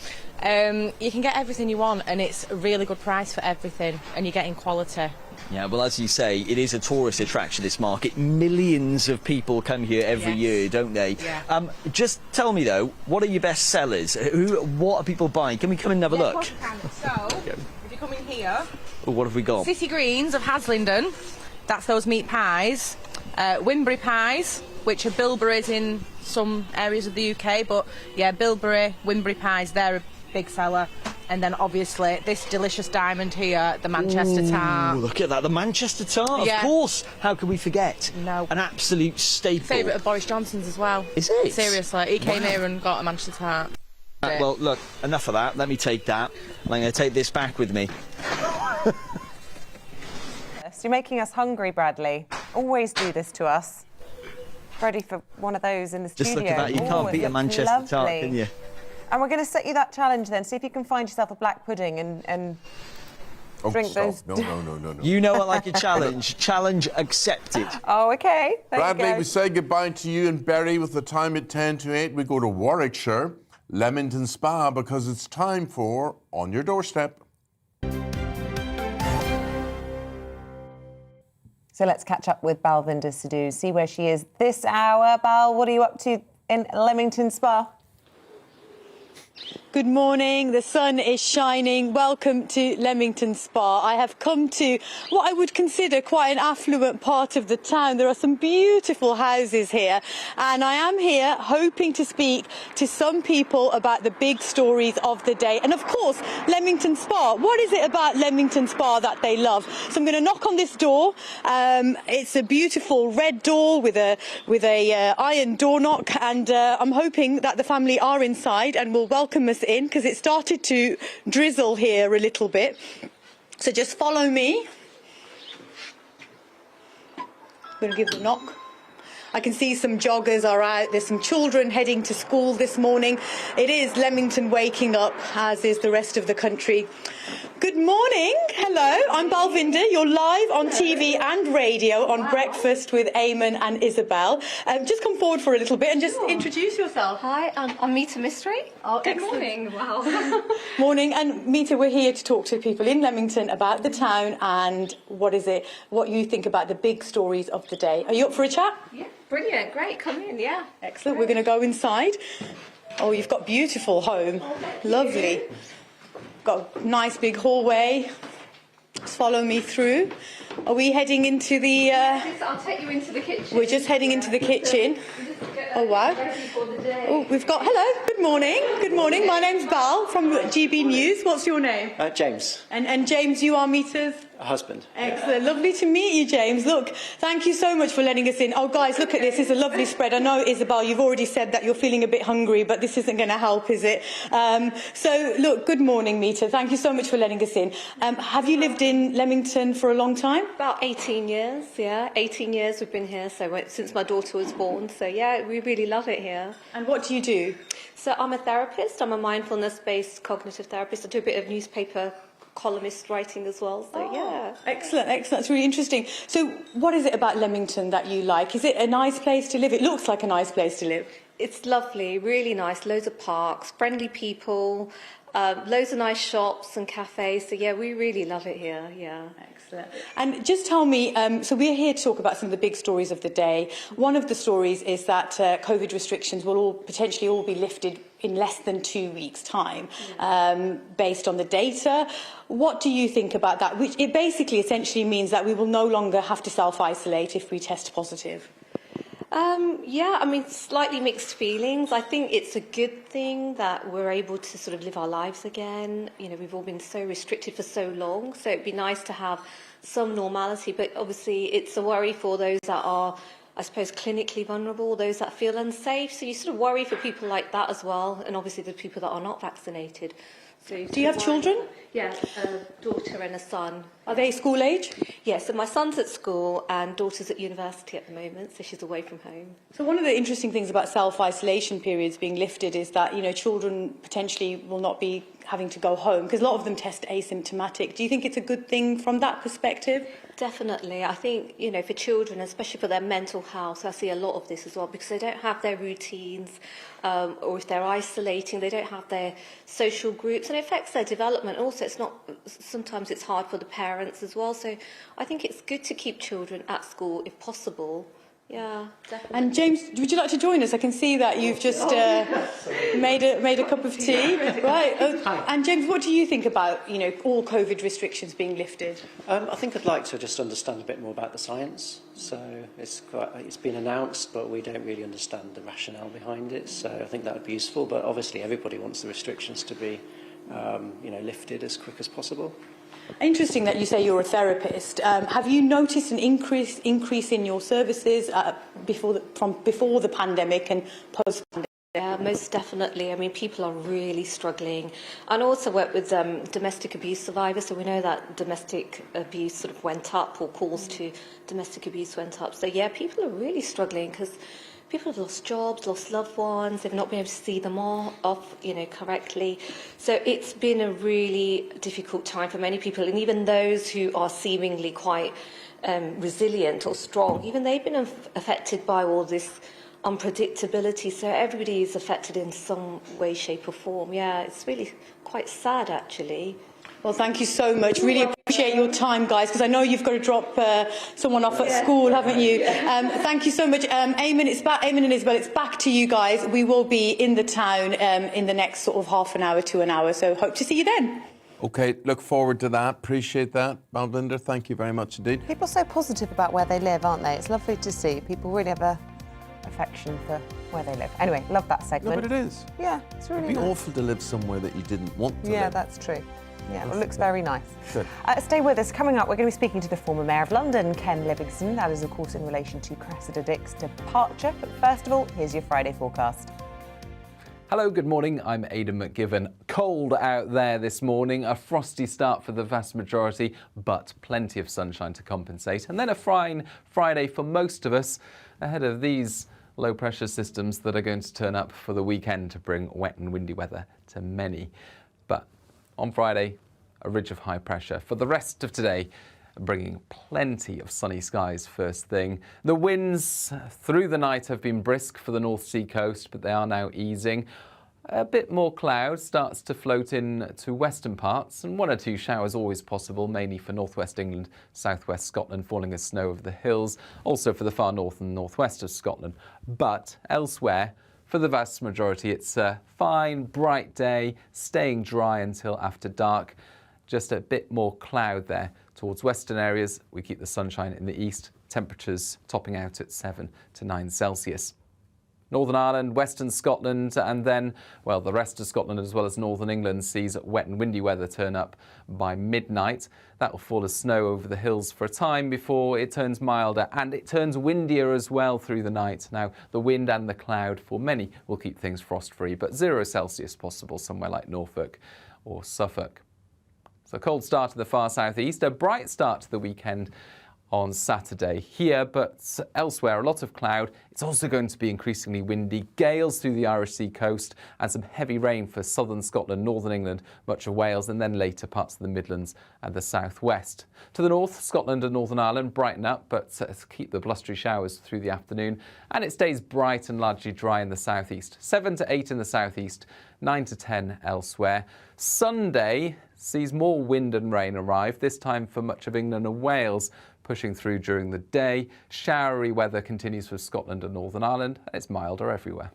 You can get everything you want, and it's a really good price for everything, and you're getting quality. Yeah, well, as you say, it is a tourist attraction, this market. Millions of people come here every year, don't they? Yeah. Just tell me, though, what are your best sellers? What are people buying? Can we come and have a look? So, if you come in here... Oh, what have we got? City Greens of Haslingden. That's those meat pies. Wimbury pies, which are bilberries in some areas of the UK, but, yeah, Bilberry, Wimbury pies, they're a big seller. And then obviously this delicious diamond here, the Manchester tart. Look at that, the Manchester tart, Yeah. of course. How could we forget? No. An absolute staple. Favourite of Boris Johnson's as well. Is it? Seriously, he came here and got a Manchester tart. Well, look, enough of that. Let me take that. And I'm going to take this back with me. You're making us hungry, Bradley. Always do this to us. Ready for one of those in the studio. Just look at that. You can't beat a Manchester tart, can you? And we're going to set you that challenge then. See if you can find yourself a black pudding and drink those. No. You know I like a challenge. Challenge accepted. Oh, OK. There Bradley, you go. we say goodbye to you and Berry with the time at 10 to 8. We go to Warwickshire, Leamington Spa, because it's time for On Your Doorstep. So let's catch up with Balvinder Sidhu, see where she is this hour. Bal, what are you up to in Leamington Spa? Good morning, the sun is shining. Welcome to Leamington Spa. I have come to what I would consider quite an affluent part of the town. There are some beautiful houses here, and I am here hoping to speak to some people about the big stories of the day. And of course, Leamington Spa. What is it about Leamington Spa that they love? So I'm going to knock on this door. It's a beautiful red door with a iron door knock, and I'm hoping that the family are inside and will welcome us in, because it started to drizzle here a little bit. So just follow me. I'm going to give the knock. I can see some joggers are out. There's some children heading to school this morning. It is Leamington waking up, as is the rest of the country. Good morning. Hello, I'm Balvinder. You're live on TV and radio on Breakfast with Eamonn and Isabel. Just come forward for a little bit and just introduce yourself. Hi, I'm Mita Mystery. Oh, Good excellent. morning. Wow. Morning. And Mita, we're here to talk to people in Leamington about the town and what you think about the big stories of the day. Are you up for a chat? Yeah, brilliant. Great. Come in. Yeah. Excellent. We're going to go inside. Oh, you've got a beautiful home. Lovely. Got a nice big hallway. Just follow me through. Are we heading into the... I'll take you into the kitchen. We're just heading into the kitchen. Oh, wow. Oh, we've got... Hello. Good morning. Good morning. My name's Val from GBNews. What's your name? James. And James, you are Mita's... Husband. Excellent. Lovely to meet you, James. Look, thank you so much for letting us in. Oh, guys, look at this. It's a lovely spread. I know, Isabel, you've already said that you're feeling a bit hungry, but this isn't going to help, is it? So, look, good morning, Mita. Thank you so much for letting us in. Have you lived in Leamington for a long time? About 18 years, yeah. 18 years we've been here, so since my daughter was born. So, yeah, we really love it here. And what do you do? So I'm a therapist. I'm a mindfulness-based cognitive therapist. I do a bit of newspaper columnist writing as well, so yeah. Excellent, excellent. That's really interesting. So what is it about Leamington that you like? Is it a nice place to live? It looks like a nice place to live. It's lovely, really nice. Loads of parks, friendly people, loads of nice shops and cafes. So yeah, we really love it here, yeah. Excellent. And just tell me, so we're here to talk about some of the big stories of the day. One of the stories is that COVID restrictions will potentially all be lifted in less than 2 weeks' time, based on the data. What do you think about that? Which it basically essentially means that we will no longer have to self-isolate if we test positive. Yeah, I mean, slightly mixed feelings. I think it's a good thing that we're able to sort of live our lives again. You know, we've all been so restricted for so long, so it'd be nice to have some normality. But obviously, it's a worry for those that are, I suppose, clinically vulnerable, those that feel unsafe. So you sort of worry for people like that as well, and obviously the people that are not vaccinated. So do you have children? Yeah, a daughter and a son. Are they school age? Yeah, so my son's at school and daughter's at university at the moment, so she's away from home. So one of the interesting things about self-isolation periods being lifted is that, you know, children potentially will not be having to go home because a lot of them test asymptomatic. Do you think it's a good thing from that perspective? Definitely. I think, you know, for children, especially for their mental health, I see a lot of this as well because they don't have their routines, or if they're isolating, they don't have their social groups, and it affects their development. Also, sometimes it's hard for the parents as well. So I think it's good to keep children at school if possible. Yeah, definitely. And James, would you like to join us? I can see that you've just made a cup of tea, right? And James, what do you think about, you know, all COVID restrictions being lifted? I think I'd like to just understand a bit more about the science. So it's been announced, but we don't really understand the rationale behind it. So I think that would be useful. But obviously, everybody wants the restrictions to be lifted as quick as possible. Interesting that you say you're a therapist. Have you noticed an increase in your services before the pandemic and post-pandemic? Yeah, most definitely. I mean, people are really struggling. And I also work with domestic abuse survivors, so we know that domestic abuse sort of went up, or calls to domestic abuse went up. So yeah, people are really struggling because people have lost jobs, lost loved ones, they've not been able to see them off, correctly. So it's been a really difficult time for many people, and even those who are seemingly quite resilient or strong, even they've been affected by all this unpredictability. So everybody is affected in some way, shape or form. Yeah, it's really quite sad, actually. Well, thank you so much. Really appreciate your time, guys, because I know you've got to drop someone off at school, haven't you? Thank you so much. Eamonn and Isabel, it's back to you guys. We will be in the town in the next sort of half an hour to an hour, so hope to see you then. OK, look forward to that. Appreciate that, Malvinda. Thank you very much indeed. People are so positive about where they live, aren't they? It's lovely to see. People really have a affection for where they live. Anyway, love that segment. No, but it is. Yeah, it's really It'd be nice. awful to live somewhere that you didn't want to live. Yeah, that's true. Yeah, well, it looks very nice. Good. Stay with us. Coming up, we're going to be speaking to the former Mayor of London, Ken Livingstone. That is, of course, in relation to Cressida Dick's departure. But first of all, here's your Friday forecast. Hello, good morning. I'm Aidan McGivern. Cold out there this morning, a frosty start for the vast majority, but plenty of sunshine to compensate. And then a fine Friday for most of us ahead of these low pressure systems that are going to turn up for the weekend to bring wet and windy weather to many. But on Friday, a ridge of high pressure. For the rest of today, bringing plenty of sunny skies first thing. The winds through the night have been brisk for the North Sea coast, but they are now easing. A bit more cloud starts to float in to western parts, and 1 or 2 showers always possible, mainly for northwest England, southwest Scotland, falling as snow over the hills, also for the far north and northwest of Scotland. But elsewhere, for the vast majority, it's a fine, bright day, staying dry until after dark. Just a bit more cloud there. Towards western areas, we keep the sunshine in the east, temperatures topping out at 7 to 9 Celsius. Northern Ireland, western Scotland, and then, well, the rest of Scotland as well as northern England sees wet and windy weather turn up by midnight. That will fall as snow over the hills for a time before it turns milder, and it turns windier as well through the night. Now, the wind and the cloud for many will keep things frost-free, but 0 Celsius possible somewhere like Norfolk or Suffolk. So a cold start to the far southeast, a bright start to the weekend on Saturday here, but elsewhere a lot of cloud. It's also going to be increasingly windy, gales through the Irish Sea coast and some heavy rain for southern Scotland, northern England, much of Wales, and then later parts of the Midlands and the southwest. To the north, Scotland and Northern Ireland brighten up, but keep the blustery showers through the afternoon, and it stays bright and largely dry in the southeast. 7 to 8 in the southeast, 9 to 10 elsewhere. Sunday sees more wind and rain arrive, this time for much of England and Wales, pushing through during the day. Showery weather continues for Scotland and Northern Ireland, and it's milder everywhere.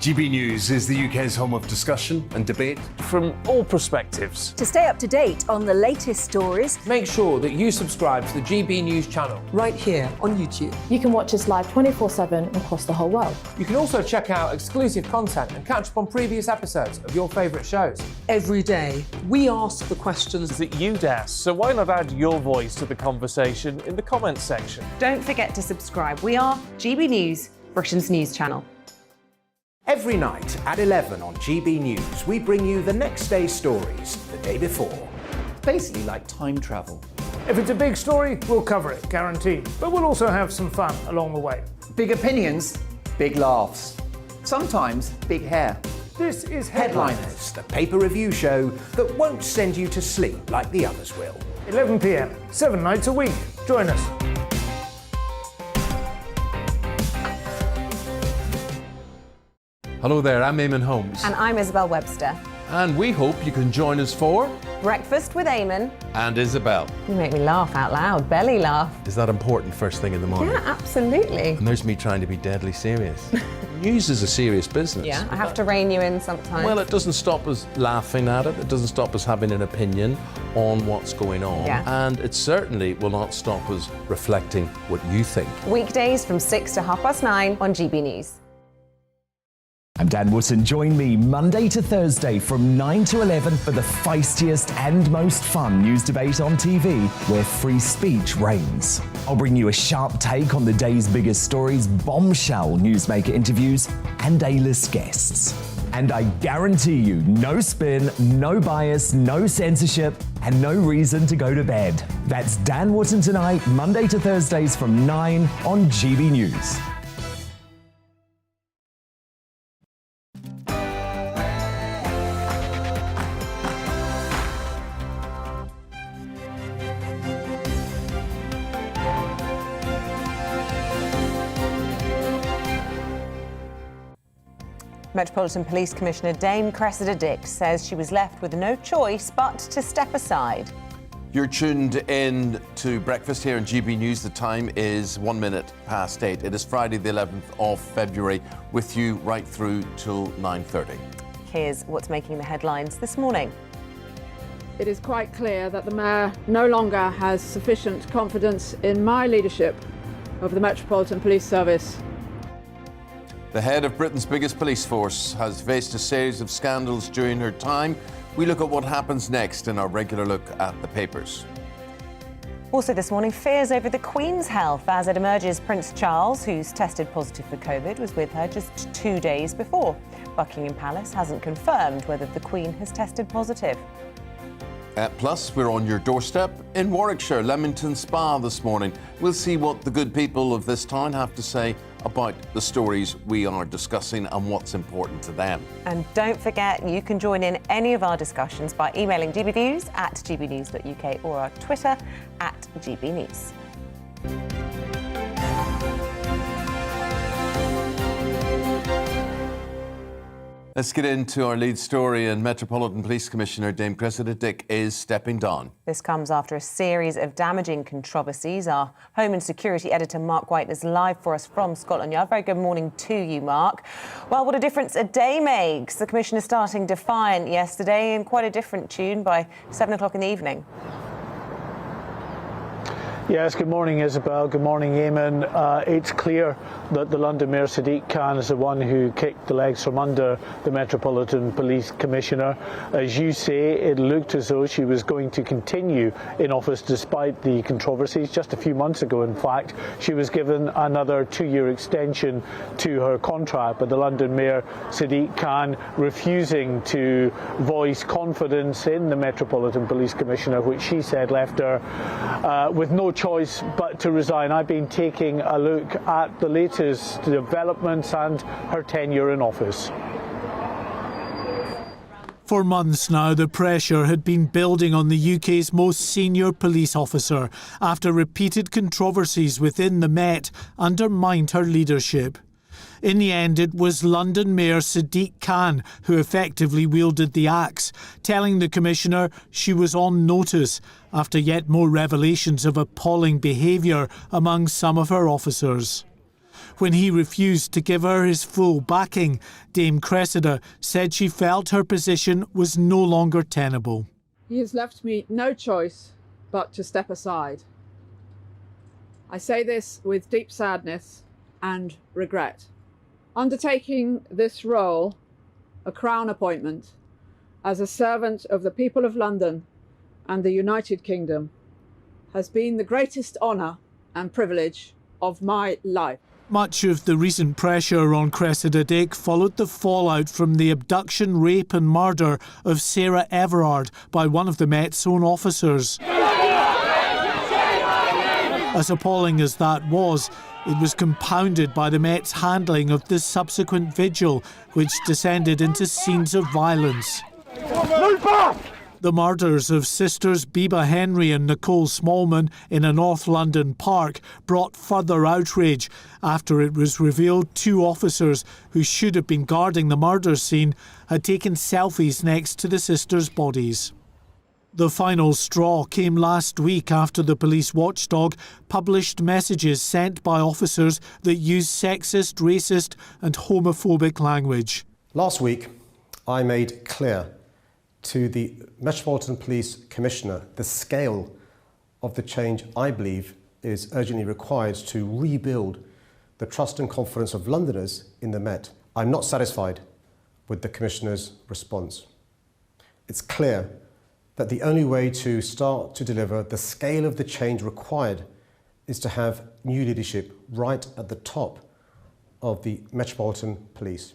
GB News is the UK's home of discussion and debate. From all perspectives. To stay up to date on the latest stories, make sure that you subscribe to the GB News channel right here on YouTube. You can watch us live 24/7 across the whole world. You can also check out exclusive content and catch up on previous episodes of your favourite shows. Every day, we ask the questions that you'd ask, so why not add your voice to the conversation in the comments section? Don't forget to subscribe. We are GB News, Britain's news channel. Every night at 11 on GB News, we bring you the next day's stories the day before. Basically like time travel. If it's a big story, we'll cover it, guaranteed. But we'll also have some fun along the way. Big opinions, big laughs. Sometimes big hair. This is Headliners, the paper review show that won't send you to sleep like the others will. 11 p.m, 7 nights a week. Join us. Hello there, I'm Eamonn Holmes. And I'm Isabel Webster. And we hope you can join us for Breakfast with Eamonn and Isabel. You make me laugh out loud, belly laugh. Is that important first thing in the morning? Yeah, absolutely. And there's me trying to be deadly serious. News is a serious business. Yeah, I have to rein you in sometimes. Well, it doesn't stop us laughing at it. It doesn't stop us having an opinion on what's going on. Yeah. And it certainly will not stop us reflecting what you think. Weekdays from 6 to 9:30 on GB News. I'm Dan Wootton. Join me Monday to Thursday from 9 to 11 for the feistiest and most fun news debate on TV, where free speech reigns. I'll bring you a sharp take on the day's biggest stories, bombshell newsmaker interviews, and A-list guests. And I guarantee you, no spin, no bias, no censorship, and no reason to go to bed. That's Dan Wootton tonight, Monday to Thursdays from 9 on GB News. Metropolitan Police Commissioner Dame Cressida Dick says she was left with no choice but to step aside. You're tuned in to breakfast here in GB News. The time is 1 minute past 8. It is Friday, the 11th of February, with you right through till 9:30. Here's what's making the headlines this morning. It is quite clear that the Mayor no longer has sufficient confidence in my leadership of the Metropolitan Police Service. The head of Britain's biggest police force has faced a series of scandals during her time. We look at what happens next in our regular look at the papers. Also this morning, fears over the Queen's health as it emerges Prince Charles, who's tested positive for COVID, was with her just 2 days before. Buckingham Palace hasn't confirmed whether the Queen has tested positive. Plus, we're on your doorstep in Warwickshire, Leamington Spa this morning. We'll see what the good people of this town have to say about the stories we are discussing and what's important to them. And don't forget, you can join in any of our discussions by emailing gbviews@gbnews.uk or our Twitter @gbnews. Let's get into our lead story, and Metropolitan Police Commissioner Dame Cressida Dick is stepping down. This comes after a series of damaging controversies. Our Home and Security editor Mark White is live for us from Scotland Yard. Very good morning to you, Mark. Well, what a difference a day makes. The Commissioner starting defiant yesterday in quite a different tune by 7 o'clock in the evening. Yes, good morning, Isabel. Good morning, Eamonn. It's clear that the London Mayor Sadiq Khan is the one who kicked the legs from under the Metropolitan Police Commissioner. As you say, it looked as though she was going to continue in office despite the controversies. Just a few months ago, in fact, she was given another 2-year extension to her contract, but the London Mayor Sadiq Khan refusing to voice confidence in the Metropolitan Police Commissioner, which she said left her with no choice but to resign. I've been taking a look at the latest developments and her tenure in office. For months now, the pressure had been building on the UK's most senior police officer after repeated controversies within the Met undermined her leadership. In the end, it was London Mayor Sadiq Khan who effectively wielded the axe, telling the Commissioner she was on notice after yet more revelations of appalling behaviour among some of her officers. When he refused to give her his full backing, Dame Cressida said she felt her position was no longer tenable. He has left me no choice but to step aside. I say this with deep sadness and regret. Undertaking this role, a Crown appointment, as a servant of the people of London and the United Kingdom, has been the greatest honour and privilege of my life. Much of the recent pressure on Cressida Dick followed the fallout from the abduction, rape and murder of Sarah Everard by one of the Met's own officers. As appalling as that was, it was compounded by the Met's handling of the subsequent vigil, which descended into scenes of violence. Move back! The murders of sisters Biba Henry and Nicole Smallman in a North London park brought further outrage after it was revealed 2 officers who should have been guarding the murder scene had taken selfies next to the sisters' bodies. The final straw came last week after the police watchdog published messages sent by officers that use sexist, racist and homophobic language. Last week, I made clear to the Metropolitan Police Commissioner the scale of the change I believe is urgently required to rebuild the trust and confidence of Londoners in the Met. I'm not satisfied with the Commissioner's response. It's clear that the only way to start to deliver the scale of the change required is to have new leadership right at the top of the Metropolitan Police.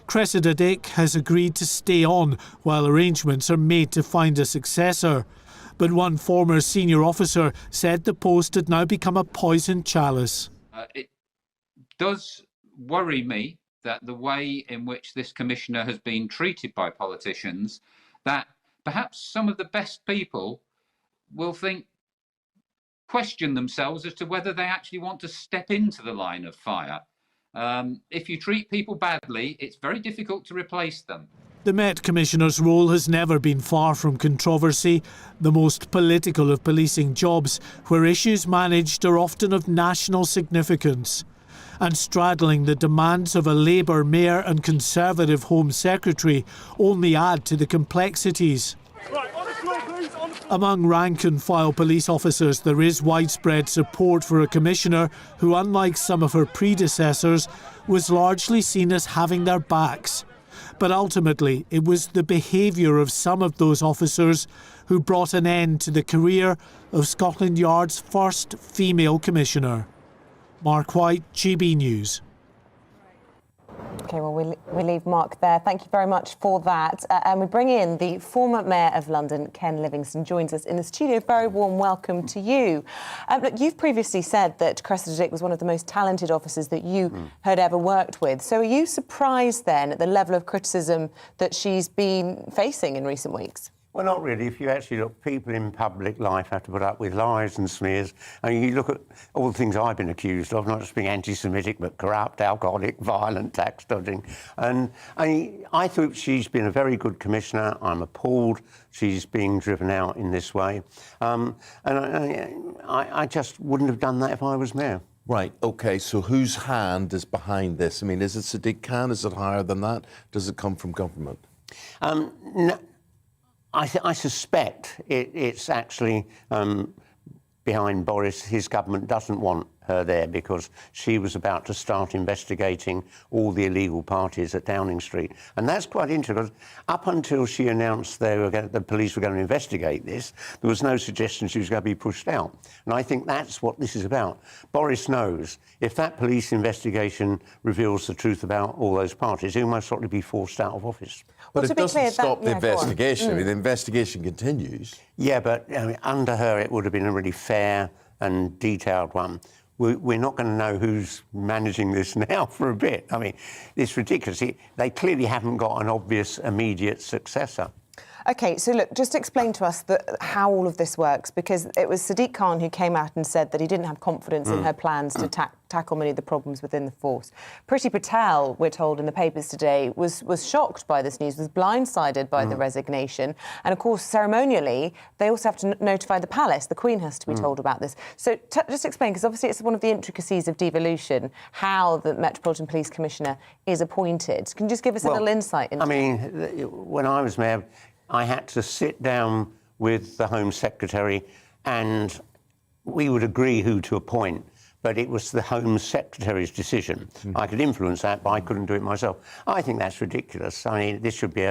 Cressida Dick has agreed to stay on while arrangements are made to find a successor. But one former senior officer said the post had now become a poison chalice. It does worry me that the way in which this commissioner has been treated by politicians, that perhaps some of the best people will question themselves as to whether they actually want to step into the line of fire. If you treat people badly, it's very difficult to replace them. The Met Commissioner's role has never been far from controversy, the most political of policing jobs, where issues managed are often of national significance. And straddling the demands of a Labour Mayor and Conservative Home Secretary only add to the complexities. Among rank-and-file police officers, there is widespread support for a commissioner who, unlike some of her predecessors, was largely seen as having their backs. But ultimately, it was the behaviour of some of those officers who brought an end to the career of Scotland Yard's first female commissioner. Mark White, GB News. OK, well, we leave Mark there. Thank you very much for that. And we bring in the former Mayor of London, Ken Livingstone, joins us in the studio. Very warm welcome to you. Look, you've previously said that Cressida Dick was one of the most talented officers that you had ever worked with. So are you surprised then at the level of criticism that she's been facing in recent weeks? Well, not really. If you actually look, people in public life have to put up with lies and smears. I mean, you look at all the things I've been accused of, not just being anti-Semitic, but corrupt, alcoholic, violent, tax dodging. And I thought she's been a very good commissioner. I'm appalled she's being driven out in this way. And I just wouldn't have done that if I was mayor. Right, OK, so whose hand is behind this? I mean, is it Sadiq Khan? Is it higher than that? Does it come from government? No. I suspect it's actually behind Boris. His government doesn't want her there because she was about to start investigating all the illegal parties at Downing Street. And that's quite interesting, because up until she announced the police were going to investigate this, there was no suggestion she was going to be pushed out. And I think that's what this is about. Boris knows if that police investigation reveals the truth about all those parties, he'll most likely be forced out of office. But it doesn't stop the investigation. I mean, the investigation continues. Yeah, but under her, it would have been a really fair and detailed one. We're not going to know who's managing this now for a bit. I mean, it's ridiculous. They clearly haven't got an obvious immediate successor. OK, so look, just explain to us how all of this works, because it was Sadiq Khan who came out and said that he didn't have confidence in her plans to tackle many of the problems within the force. Priti Patel, we're told in the papers today, was shocked by this news, was blindsided by the resignation. And, of course, ceremonially, they also have to notify the palace. The Queen has to be told about this. So just explain, because obviously it's one of the intricacies of devolution, how the Metropolitan Police Commissioner is appointed. Can you just give us a little insight into I mean, when I was mayor, I had to sit down with the Home Secretary and we would agree who to appoint, but it was the Home Secretary's decision. I could influence that, but I couldn't do it myself. I think that's ridiculous. I mean, this should be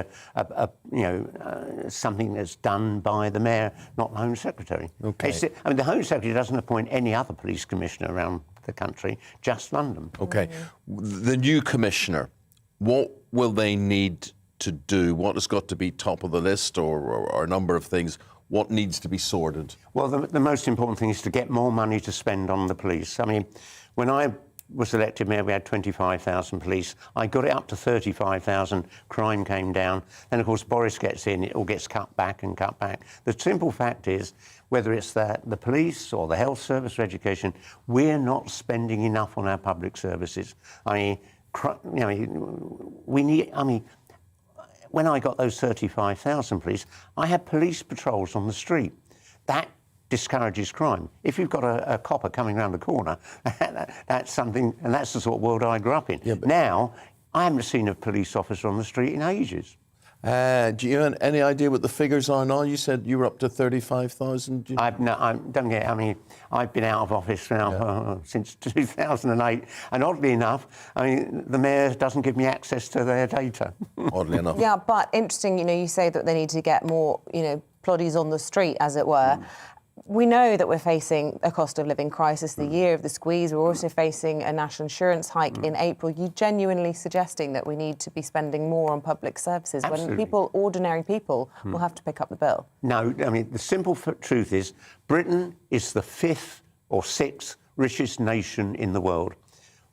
something that's done by the Mayor, not the Home Secretary. OK. I mean, the Home Secretary doesn't appoint any other police commissioner around the country, just London. OK. The new commissioner, what will they need to do? What has got to be top of the list, or a number of things? What needs to be sorted? Well, the most important thing is to get more money to spend on the police. I mean, when I was elected mayor, we had 25,000 police. I got it up to 35,000. Crime came down. Then, of course, Boris gets in. It all gets cut back and cut back. The simple fact is, whether it's the police or the health service or education, we're not spending enough on our public services. I mean, we need. I mean, when I got those 35,000 police, I had police patrols on the street. That discourages crime. If you've got a copper coming around the corner, that's something, and that's the sort of world I grew up in. Yeah, now, I haven't seen a police officer on the street in ages. Do you have any idea what the figures are now? You said you were up to 35,000. Don't get. I mean, I've been out of office now since 2008, and oddly enough, I mean, the mayor doesn't give me access to their data. Oddly enough. Yeah, but interesting. You say that they need to get more, ploddies on the street, as it were. We know that we're facing a cost of living crisis, the year of the squeeze. We're also facing a national insurance hike in April. You genuinely suggesting that we need to be spending more on public services Absolutely. when ordinary people, will have to pick up the bill? No, I mean, the simple truth is Britain is the 5th or 6th richest nation in the world.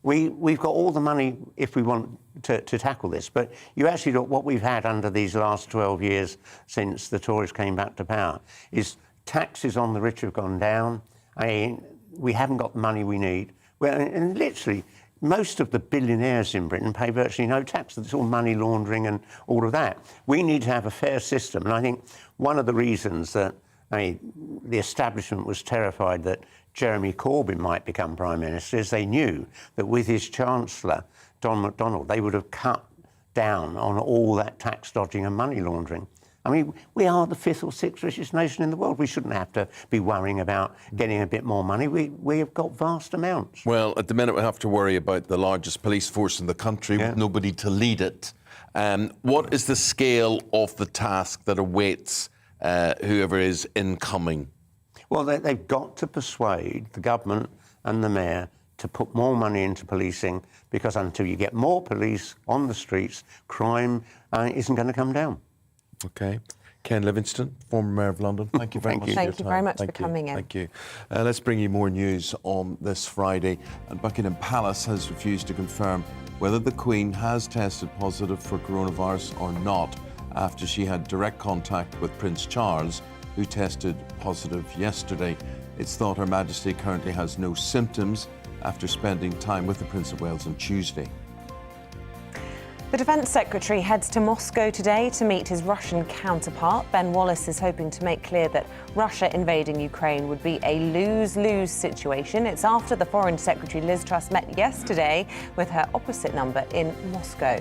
We've got all the money if we want to tackle this, but you actually look what we've had under these last 12 years since the Tories came back to power is taxes on the rich have gone down. I mean, we haven't got the money we need. And literally, most of the billionaires in Britain pay virtually no tax. It's all money laundering and all of that. We need to have a fair system. And I think one of the reasons that the establishment was terrified that Jeremy Corbyn might become Prime Minister is they knew that with his Chancellor, Don McDonnell, they would have cut down on all that tax dodging and money laundering. I mean, we are the 5th or 6th richest nation in the world. We shouldn't have to be worrying about getting a bit more money. We have got vast amounts. Well, at the minute we have to worry about the largest police force in the country with nobody to lead it. What is the scale of the task that awaits whoever is incoming? Well, they've got to persuade the government and the mayor to put more money into policing, because until you get more police on the streets, crime isn't going to come down. OK. Ken Livingstone, former Mayor of London, thank you very much for your time. Thank you very much for coming in. Thank you. Let's bring you more news on this Friday. And Buckingham Palace has refused to confirm whether the Queen has tested positive for coronavirus or not after she had direct contact with Prince Charles, who tested positive yesterday. It's thought Her Majesty currently has no symptoms after spending time with the Prince of Wales on Tuesday. The Defence Secretary heads to Moscow today to meet his Russian counterpart. Ben Wallace is hoping to make clear that Russia invading Ukraine would be a lose-lose situation. It's after the Foreign Secretary Liz Truss met yesterday with her opposite number in Moscow.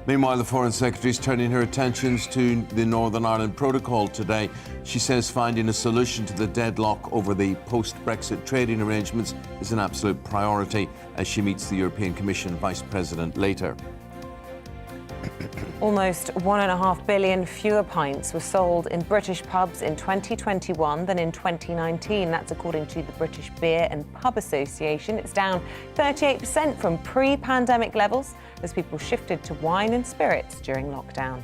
Meanwhile, the Foreign Secretary is turning her attentions to the Northern Ireland Protocol today. She says finding a solution to the deadlock over the post-Brexit trading arrangements is an absolute priority as she meets the European Commission Vice President later. Almost 1.5 billion fewer pints were sold in British pubs in 2021 than in 2019. That's according to the British Beer and Pub Association. It's down 38% from pre-pandemic levels as people shifted to wine and spirits during lockdown.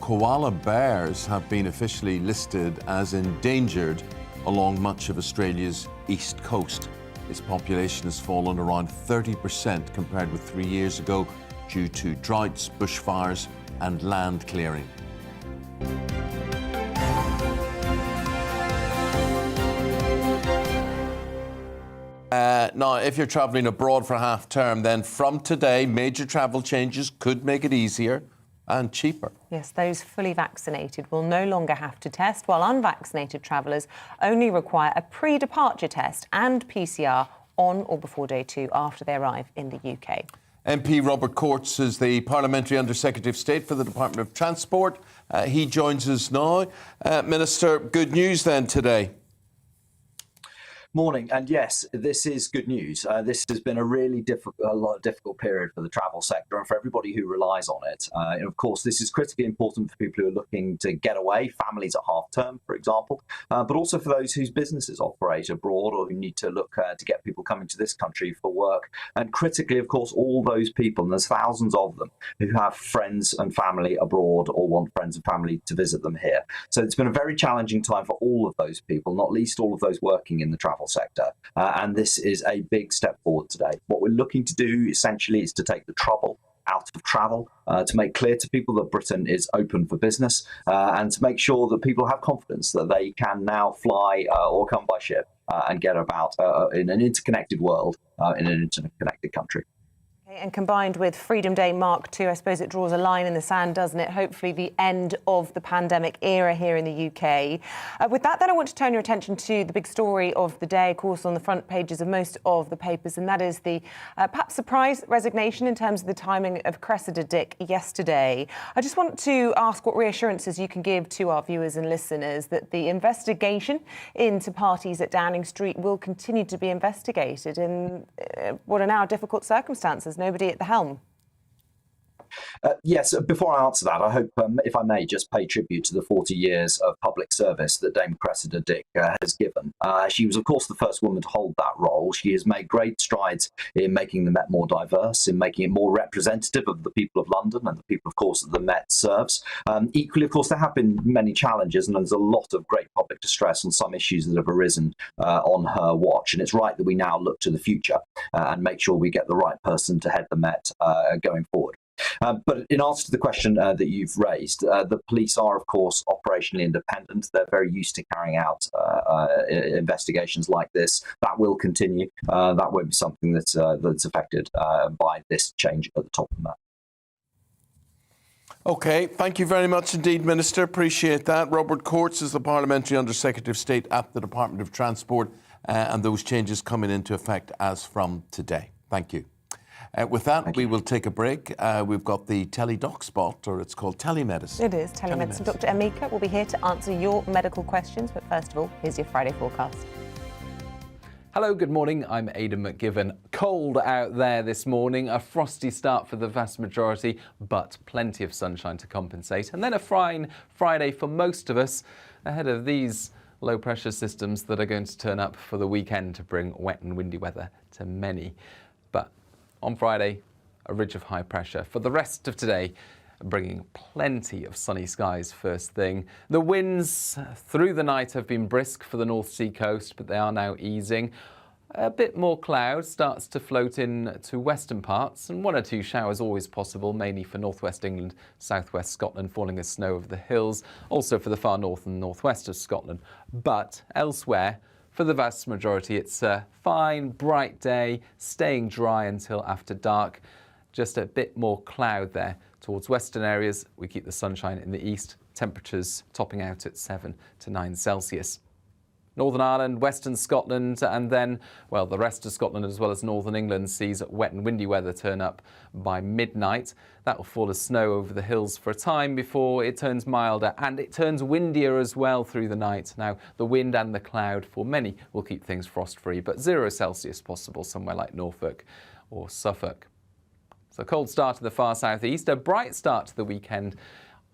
Koala bears have been officially listed as endangered along much of Australia's east coast. Its population has fallen around 30% compared with 3 years ago, due to droughts, bushfires and land clearing. Now, if you're travelling abroad for half term, then from today, major travel changes could make it easier and cheaper. Yes, those fully vaccinated will no longer have to test, while unvaccinated travellers only require a pre-departure test and PCR on or before day 2 after they arrive in the UK. MP Robert Courts is the Parliamentary Under-Secretary of State for the Department of Transport. He joins us now. Minister, good news then today. Morning, and yes, this is good news. This has been a really difficult period for the travel sector and for everybody who relies on it. And of course, this is critically important for people who are looking to get away, families at half term, for example, but also for those whose businesses operate abroad or who need to look to get people coming to this country for work. And critically, of course, all those people, and there's thousands of them, who have friends and family abroad or want friends and family to visit them here. So it's been a very challenging time for all of those people, not least all of those working in the travel sector, and this is a big step forward today. What we're looking to do essentially is to take the trouble out of travel, to make clear to people that Britain is open for business, and to make sure that people have confidence that they can now fly or come by ship and get about in an interconnected world, in an interconnected country. And combined with Freedom Day Mark II, I suppose it draws a line in the sand, doesn't it? Hopefully the end of the pandemic era here in the UK. With that, then, I want to turn your attention to the big story of the day, of course, on the front pages of most of the papers, and that is the perhaps surprise resignation in terms of the timing of Cressida Dick yesterday. I just want to ask what reassurances you can give to our viewers and listeners that the investigation into parties at Downing Street will continue to be investigated in what are now difficult circumstances. Nobody at the helm. Yes, before I answer that, I hope, if I may, just pay tribute to the 40 years of public service that Dame Cressida Dick has given. She was, of course, the first woman to hold that role. She has made great strides in making the Met more diverse, in making it more representative of the people of London and the people, of course, that the Met serves. Equally, of course, there have been many challenges, and there's a lot of great public distress on some issues that have arisen on her watch. And it's right that we now look to the future and make sure we get the right person to head the Met going forward. But in answer to the question that you've raised, the police are, of course, operationally independent. They're very used to carrying out investigations like this. That will continue. That won't be something that's affected by this change at the top of the map. OK, thank you very much indeed, Minister. Appreciate that. Robert Courts is the Parliamentary Under-Secretary of State at the Department of Transport, and those changes coming into effect as from today. Thank you. With that, we will take a break. We've got the Teledoc spot, or it's called Telemedicine. It is Telemedicine. Dr. Amika will be here to answer your medical questions. But first of all, here's your Friday forecast. Hello, good morning. I'm Aidan McGivern. Cold out there this morning, a frosty start for the vast majority, but plenty of sunshine to compensate. And then a fine Friday for most of us ahead of these low pressure systems that are going to turn up for the weekend to bring wet and windy weather to many. But on Friday, a ridge of high pressure. For the rest of today, bringing plenty of sunny skies first thing. The winds through the night have been brisk for the North Sea coast, but they are now easing. A bit more cloud starts to float in to western parts, and one or two showers always possible, mainly for northwest England, southwest Scotland, falling as snow over the hills, also for the far north and northwest of Scotland. But elsewhere, for the vast majority, it's a fine, bright day, staying dry until after dark. Just a bit more cloud there. Towards western areas, we keep the sunshine in the east, temperatures topping out at 7 to 9 Celsius. Northern Ireland, western Scotland, and then, well, the rest of Scotland as well as northern England sees wet and windy weather turn up by midnight. That will fall as snow over the hills for a time before it turns milder, and it turns windier as well through the night. Now, the wind and the cloud for many will keep things frost-free, but 0 Celsius possible somewhere like Norfolk or Suffolk. So a cold start to the far southeast, a bright start to the weekend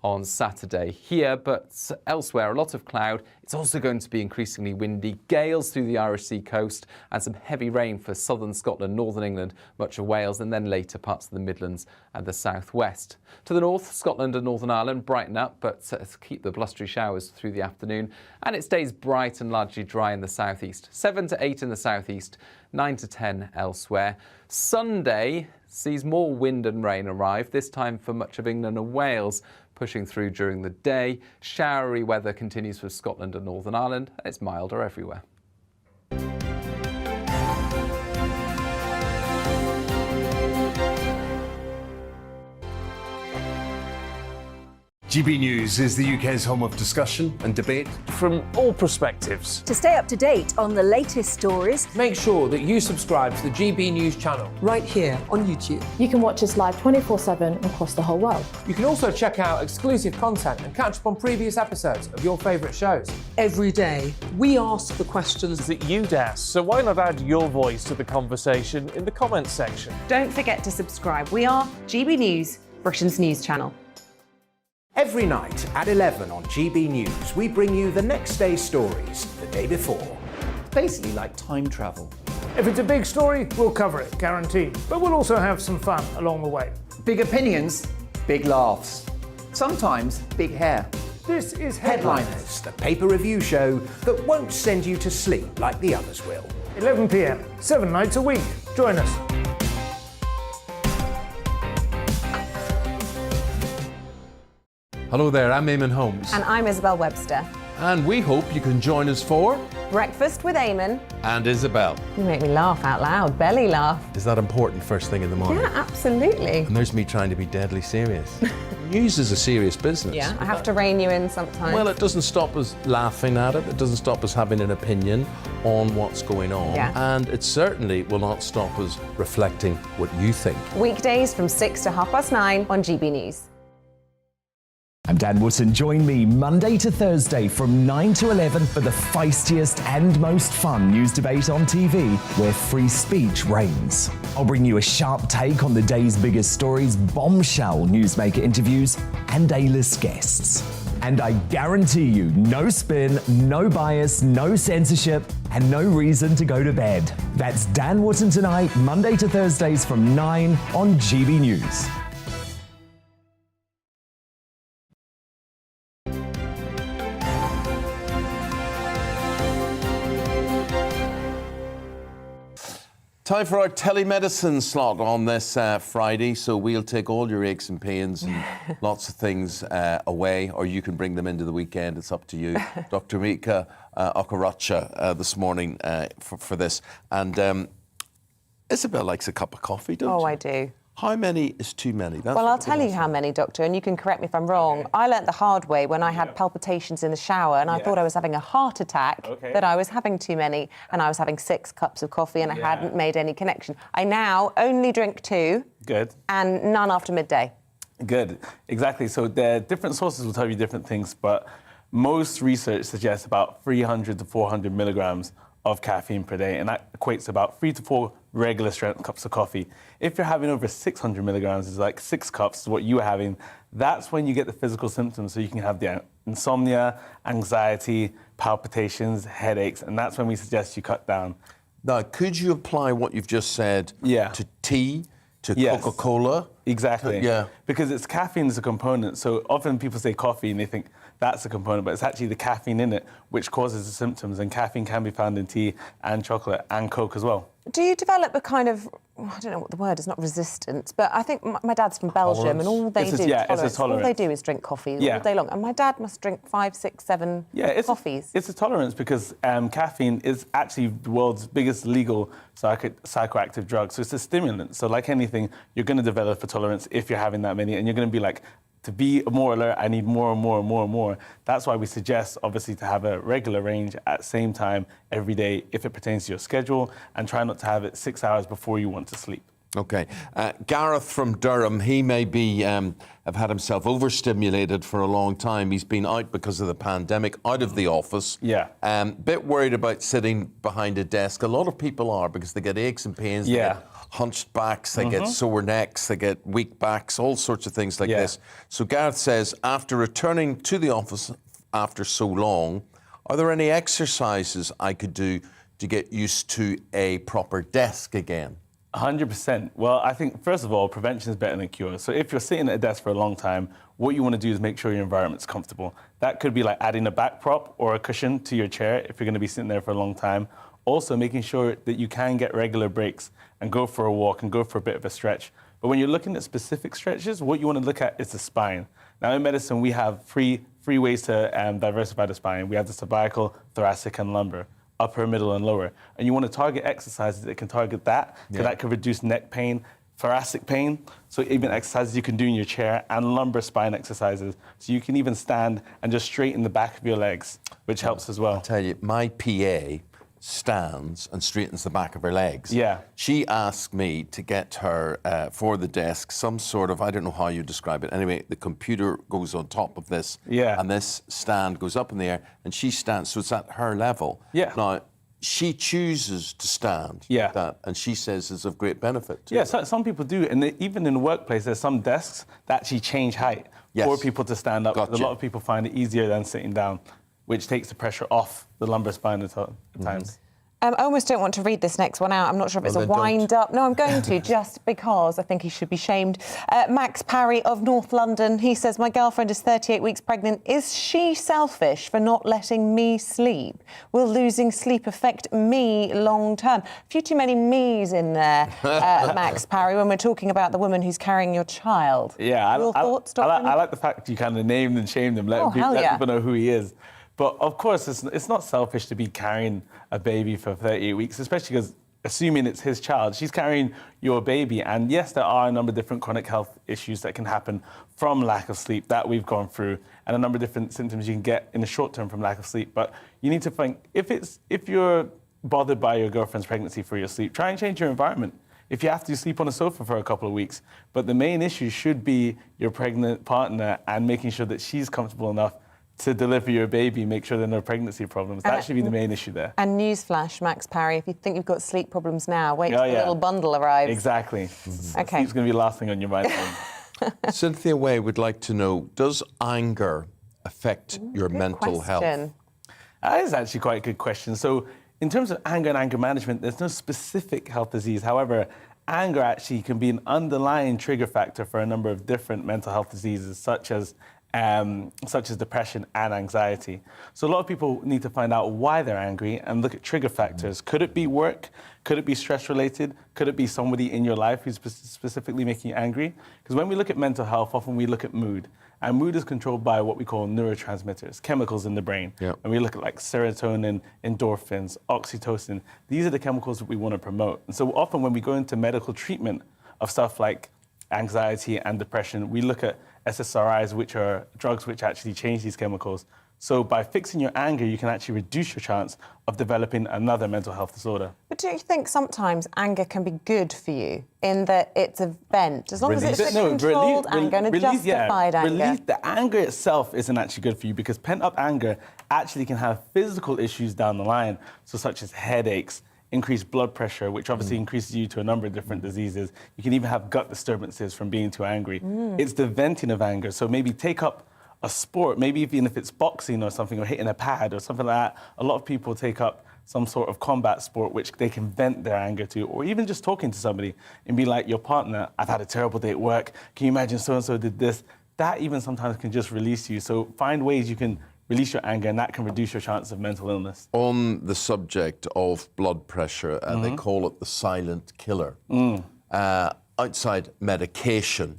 on Saturday here, but elsewhere a lot of cloud. It's also going to be increasingly windy, gales through the Irish Sea coast and some heavy rain for southern Scotland, northern England, much of Wales, and then later parts of the Midlands and the southwest. To the north, Scotland and Northern Ireland brighten up, but keep the blustery showers through the afternoon, and it stays bright and largely dry in the southeast. 7 to 8 in the southeast, 9 to 10 elsewhere. Sunday sees more wind and rain arrive, this time for much of England and Wales, pushing through during the day. Showery weather continues for Scotland and Northern Ireland. It's milder everywhere. GB News is the UK's home of discussion and debate from all perspectives. To stay up to date on the latest stories, make sure that you subscribe to the GB News channel right here on YouTube. You can watch us live 24/7 across the whole world. You can also check out exclusive content and catch up on previous episodes of your favourite shows. Every day, we ask the questions that you'd ask, so why not add your voice to the conversation in the comments section? Don't forget to subscribe. We are GB News, Britain's news channel. Every night at 11 on GB News, we bring you the next day's stories the day before. Basically like time travel. If it's a big story, we'll cover it, guaranteed. But we'll also have some fun along the way. Big opinions, big laughs. Sometimes big hair. This is Headliners, the paper review show that won't send you to sleep like the others will. 11 p.m, 7 nights a week. Join us. Hello there, I'm Eamonn Holmes. And I'm Isabel Webster. And we hope you can join us for Breakfast with Eamonn. and Isabel. You make me laugh out loud, belly laugh. Is that important first thing in the morning? Yeah, absolutely. And there's me trying to be deadly serious. News is a serious business. Yeah, I have to rein you in sometimes. Well, it doesn't stop us laughing at it. It doesn't stop us having an opinion on what's going on. Yeah. And it certainly will not stop us reflecting what you think. Weekdays from 6 to 9:30 on GB News. I'm Dan Wootton. Join me Monday to Thursday from 9 to 11 for the feistiest and most fun news debate on TV, where free speech reigns. I'll bring you a sharp take on the day's biggest stories, bombshell newsmaker interviews, and A-list guests. And I guarantee you, no spin, no bias, no censorship, and no reason to go to bed. That's Dan Wootton tonight, Monday to Thursdays from 9 on GB News. Time for our telemedicine slot on this Friday. So we'll take all your aches and pains and lots of things away, or you can bring them into the weekend. It's up to you. Dr. Mika Okaracha this morning for this. And Isabel likes a cup of coffee, don't you? Oh, I do. How many is too many? That's Well, I'll tell you how many, Doctor, and you can correct me if I'm wrong. Okay. I learnt the hard way when I had palpitations in the shower and I thought I was having a heart attack, that I was having too many, and I was having 6 cups of coffee and I hadn't made any connection. I now only drink 2. Good. And none after midday. Good. Exactly. So the different sources will tell you different things, but most research suggests about 300 to 400 milligrams of caffeine per day, and that equates to about 3 to 4 regular strength cups of coffee. If you're having over 600 milligrams, it's like 6 cups is what you were having, that's when you get the physical symptoms. So you can have the insomnia, anxiety, palpitations, headaches, and that's when we suggest you cut down. Now, could you apply what you've just said to tea, to Coca-Cola? Exactly. Because it's caffeine is a component. So often people say coffee and they think that's a component, but it's actually the caffeine in it which causes the symptoms. And caffeine can be found in tea and chocolate and Coke as well. Do you develop a kind of, I don't know what the word is, not resistance, but I think my dad's from Belgium and all they do, all they do is drink coffee all day long. And my dad must drink 5, 6, 7 coffees. It's a tolerance because caffeine is actually the world's biggest legal psychoactive drug. So it's a stimulant. So like anything, you're going to develop a tolerance if you're having that many, and you're going to be like, to be more alert, I need more and more and more and more. That's why we suggest, obviously, to have a regular range at the same time every day if it pertains to your schedule, and try not to have it 6 hours before you want to sleep. OK. Gareth from Durham, he may be have had himself overstimulated for a long time. He's been out because of the pandemic, out of the office. Bit worried about sitting behind a desk. A lot of people are, because they get aches and pains. They get hunched backs, they get sore necks, they get weak backs, all sorts of things like this. So Gareth says, after returning to the office after so long, are there any exercises I could do to get used to a proper desk again? 100%. Well, I think, first of all, prevention is better than cure. So if you're sitting at a desk for a long time, what you want to do is make sure your environment's comfortable. That could be like adding a back prop or a cushion to your chair if you're going to be sitting there for a long time. Also, making sure that you can get regular breaks and go for a walk and go for a bit of a stretch. But when you're looking at specific stretches, what you want to look at is the spine. Now, in medicine, we have three ways to diversify the spine. We have the cervical, thoracic, and lumbar. Upper, middle, and lower. And you want to target exercises that can target that, because that can reduce neck pain, thoracic pain, so even exercises you can do in your chair, and lumbar spine exercises. So you can even stand and just straighten the back of your legs, which helps as well. I'll tell you, my PA stands and straightens the back of her legs. She asked me to get her, for the desk, some sort of, I don't know how you describe it, anyway, the computer goes on top of this, and this stand goes up in the air, and she stands, so it's at her level. Now, she chooses to stand like that, and she says it's of great benefit to her. So some people do, and even in the workplace, there's some desks that actually change height for people to stand up. A lot of people find it easier than sitting down, which takes the pressure off the lumbar spine at times. I almost don't want to read this next one out. I'm not sure if it's a wind-up. No, I'm going to, just because I think he should be shamed. Max Parry of North London, he says, my girlfriend is 38 weeks pregnant. Is she selfish for not letting me sleep? Will losing sleep affect me long-term? A few too many me's in there, Max Parry, when we're talking about the woman who's carrying your child. Yeah, Your thoughts, Dr. I like the fact you kind of named and shamed him, let people know who he is. But of course, it's not selfish to be carrying a baby for 38 weeks, especially because assuming it's his child, she's carrying your baby. And yes, there are a number of different chronic health issues that can happen from lack of sleep that we've gone through, and a number of different symptoms you can get in the short term from lack of sleep. But you need to think, if you're bothered by your girlfriend's pregnancy for your sleep, try and change your environment. If you have to sleep on a sofa for a couple of weeks. But the main issue should be your pregnant partner and making sure that she's comfortable enough to deliver your baby, make sure there are no pregnancy problems. That should be the main issue there. And newsflash, Max Parry, if you think you've got sleep problems now, wait till the little bundle arrives. Exactly. Okay. Sleep's going to be the last thing on your mind. Cynthia Way would like to know, does anger affect your mental health? That is actually quite a good question. So in terms of anger and anger management, there's no specific health disease. However, anger actually can be an underlying trigger factor for a number of different mental health diseases, such as depression and anxiety. So a lot of people need to find out why they're angry and look at trigger factors. Could it be work? Could it be stress related? Could it be somebody in your life who's specifically making you angry? Because when we look at mental health, often we look at mood. And mood is controlled by what we call neurotransmitters, chemicals in the brain. Yep. And we look at like serotonin, endorphins, oxytocin. These are the chemicals that we want to promote. And so often when we go into medical treatment of stuff like anxiety and depression, we look at SSRIs, which are drugs which actually change these chemicals. So by fixing your anger, you can actually reduce your chance of developing another mental health disorder. But do you think sometimes anger can be good for you in that it's a vent, as long as it's a controlled anger and a justified anger? The anger itself isn't actually good for you because pent-up anger actually can have physical issues down the line, so such as headaches, increased blood pressure, which obviously increases you to a number of different diseases. You can even have gut disturbances from being too angry. It's the venting of anger. So maybe take up a sport, maybe even if it's boxing or something, or hitting a pad or something like that. A lot of people take up some sort of combat sport which they can vent their anger to, or even just talking to somebody and be like, your partner, I've had a terrible day at work. Can you imagine so-and-so did this? That even sometimes can just release you. So find ways you can release your anger, and that can reduce your chance of mental illness. On the subject of blood pressure, they call it the silent killer. Outside medication,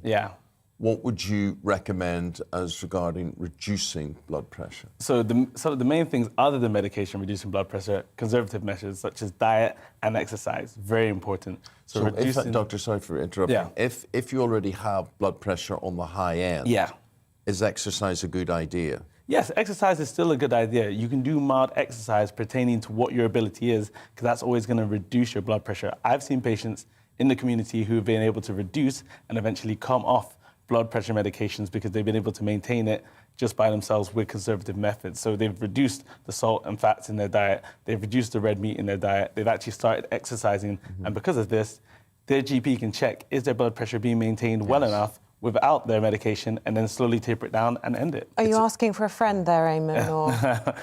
what would you recommend as regarding reducing blood pressure? So the main things other than medication reducing blood pressure, conservative measures such as diet and exercise, very important. So reducing... Doctor, sorry for interrupting. If you already have blood pressure on the high end, is exercise a good idea? Yes, exercise is still a good idea. You can do mild exercise pertaining to what your ability is, because that's always going to reduce your blood pressure. I've seen patients in the community who have been able to reduce and eventually come off blood pressure medications because they've been able to maintain it just by themselves with conservative methods. So they've reduced the salt and fats in their diet, they've reduced the red meat in their diet, they've actually started exercising, and because of this, their GP can check, is their blood pressure being maintained well enough without their medication, and then slowly taper it down and end it. Are you asking for a friend there, Eamonn? Or...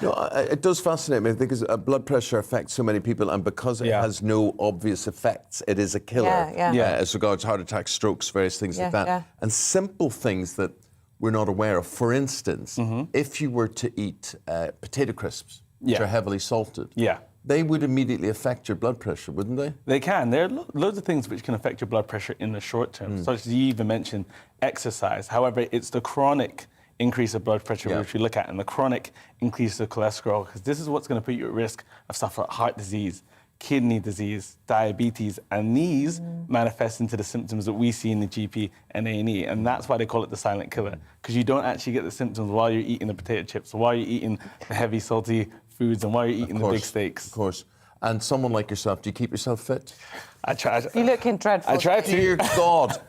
No, it does fascinate me because blood pressure affects so many people, and because it has no obvious effects, it is a killer as regards heart attacks, strokes, various things like that. And simple things that we're not aware of. For instance, if you were to eat potato crisps, which are heavily salted, they would immediately affect your blood pressure, wouldn't they? They can. There are loads of things which can affect your blood pressure in the short term, such as you even mentioned exercise. However, it's the chronic increase of blood pressure which we look at, and the chronic increase of cholesterol, because this is what's going to put you at risk of stuff like heart disease, kidney disease, diabetes, and these manifest into the symptoms that we see in the GP and A&E, and that's why they call it the silent killer, because you don't actually get the symptoms while you're eating the potato chips, while you're eating the heavy, salty foods, and while you're eating the big steaks. Of course. And someone like yourself, do you keep yourself fit? I try. You're looking dreadful. I try to. Dear God,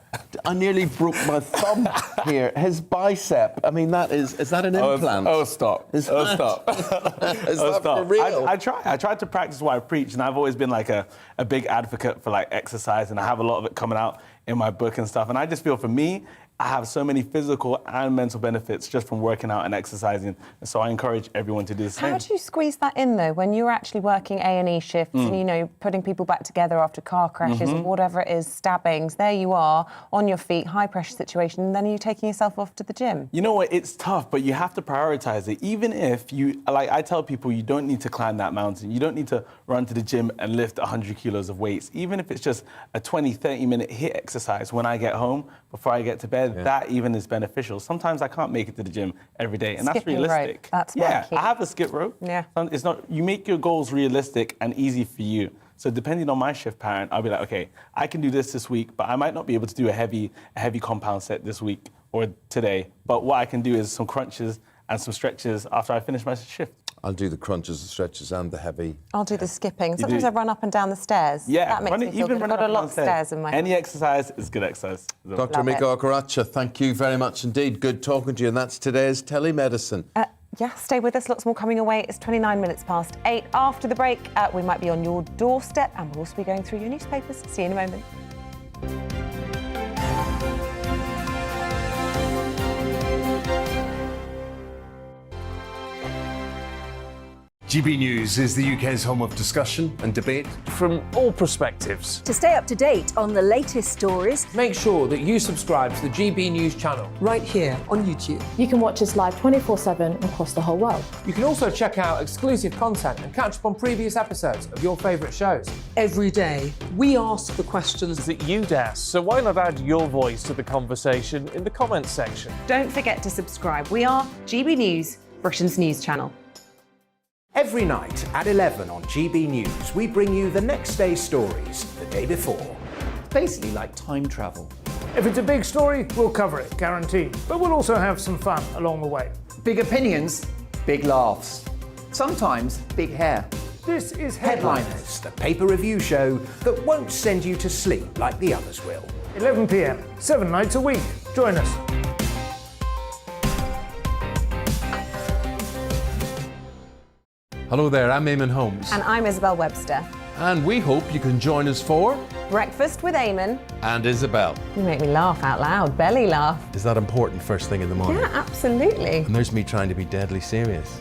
I nearly broke my thumb here. His bicep. I mean, is that an implant? Stop. Is that for real? I try to practice what I preach, and I've always been like a big advocate for like exercise, and I have a lot of it coming out in my book and stuff. And I just feel for me, I have so many physical and mental benefits just from working out and exercising. And so I encourage everyone to do the same. How do you squeeze that in, though, when you're actually working A&E shifts and, you know, putting people back together after car crashes or whatever it is, stabbings, there you are, on your feet, high-pressure situation, and then you're taking yourself off to the gym? You know what? It's tough, but you have to prioritize it. Even if you, like I tell people, you don't need to climb that mountain. You don't need to run to the gym and lift 100 kilos of weights. Even if it's just a 20, 30-minute HIIT exercise when I get home, before I get to bed, where that even is beneficial. Sometimes I can't make it to the gym every day, and that's Skipping realistic. rope, that's yeah, key. I have a skip rope. Yeah. It's not. You make your goals realistic and easy for you. So depending on my shift pattern, I'll be like, okay, I can do this week, but I might not be able to do a heavy compound set this week or today. But what I can do is some crunches and some stretches after I finish my shift. I'll do the crunches, the stretches, and the heavy. I'll do the skipping. Sometimes I run up and down the stairs. Yeah, that makes me feel good. I've got a lot of stairs in my Any exercise is good exercise. Dr. Miko Okaracha, thank you very much indeed. Good talking to you, and that's today's Telemedicine. Yeah, stay with us. Lots more coming away. It's 29 minutes past 8. After the break, we might be on your doorstep, and we'll also be going through your newspapers. See you in a moment. GB News is the UK's home of discussion and debate. From all perspectives. To stay up to date on the latest stories, make sure that you subscribe to the GB News channel right here on YouTube. You can watch us live 24/7 across the whole world. You can also check out exclusive content and catch up on previous episodes of your favourite shows. Every day, we ask the questions that you'd ask, so why not add your voice to the conversation in the comments section? Don't forget to subscribe. We are GB News, Britain's news channel. Every night at 11 on GB News, we bring you the next day's stories the day before. Basically like time travel. If it's a big story, we'll cover it, guaranteed. But we'll also have some fun along the way. Big opinions, big laughs. Sometimes big hair. This is Headliners, the paper review show that won't send you to sleep like the others will. 11 p.m, 7 nights a week. Join us. Hello there, I'm Eamonn Holmes. And I'm Isabel Webster. And we hope you can join us for Breakfast with Eamonn. And Isabel. You make me laugh out loud, belly laugh. Is that important first thing in the morning? Yeah, absolutely. And there's me trying to be deadly serious.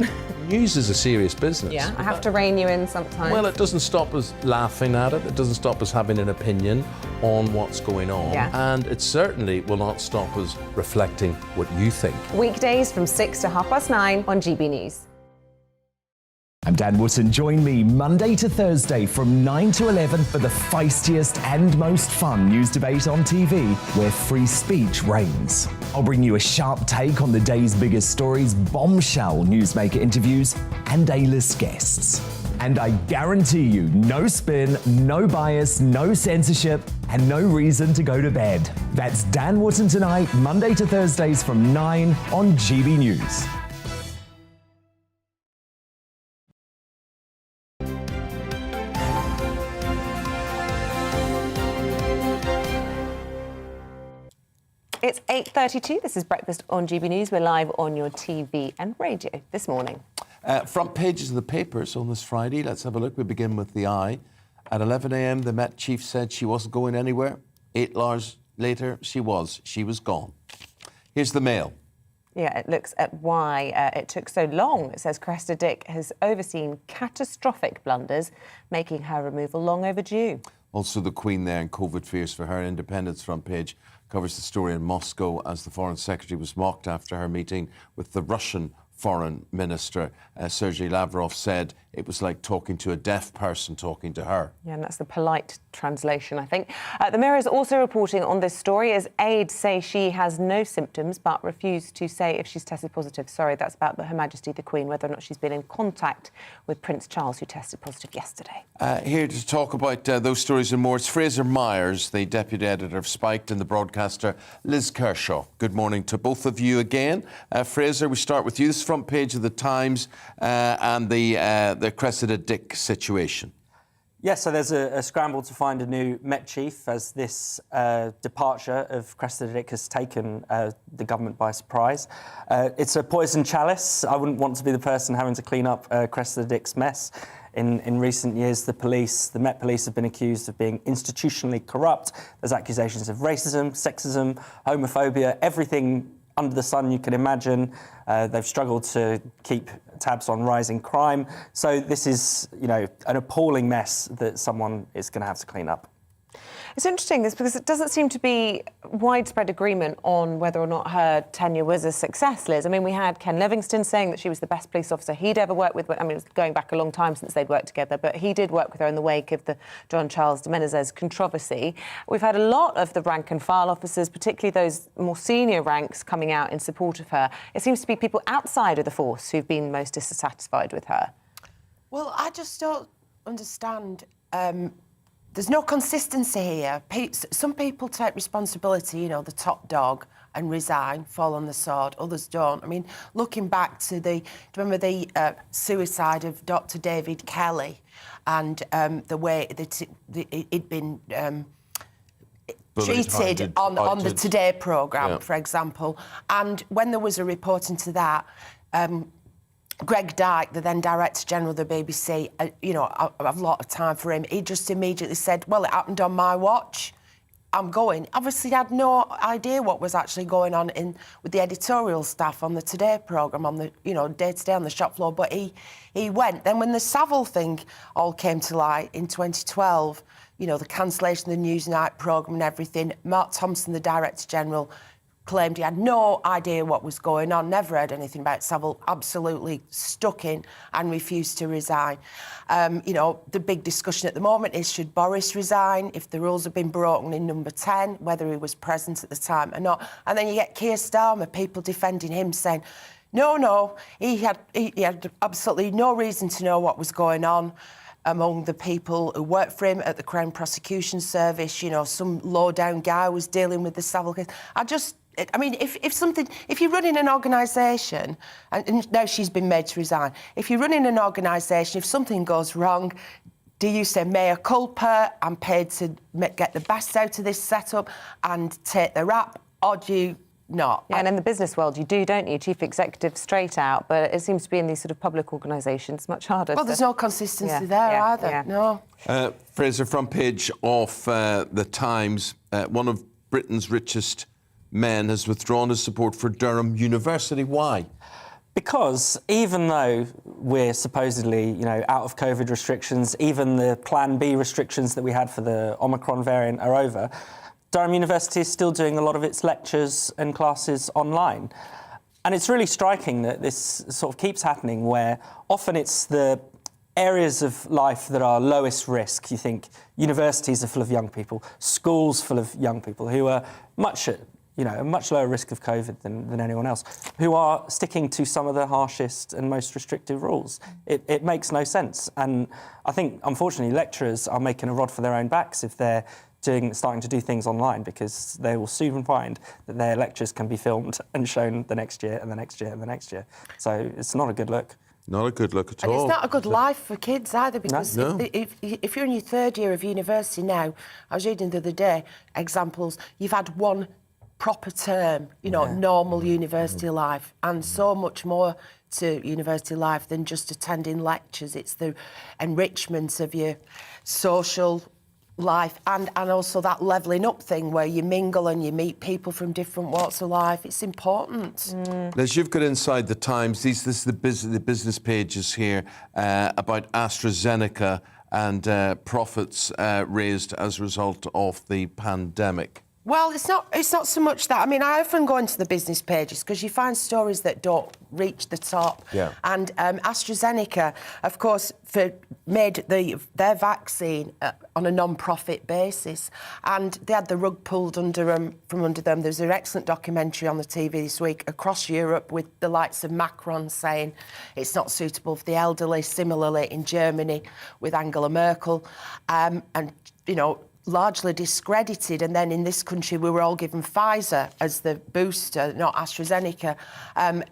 News is a serious business. Yeah, I have to rein you in sometimes. Well, it doesn't stop us laughing at it. It doesn't stop us having an opinion on what's going on. Yeah. And it certainly will not stop us reflecting what you think. Weekdays from 6 to 9:30 on GB News. I'm Dan Wootton. Join me Monday to Thursday from 9 to 11 for the feistiest and most fun news debate on TV, where free speech reigns. I'll bring you a sharp take on the day's biggest stories, bombshell newsmaker interviews, and A-list guests. And I guarantee you, no spin, no bias, no censorship, and no reason to go to bed. That's Dan Wootton tonight, Monday to Thursdays from 9 on GB News. It's 8:32. This is Breakfast on GB News. We're live on your TV and radio this morning. Front pages of the papers on this Friday. Let's have a look. We begin with the Eye. At 11 a.m, the Met chief said she wasn't going anywhere. 8 hours later, she was. She was gone. Here's the Mail. Yeah, it looks at why it took so long. It says Cressida Dick has overseen catastrophic blunders, making her removal long overdue. Also the Queen there and COVID fears for her. Independence front page covers the story in Moscow as the Foreign Secretary was mocked after her meeting with the Russian Foreign Minister. Sergei Lavrov said it was like talking to a deaf person talking to her. Yeah, and that's the polite translation, I think. The Mirror is also reporting on this story as aides say she has no symptoms but refuse to say if she's tested positive. Sorry, that's about Her Majesty the Queen, whether or not she's been in contact with Prince Charles, who tested positive yesterday. Here to talk about those stories and more, it's Fraser Myers, the Deputy Editor of Spiked, and the broadcaster Liz Kershaw. Good morning to both of you again. Fraser, we start with you. This is front page of the Times and the Cressida Dick situation. Yes, so there's a scramble to find a new Met chief as this departure of Cressida Dick has taken the government by surprise. It's a poison chalice. I wouldn't want to be the person having to clean up Cressida Dick's mess. In recent years, the Met Police have been accused of being institutionally corrupt. There's accusations of racism, sexism, homophobia, everything under the sun you can imagine. They've struggled to keep tabs on rising crime. So this is, an appalling mess that someone is going to have to clean up. It's interesting because it doesn't seem to be widespread agreement on whether or not her tenure was a success, Liz. I mean, we had Ken Livingstone saying that she was the best police officer he'd ever worked with. I mean, it was going back a long time since they'd worked together, but he did work with her in the wake of the John Charles de Menezes controversy. We've had a lot of the rank and file officers, particularly those more senior ranks, coming out in support of her. It seems to be people outside of the force who've been most dissatisfied with her. Well, I just don't understand. There's no consistency here. Some people take responsibility, you know, the top dog, and resign, fall on the sword. Others don't. I mean, looking back to do you remember the suicide of Dr. David Kelly and the way that it'd been treated on the Today programme, for example. And when there was a report into that, Greg Dyke, the then Director General of the BBC, you know, I have a lot of time for him. He just immediately said, well, it happened on my watch. I'm going. Obviously, he had no idea what was actually going on with the editorial staff on the Today programme, on the, you know, day-to-day on the shop floor, but he went. Then when the Savile thing all came to light in 2012, you know, the cancellation of the Newsnight programme and everything, Mark Thompson, the Director General, claimed he had no idea what was going on, never heard anything about Savile, absolutely stuck in and refused to resign. You know, the big discussion at the moment is, should Boris resign if the rules have been broken in number 10, whether he was present at the time or not. And then you get Keir Starmer, people defending him, saying, no, he had absolutely no reason to know what was going on among the people who worked for him at the Crown Prosecution Service. You know, some low-down guy was dealing with the Savile case. I mean, if you're running an organisation, and now she's been made to resign, if you're running an organisation, if something goes wrong, do you say mea culpa, I'm paid to get the best out of this setup and take the rap, or do you not? Yeah, and in the business world, you do, don't you? Chief executive straight out, but it seems to be in these sort of public organisations much harder. Well, there's no consistency there either, no. Fraser, front page of The Times, one of Britain's richest men has withdrawn his support for Durham University. Why? Because even though we're supposedly, you know, out of COVID restrictions, even the Plan B restrictions that we had for the Omicron variant are over, Durham University is still doing a lot of its lectures and classes online. And it's really striking that this sort of keeps happening, where often it's the areas of life that are lowest risk. You think universities are full of young people, schools full of young people who are much at, you know, a much lower risk of COVID than anyone else, who are sticking to some of the harshest and most restrictive rules. It makes no sense. And I think, unfortunately, lecturers are making a rod for their own backs if they're starting to do things online, because they will soon find that their lectures can be filmed and shown the next year and the next year and the next year. So it's not a good look. Not a good look at all. all. And it's not a good life for kids either, because No. if you're in your third year of university now, I was reading the other day, examples, you've had one proper term, you know, normal university life, and so much more to university life than just attending lectures. It's the enrichment of your social life and also that levelling up thing where you mingle and you meet people from different walks of life. It's important. Liz, you've got inside The Times. This is the business pages here about AstraZeneca and profits raised as a result of the pandemic. Well, it's not so much that. I mean, I often go into the business pages because you find stories that don't reach the top. Yeah. And AstraZeneca, of course, made their vaccine on a non-profit basis, and they had the rug pulled from under them. There's an excellent documentary on the TV this week across Europe with the likes of Macron saying it's not suitable for the elderly. Similarly, in Germany with Angela Merkel, and you know, largely discredited. And then in this country we were all given Pfizer as the booster, not AstraZeneca.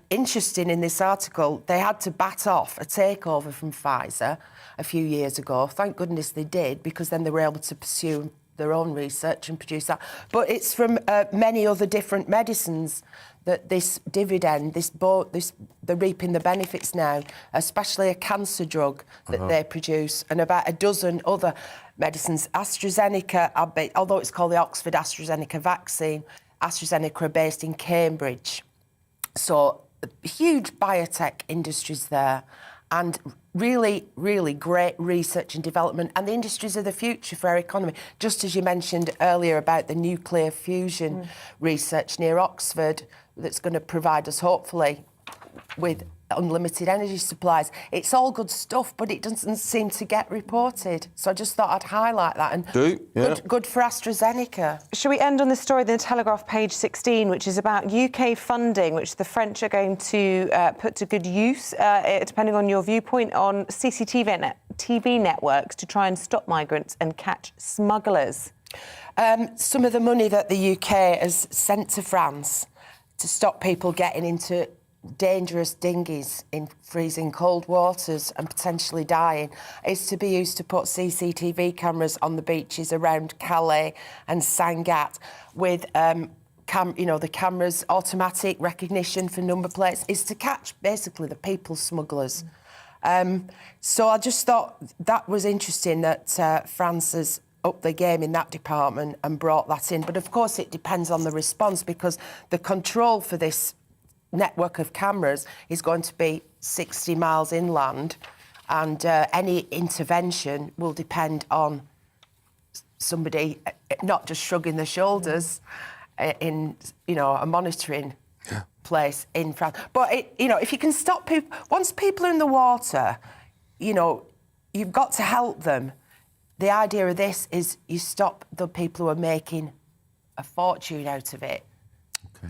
Interesting, in this article, they had to bat off a takeover from Pfizer a few years ago. Thank goodness they did, because then they were able to pursue their own research and produce that. But it's from many other different medicines that this dividend, they're reaping the benefits now, especially a cancer drug that they produce, and about a dozen other medicines. AstraZeneca, although it's called the Oxford AstraZeneca vaccine, AstraZeneca are based in Cambridge. So huge biotech industries there. and really, really great research and development, and the industries of the future for our economy. Just as you mentioned earlier about the nuclear fusion research near Oxford that's going to provide us, hopefully, with unlimited energy supplies. It's all good stuff, but it doesn't seem to get reported. So I just thought I'd highlight that. And good for AstraZeneca. Shall we end on this story in the Telegraph, page 16, which is about UK funding, which the French are going to put to good use, depending on your viewpoint, on CCTV networks to try and stop migrants and catch smugglers? Some of the money that the UK has sent to France to stop people getting into dangerous dinghies in freezing cold waters and potentially dying is to be used to put CCTV cameras on the beaches around Calais and Sangatte with the cameras, automatic recognition for number plates, is to catch basically the people smugglers. So I just thought that was interesting that France has upped the game in that department and brought that in. But of course it depends on the response, because the control for this network of cameras is going to be 60 miles inland, and any intervention will depend on somebody not just shrugging their shoulders in a monitoring place in France. But if you can stop people, once people are in the water, you've got to help them. The idea of this is you stop the people who are making a fortune out of it,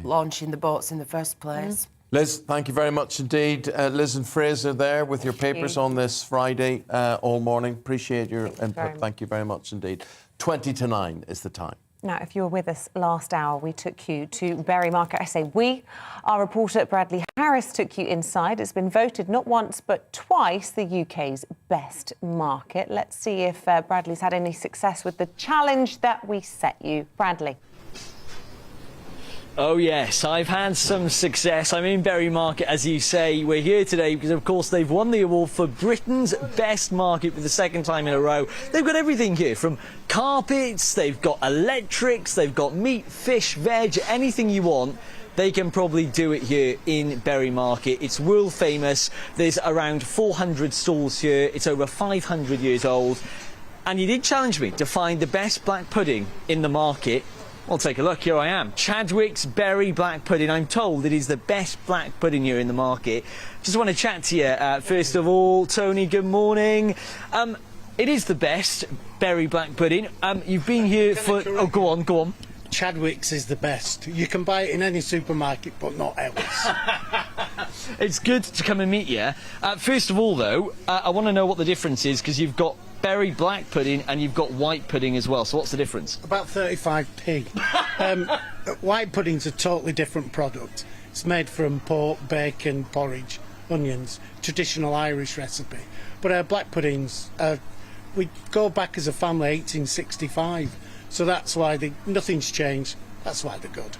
launching the boats in the first place. Liz, thank you very much indeed. Liz and Fraser there with your papers on this Friday all morning. Appreciate your input. Thank you very much indeed. 20 to 9 is the time. Now, if you were with us last hour, we took you to Berry Market. I say we. Our reporter Bradley Harris took you inside. It's been voted not once but twice the UK's best market. Let's see if Bradley's had any success with the challenge that we set you. Bradley. Oh yes, I've had some success. I'm in Berry Market, as you say. We're here today because, of course, they've won the award for Britain's best market for the second time in a row. They've got everything here, from carpets, they've got electrics, they've got meat, fish, veg, anything you want. They can probably do it here in Berry Market. It's world famous. There's around 400 stalls here. It's over 500 years old. And you did challenge me to find the best black pudding in the market. Well, take a look. Here I am. Chadwick's Berry Black Pudding. I'm told it is the best black pudding here in the market. Just want to chat to you. First of all, Tony, good morning. It is the best Berry Black Pudding. You've been here for... Oh, go on. Chadwick's is the best. You can buy it in any supermarket, but not else. It's good to come and meet you. First of all, though, I want to know what the difference is, because you've got berry black pudding and you've got white pudding as well. So what's the difference? About 35p. White pudding's a totally different product. It's made from pork, bacon, porridge, onions, traditional Irish recipe. But black puddings, we go back as a family 1865. So that's why nothing's changed. That's why they're good.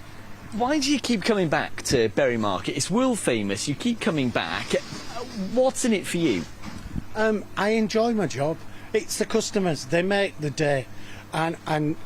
Why do you keep coming back to Berry Market? It's world famous. You keep coming back. What's in it for you? I enjoy my job. It's the customers. They make the day. And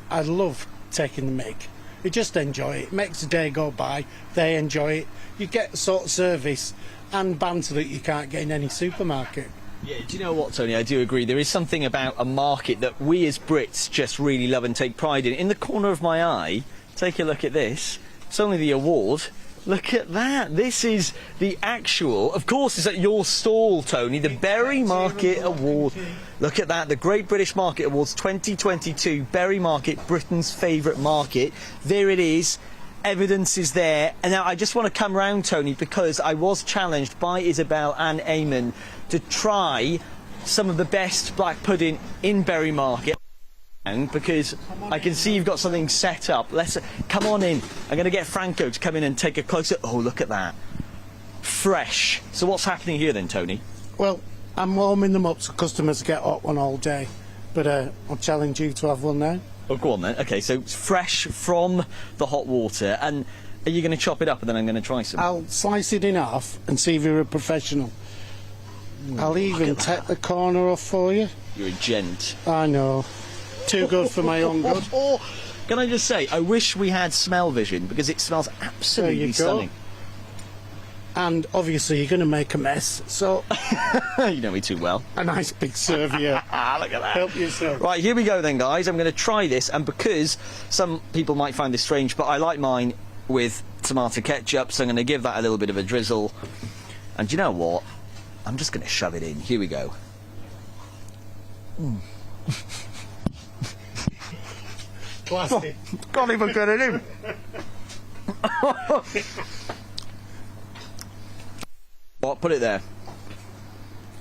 I love taking the mick. You just enjoy it. It makes the day go by. They enjoy it. You get the sort of service and banter that you can't get in any supermarket. Yeah, do you know what, Tony? I do agree. There is something about a market that we as Brits just really love and take pride in. In the corner of my eye, take a look at this. It's only the award. Look at that. This is the actual... Of course, it's at your stall, Tony, the Berry Market Award. Look at that. The Great British Market Awards 2022. Berry Market, Britain's favourite market. There it is. Evidence is there. And now I just want to come round, Tony, because I was challenged by Isabel and Eamonn to try some of the best black pudding in Berry Market. Because I can see you've got something set up. Let's come on in. I'm going to get Franco to come in and take a closer... Oh, look at that. Fresh. So what's happening here then, Tony? Well, I'm warming them up so customers get hot one all day. But I'll challenge you to have one now. Oh, go on then. OK, so it's fresh from the hot water. And are you going to chop it up and then I'm going to try some? I'll slice it in half and see if you're a professional. I'll even take the corner off for you. You're a gent. I know. Too good for my own good. Can I just say, I wish we had smell vision, because it smells absolutely stunning. and obviously you're going to make a mess, so... You know me too well. A nice big serve here. Look at that. Help yourself. Right, here we go then, guys. I'm going to try this, and because some people might find this strange, but I like mine with tomato ketchup, so I'm going to give that a little bit of a drizzle. And you know what? I'm just going to shove it in. Here we go. Classic. Can't even get it in. What? Put it there.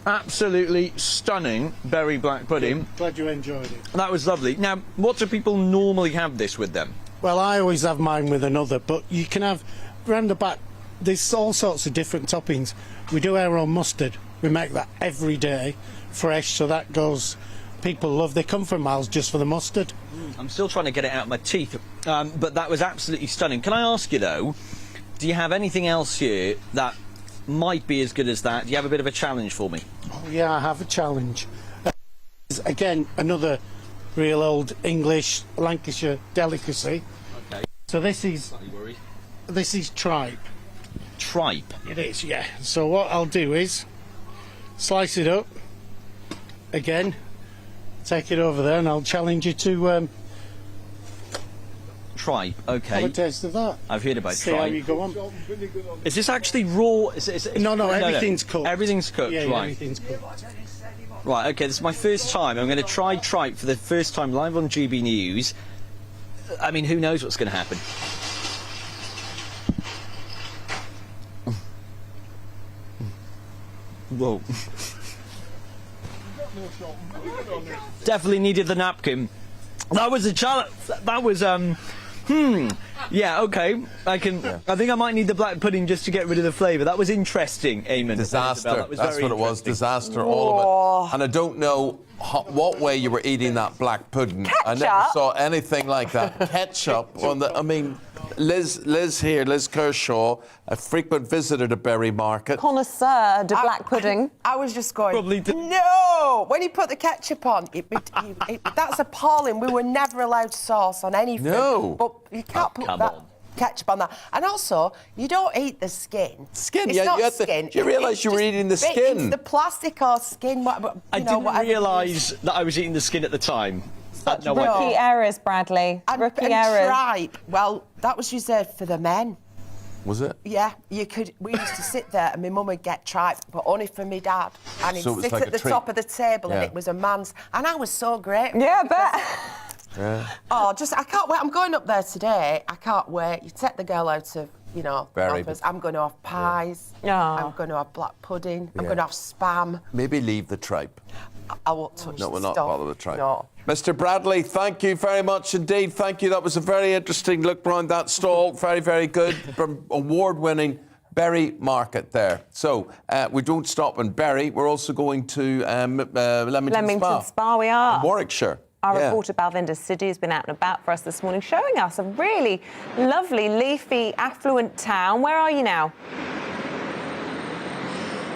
Absolutely stunning berry black pudding. Glad you enjoyed it. That was lovely. Now, what do people normally have this with them? Well, I always have mine with another, but you can have round the back. There's all sorts of different toppings. We do our own mustard. We make that every day, fresh. So that goes. People love. They come from miles just for the mustard. I'm still trying to get it out of my teeth, but that was absolutely stunning. Can I ask you though? Do you have anything else here that might be as good as that? Do you have a bit of a challenge for me? Oh, yeah, I have a challenge. Again, another real old English Lancashire delicacy. Okay. So this is tripe. Tripe? It is, yeah. So what I'll do is slice it up. Again, take it over there, and I'll challenge you to tripe. Okay. have a taste of that. I've heard about See tripe. how you go on. Is this actually raw? No, everything's cooked. Everything's cooked, yeah, right. Everything's cooked. Right, okay, this is my first time. I'm going to try tripe for the first time live on GB News. I mean, who knows what's going to happen? Whoa. Definitely needed the napkin. That was a challenge. That was, yeah, okay. I think I might need the black pudding just to get rid of the flavour. That was interesting, Eamonn. Disaster. That was That's very what it was. interesting. Disaster, all of it. And I don't know what way you were eating that black pudding. Ketchup? I never saw anything like that. Ketchup on the. I mean, Liz here, Liz Kershaw, a frequent visitor to Bury Market. Connoisseur de black pudding. I was just going, Probably no! When he put the ketchup on, that's appalling. We were never allowed sauce on anything. No. But you can't put that ketchup on that. And also, you don't eat the skin. Skin? It's Yeah, not you had to- skin. do you realise you were eating the skin? It's the plastic or skin. I didn't realise that I was eating the skin at the time. No, Rookie errors, Bradley. Rookie errors. Tripe. Well, that was reserved for the men. Was it? Yeah, you could. We used to sit there, and my mum would get tripe, but only for me dad. And he'd So it was sit like at a the treat. top of the table, and Yeah. it was a man's. And I was so grateful. Yeah, I bet. Yeah. Oh, I can't wait. I'm going up there today. I can't wait. You take the girl out of, Very offers. I'm going to have pies. I'm going to have black pudding. I'm Yeah. going to have spam. Maybe leave the tripe. I won't touch No, we'll the not stuff. bother with tripe. No. Mr. Bradley, thank you very much indeed. Thank you. That was a very interesting look round that stall. Very, very good. Award-winning Bury Market there. So we don't stop in Bury. We're also going to Leamington Spa, we are. in Warwickshire. Our Yeah. reporter Balvinda Sidhu has been out and about for us this morning, showing us a really lovely, leafy, affluent town. Where are you now?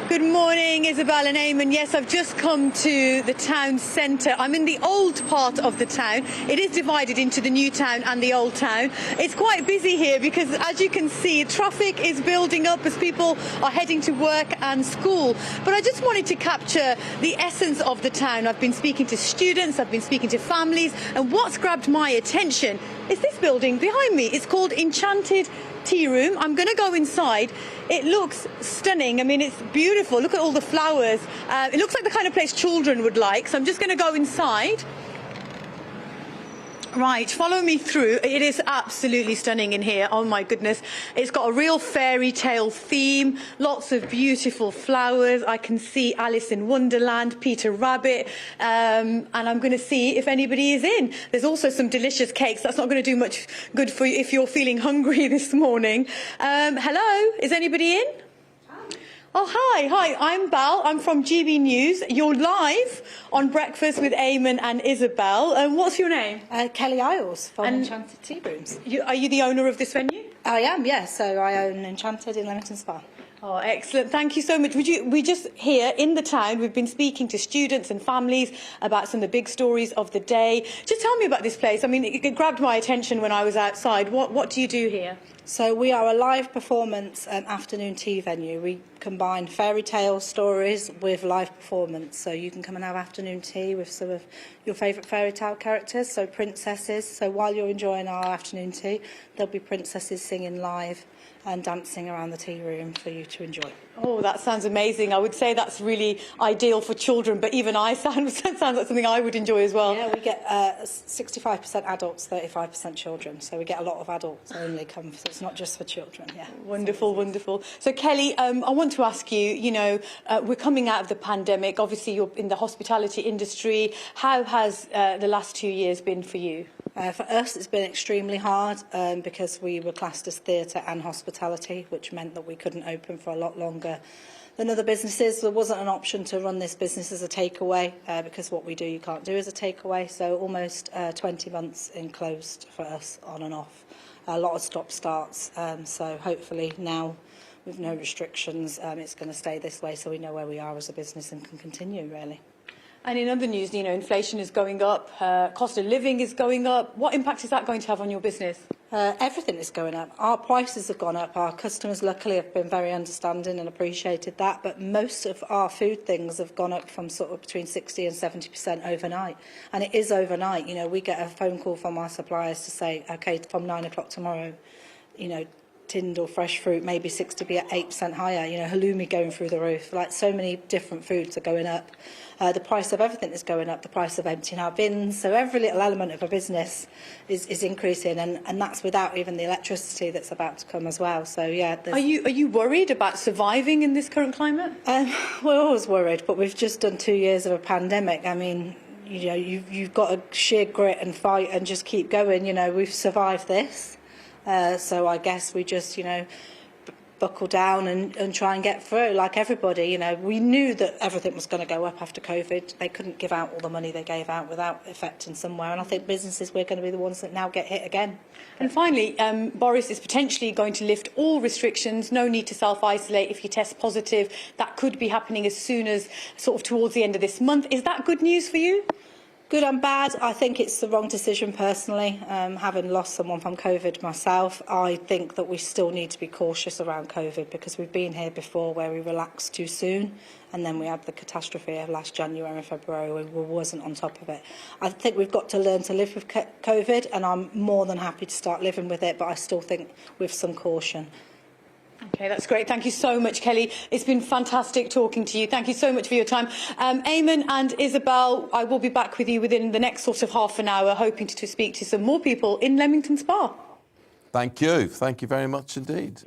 Good morning, Isabel and Eamonn. Yes, I've just come to the town centre. I'm in the old part of the town. It is divided into the new town and the old town. It's quite busy here because, as you can see, traffic is building up as people are heading to work and school. But I just wanted to capture the essence of the town. I've been speaking to students, I've been speaking to families, and what's grabbed my attention is this building behind me. It's called Enchanted Tea Room. I'm going to go inside. It looks stunning. I mean, it's beautiful. Look at all the flowers. It looks like the kind of place children would like. So I'm just going to go inside. Right, follow me through. It is absolutely stunning in here. Oh my goodness. It's got a real fairy tale theme, lots of beautiful flowers. I can see Alice in Wonderland, Peter Rabbit, and I'm going to see if anybody is in. There's also some delicious cakes. That's not going to do much good for you if you're feeling hungry this morning. Hello, is anybody in? Oh, hi, I'm Bal. I'm from GB News. You're live on Breakfast with Eamonn and Isabel. What's your name? Kelly Isles from Enchanted Tea Rooms. Are you the owner of this venue? I am, yes. So I own Enchanted in Leamington Spa. Oh, excellent. Thank you so much. We just here in the town, we've been speaking to students and families about some of the big stories of the day. Just tell me about this place. I mean, it grabbed my attention when I was outside. What do you do here? So we are a live performance afternoon tea venue. We combine fairy tale stories with live performance. So you can come and have afternoon tea with some of your favourite fairy tale characters, so princesses. So while you're enjoying our afternoon tea, there'll be princesses singing live and dancing around the tea room for you to enjoy. Oh, that sounds amazing. I would say that's really ideal for children, but even sounds like something I would enjoy as well. Yeah, we get 65% adults, 35% children. So we get a lot of adults only come, so it's not just for children. Yeah. Wonderful, wonderful. So, Kelly, I want to ask you, we're coming out of the pandemic. Obviously, you're in the hospitality industry. How has the last 2 years been for you? For us, it's been extremely hard because we were classed as theatre and hospitality, which meant that we couldn't open for a lot longer than other businesses. There wasn't an option to run this business as a takeaway because what we do you can't do as a takeaway. So almost 20 months enclosed for us on and off. A lot of stop-starts. So hopefully now, with no restrictions, it's going to stay this way so we know where we are as a business and can continue, really. And in other news, inflation is going up, cost of living is going up. What impact is that going to have on your business? Everything is going up. Our prices have gone up. Our customers, luckily, have been very understanding and appreciated that. But most of our food things have gone up from sort of between 60 and 70% overnight. And it is overnight. We get a phone call from our suppliers to say, OK, from 9 o'clock tomorrow, tinned or fresh fruit maybe 6 to be at 8% higher. Halloumi going through the roof. Like, so many different foods are going up. The price of everything is going up, the price of emptying our bins. So every little element of a business is increasing, and that's without even the electricity that's about to come as well. So, yeah. Are you worried about surviving in this current climate? We're always worried, but we've just done 2 years of a pandemic. I mean, you've got to sheer grit and fight and just keep going. We've survived this. So I guess we just, buckle down and try and get through like everybody. We knew that everything was going to go up after COVID. They couldn't give out all the money they gave out without affecting somewhere. And I think businesses, we're going to be the ones that now get hit again. And finally, Boris is potentially going to lift all restrictions. No need to self-isolate if you test positive. That could be happening as soon as sort of towards the end of this month. Is that good news for you? Good and bad. I think it's the wrong decision personally. Having lost someone from COVID myself, I think that we still need to be cautious around COVID because we've been here before where we relaxed too soon and then we had the catastrophe of last January and February where we wasn't on top of it. I think we've got to learn to live with COVID and I'm more than happy to start living with it, but I still think with some caution. OK, that's great. Thank you so much, Kelly. It's been fantastic talking to you. Thank you so much for your time. Eamonn and Isabel, I will be back with you within the next sort of half an hour, hoping to speak to some more people in Leamington Spa. Thank you. Thank you very much indeed.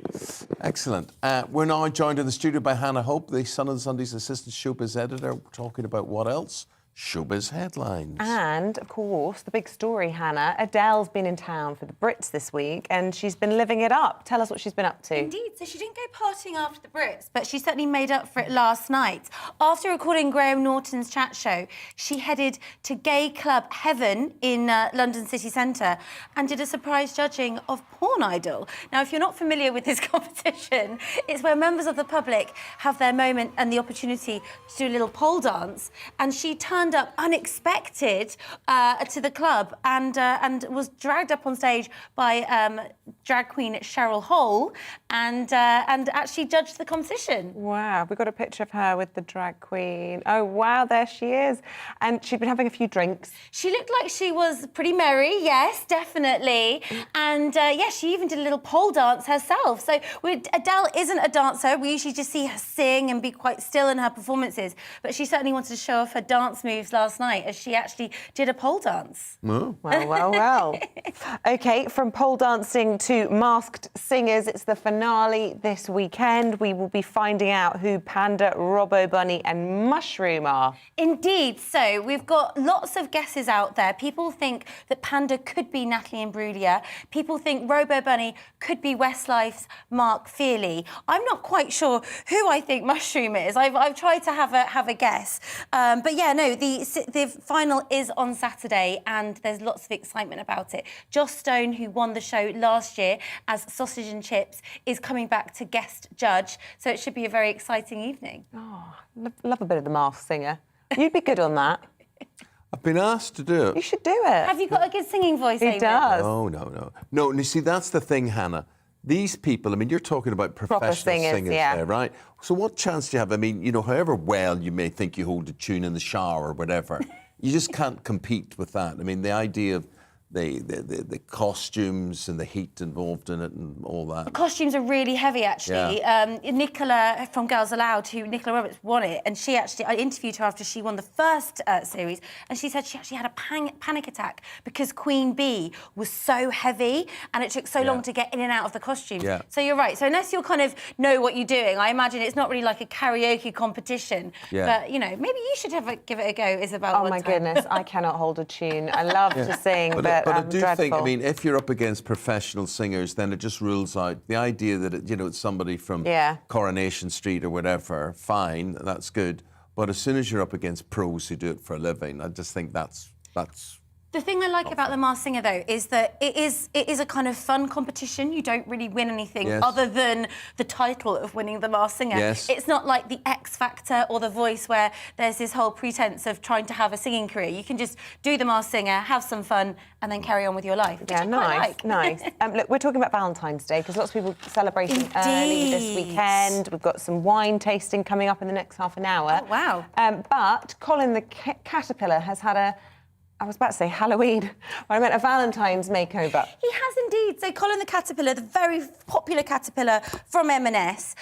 Excellent. We're now joined in the studio by Hannah Hope, the Sun and Sunday's assistant showbiz editor. We're talking about what else? Showbiz headlines. And, of course, the big story, Hannah. Adele's been in town for the Brits this week and she's been living it up. Tell us what she's been up to. Indeed. So she didn't go partying after the Brits, but she certainly made up for it last night. After recording Graham Norton's chat show, she headed to gay club Heaven in London city centre and did a surprise judging of Porn Idol. Now, if you're not familiar with this competition, it's where members of the public have their moment and the opportunity to do a little pole dance. And she turned up unexpected to the club and was dragged up on stage by drag queen Cheryl Hole and actually judged the competition. Wow, we've got a picture of her with the drag queen. Oh, wow, there she is. And she'd been having a few drinks. She looked like she was pretty merry, yes, definitely. And, yeah, she even did a little pole dance herself. So Adele isn't a dancer. We usually just see her sing and be quite still in her performances. But she certainly wanted to show off her dance moves last night as she actually did a pole dance. Oh. Well, well, well. OK, from pole dancing to masked singers, it's the finale this weekend. We will be finding out who Panda, Robbo Bunny and Mushroom are. Indeed. So we've got lots of guesses out there. People think that Panda could be Natalie Imbruglia. People think Robbo Bunny could be Westlife's Mark Fearley. I'm not quite sure who I think Mushroom is. I've tried to have a guess. But yeah, no, the final is on Saturday and there's lots of excitement about it. Joss Stone, who won the show last year as Sausage and Chips, is coming back to guest judge. So it should be a very exciting evening. Oh, love a bit of the Masked Singer. You'd be good on that. I've been asked to do it. You should do it. Have you got a good singing voice, He Eamonn? does. No, you see, that's the thing, Hannah. these people, I mean, you're talking about professional singers there, right? So what chance do you have? I mean, you know, however well you may think you hold a tune in the shower or whatever, you just can't compete with that. I mean, the idea of the costumes and the heat involved in it and all that. The costumes are really heavy, actually. Nicola from Girls Aloud, Nicola Roberts won it, and I interviewed her after she won the first series, and she said she actually had a panic attack because Queen Bee was so heavy and it took so long to get in and out of the costumes. Yeah. So you're right. So unless you kind of know what you're doing, I imagine it's not really like a karaoke competition. Yeah. But, you know, maybe you should give it a go, Isabel. Oh, my goodness, I cannot hold a tune. I love to sing, But I do dreadful. think, I mean, if you're up against professional singers, then it just rules out the idea that, it's somebody from Coronation Street or whatever, fine, that's good. But as soon as you're up against pros who do it for a living, I just think that's The thing I like about The Masked Singer, though, is that it is a kind of fun competition. You don't really win anything other than the title of winning The Masked Singer. Yes. It's not like the X Factor or The Voice, where there's this whole pretense of trying to have a singing career. You can just do The Masked Singer, have some fun, and then carry on with your life, which I quite like. Nice. Look, we're talking about Valentine's Day because lots of people celebrating early this weekend. We've got some wine tasting coming up in the next half an hour. Oh, wow. But Colin the caterpillar has had I was about to say Halloween. I meant a Valentine's makeover. He has indeed. So Colin the caterpillar, the very popular caterpillar from M&S,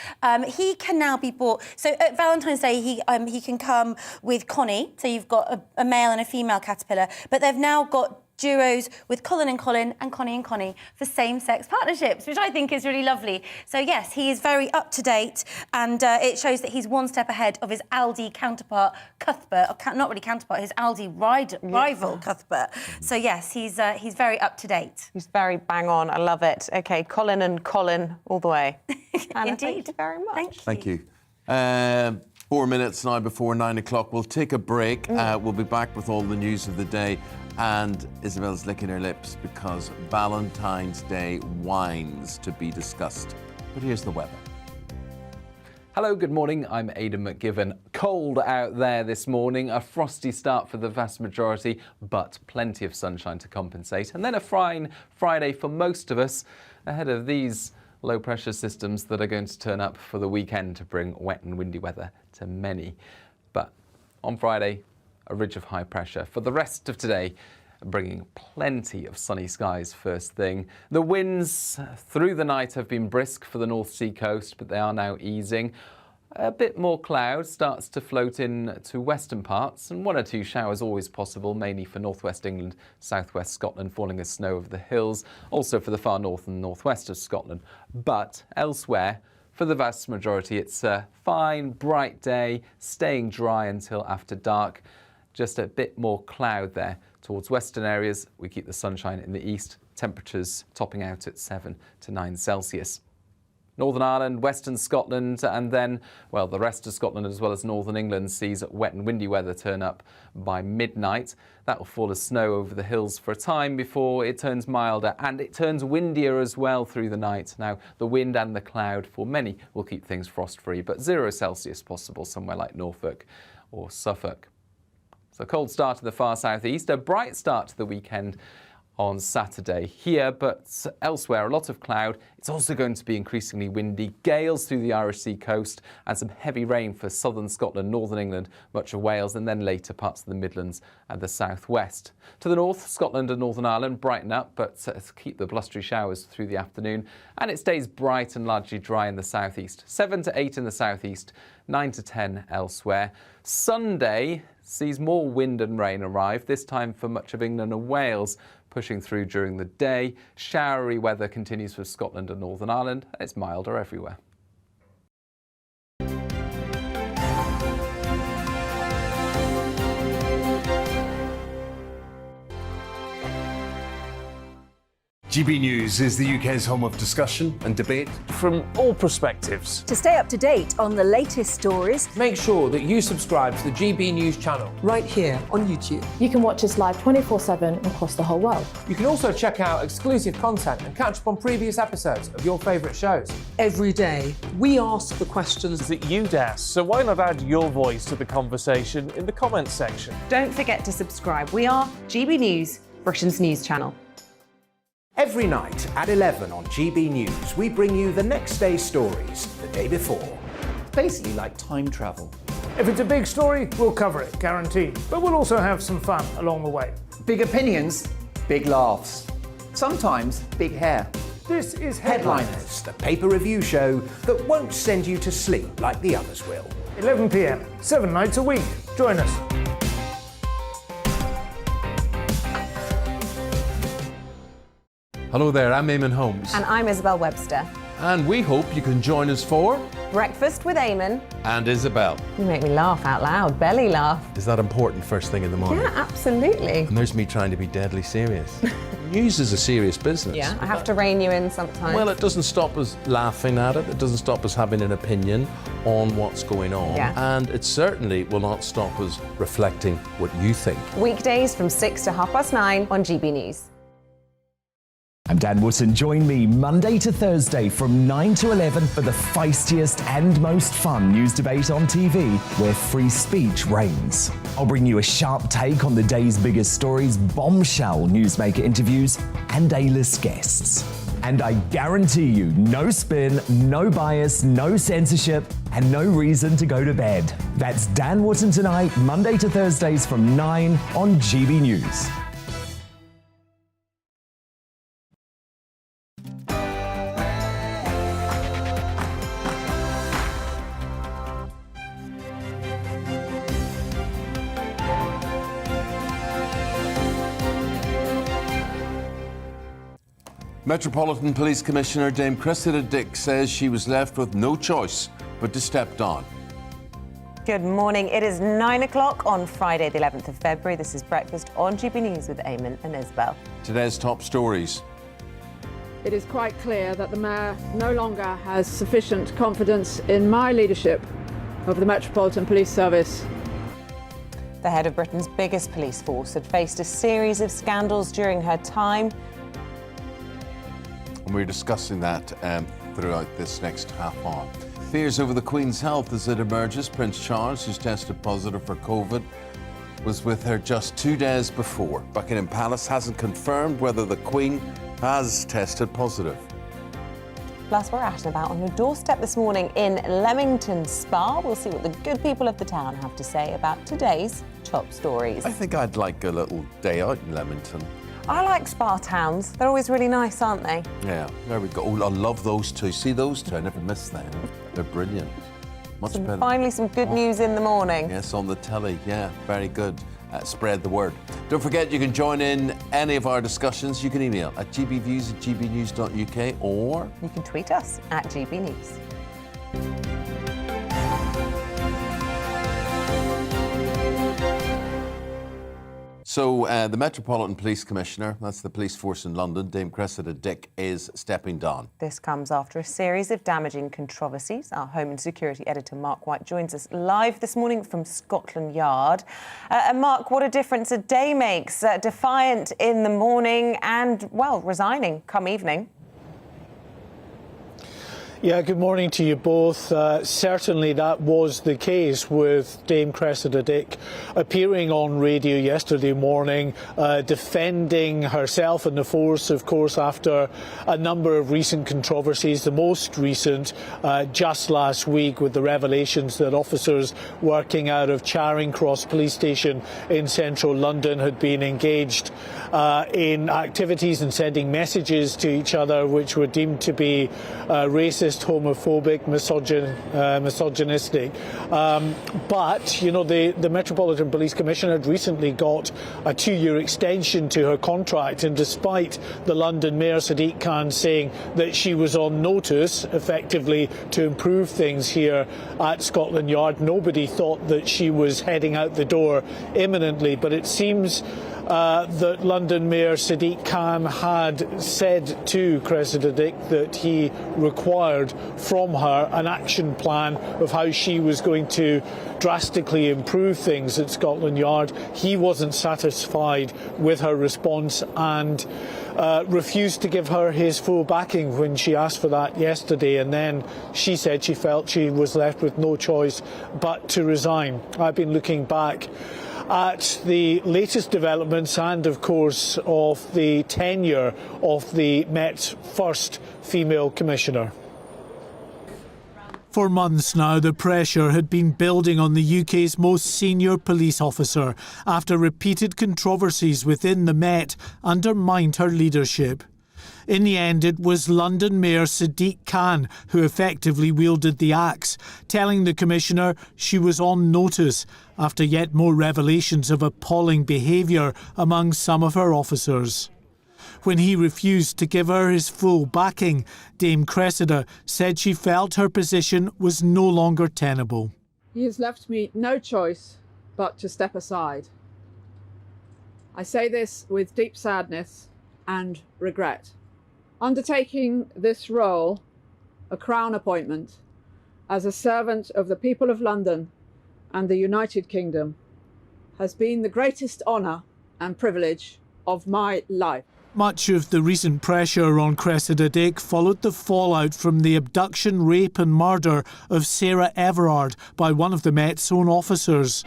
he can now be bought. So at Valentine's Day, he can come with Connie. So you've got a male and a female caterpillar, but they've now got duos with Colin and Colin and Connie for same-sex partnerships, which I think is really lovely. So yes, he is very up to date, and it shows that he's one step ahead of his Aldi counterpart Cuthbert, or not really counterpart, his Aldi rival Cuthbert. So yes, he's very up to date. He's very bang on. I love it. Okay, Colin and Colin all the way. Anna, Indeed. thank you very much. Thank you. 4 minutes now before 9 o'clock. We'll take a break. We'll be back with all the news of the day. And Isabel's licking her lips because Valentine's Day wines to be discussed. But here's the weather. Hello, good morning. I'm Aidan McGivern. Cold out there this morning, a frosty start for the vast majority, but plenty of sunshine to compensate. And then a fine Friday for most of us ahead of these low pressure systems that are going to turn up for the weekend to bring wet and windy weather to many. But on Friday, a ridge of high pressure. For the rest of today, bringing plenty of sunny skies first thing. The winds through the night have been brisk for the North Sea coast, but they are now easing. A bit more cloud starts to float in to western parts, and 1 or 2 showers always possible, mainly for northwest England, southwest Scotland, falling as snow over the hills, also for the far north and northwest of Scotland. But elsewhere, for the vast majority, it's a fine, bright day, staying dry until after dark. Just a bit more cloud there. Towards western areas, we keep the sunshine in the east, temperatures topping out at 7 to 9 Celsius. Northern Ireland, western Scotland, and then, well, the rest of Scotland as well as northern England sees wet and windy weather turn up by midnight. That will fall as snow over the hills for a time before it turns milder, and it turns windier as well through the night. Now, the wind and the cloud for many will keep things frost-free, but 0 Celsius possible somewhere like Norfolk or Suffolk. So a cold start to the far southeast, a bright start to the weekend on Saturday here, but elsewhere a lot of cloud. It's also going to be increasingly windy, gales through the Irish Sea coast and some heavy rain for southern Scotland, northern England, much of Wales and then later parts of the Midlands and the southwest. To the north, Scotland and Northern Ireland brighten up, but keep the blustery showers through the afternoon, and it stays bright and largely dry in the southeast. 7 to 8 in the southeast, 9 to 10 elsewhere. Sunday sees more wind and rain arrive, this time for much of England and Wales, pushing through during the day. Showery weather continues for Scotland and Northern Ireland. It's milder everywhere. GB News is the UK's home of discussion and debate from all perspectives. To stay up to date on the latest stories, make sure that you subscribe to the GB News channel right here on YouTube. You can watch us live 24/7 across the whole world. You can also check out exclusive content and catch up on previous episodes of your favourite shows. Every day, we ask the questions that you'd ask, so why not add your voice to the conversation in the comments section? Don't forget to subscribe. We are GB News, Britain's news channel. Every night at 11 on GB News, we bring you the next day's stories the day before. It's basically like time travel. If it's a big story, we'll cover it, guaranteed. But we'll also have some fun along the way. Big opinions, big laughs. Sometimes big hair. This is Headliners, the paper review show that won't send you to sleep like the others will. 11 p.m, 7 nights a week. Join us. Hello there, I'm Eamonn Holmes. And I'm Isabel Webster. And we hope you can join us for Breakfast with Eamonn. And Isabel. You make me laugh out loud, belly laugh. Is that important first thing in the morning? Yeah, absolutely. And there's me trying to be deadly serious. News is a serious business. Yeah, I have to rein you in sometimes. Well, it doesn't stop us laughing at it. It doesn't stop us having an opinion on what's going on. Yeah. And it certainly will not stop us reflecting what you think. Weekdays from 6 to 9:30 on GB News. I'm Dan Wootton. Join me Monday to Thursday from 9 to 11 for the feistiest and most fun news debate on TV, where free speech reigns. I'll bring you a sharp take on the day's biggest stories, bombshell newsmaker interviews, and A-list guests. And I guarantee you, no spin, no bias, no censorship, and no reason to go to bed. That's Dan Wootton tonight, Monday to Thursdays from 9 on GB News. Metropolitan Police Commissioner Dame Cressida Dick says she was left with no choice but to step down. Good morning. It is 9 o'clock on Friday, the 11th of February. This is Breakfast on GB News with Eamonn and Isabel. Today's top stories. It is quite clear that the Mayor no longer has sufficient confidence in my leadership of the Metropolitan Police Service. The head of Britain's biggest police force had faced a series of scandals during her time. And we're discussing that throughout this next half hour. Fears over the Queen's health as it emerges. Prince Charles, who's tested positive for COVID, was with her just 2 days before. Buckingham Palace hasn't confirmed whether the Queen has tested positive. Plus, we're out and about on your doorstep this morning in Leamington Spa. We'll see what the good people of the town have to say about today's top stories. I think I'd like a little day out in Leamington. I like spa towns. They're always really nice, aren't they? Yeah, there we go. Oh, I love those two. See those two? I never miss them. They're brilliant. Much better. Finally, some good news in the morning. Yes, on the telly. Yeah, very good. Spread the word. Don't forget, you can join in any of our discussions. You can email at gbviews@gbnews.uk or you can tweet us at GB News. So the Metropolitan Police Commissioner, that's the police force in London, Dame Cressida Dick, is stepping down. This comes after a series of damaging controversies. Our Home and Security editor, Mark White, joins us live this morning from Scotland Yard. And Mark, what a difference a day makes. Defiant in the morning and, well, resigning come evening. Yeah, good morning to you both. Certainly that was the case with Dame Cressida Dick appearing on radio yesterday morning, defending herself and the force, of course, after a number of recent controversies. The most recent just last week with the revelations that officers working out of Charing Cross Police Station in central London had been engaged in activities and sending messages to each other which were deemed to be racist, homophobic, misogynistic. But, you know, the Metropolitan Police Commissioner had recently got a 2-year extension to her contract, and despite the London Mayor Sadiq Khan saying that she was on notice, effectively, to improve things here at Scotland Yard, nobody thought that she was heading out the door imminently. But it seems that London Mayor Sadiq Khan had said to Cressida Dick that he required from her an action plan of how she was going to drastically improve things at Scotland Yard. He wasn't satisfied with her response and refused to give her his full backing when she asked for that yesterday, and then she said she felt she was left with no choice but to resign. I've been looking back at the latest developments and, of course, of the tenure of the Met's first female commissioner. For months now, the pressure had been building on the UK's most senior police officer after repeated controversies within the Met undermined her leadership. In the end, it was London Mayor Sadiq Khan who effectively wielded the axe, telling the Commissioner she was on notice after yet more revelations of appalling behaviour among some of her officers. When he refused to give her his full backing, Dame Cressida said she felt her position was no longer tenable. He has left me no choice but to step aside. I say this with deep sadness and regret. Undertaking this role, a Crown appointment, as a servant of the people of London and the United Kingdom, has been the greatest honour and privilege of my life. Much of the recent pressure on Cressida Dick followed the fallout from the abduction, rape and murder of Sarah Everard by one of the Met's own officers.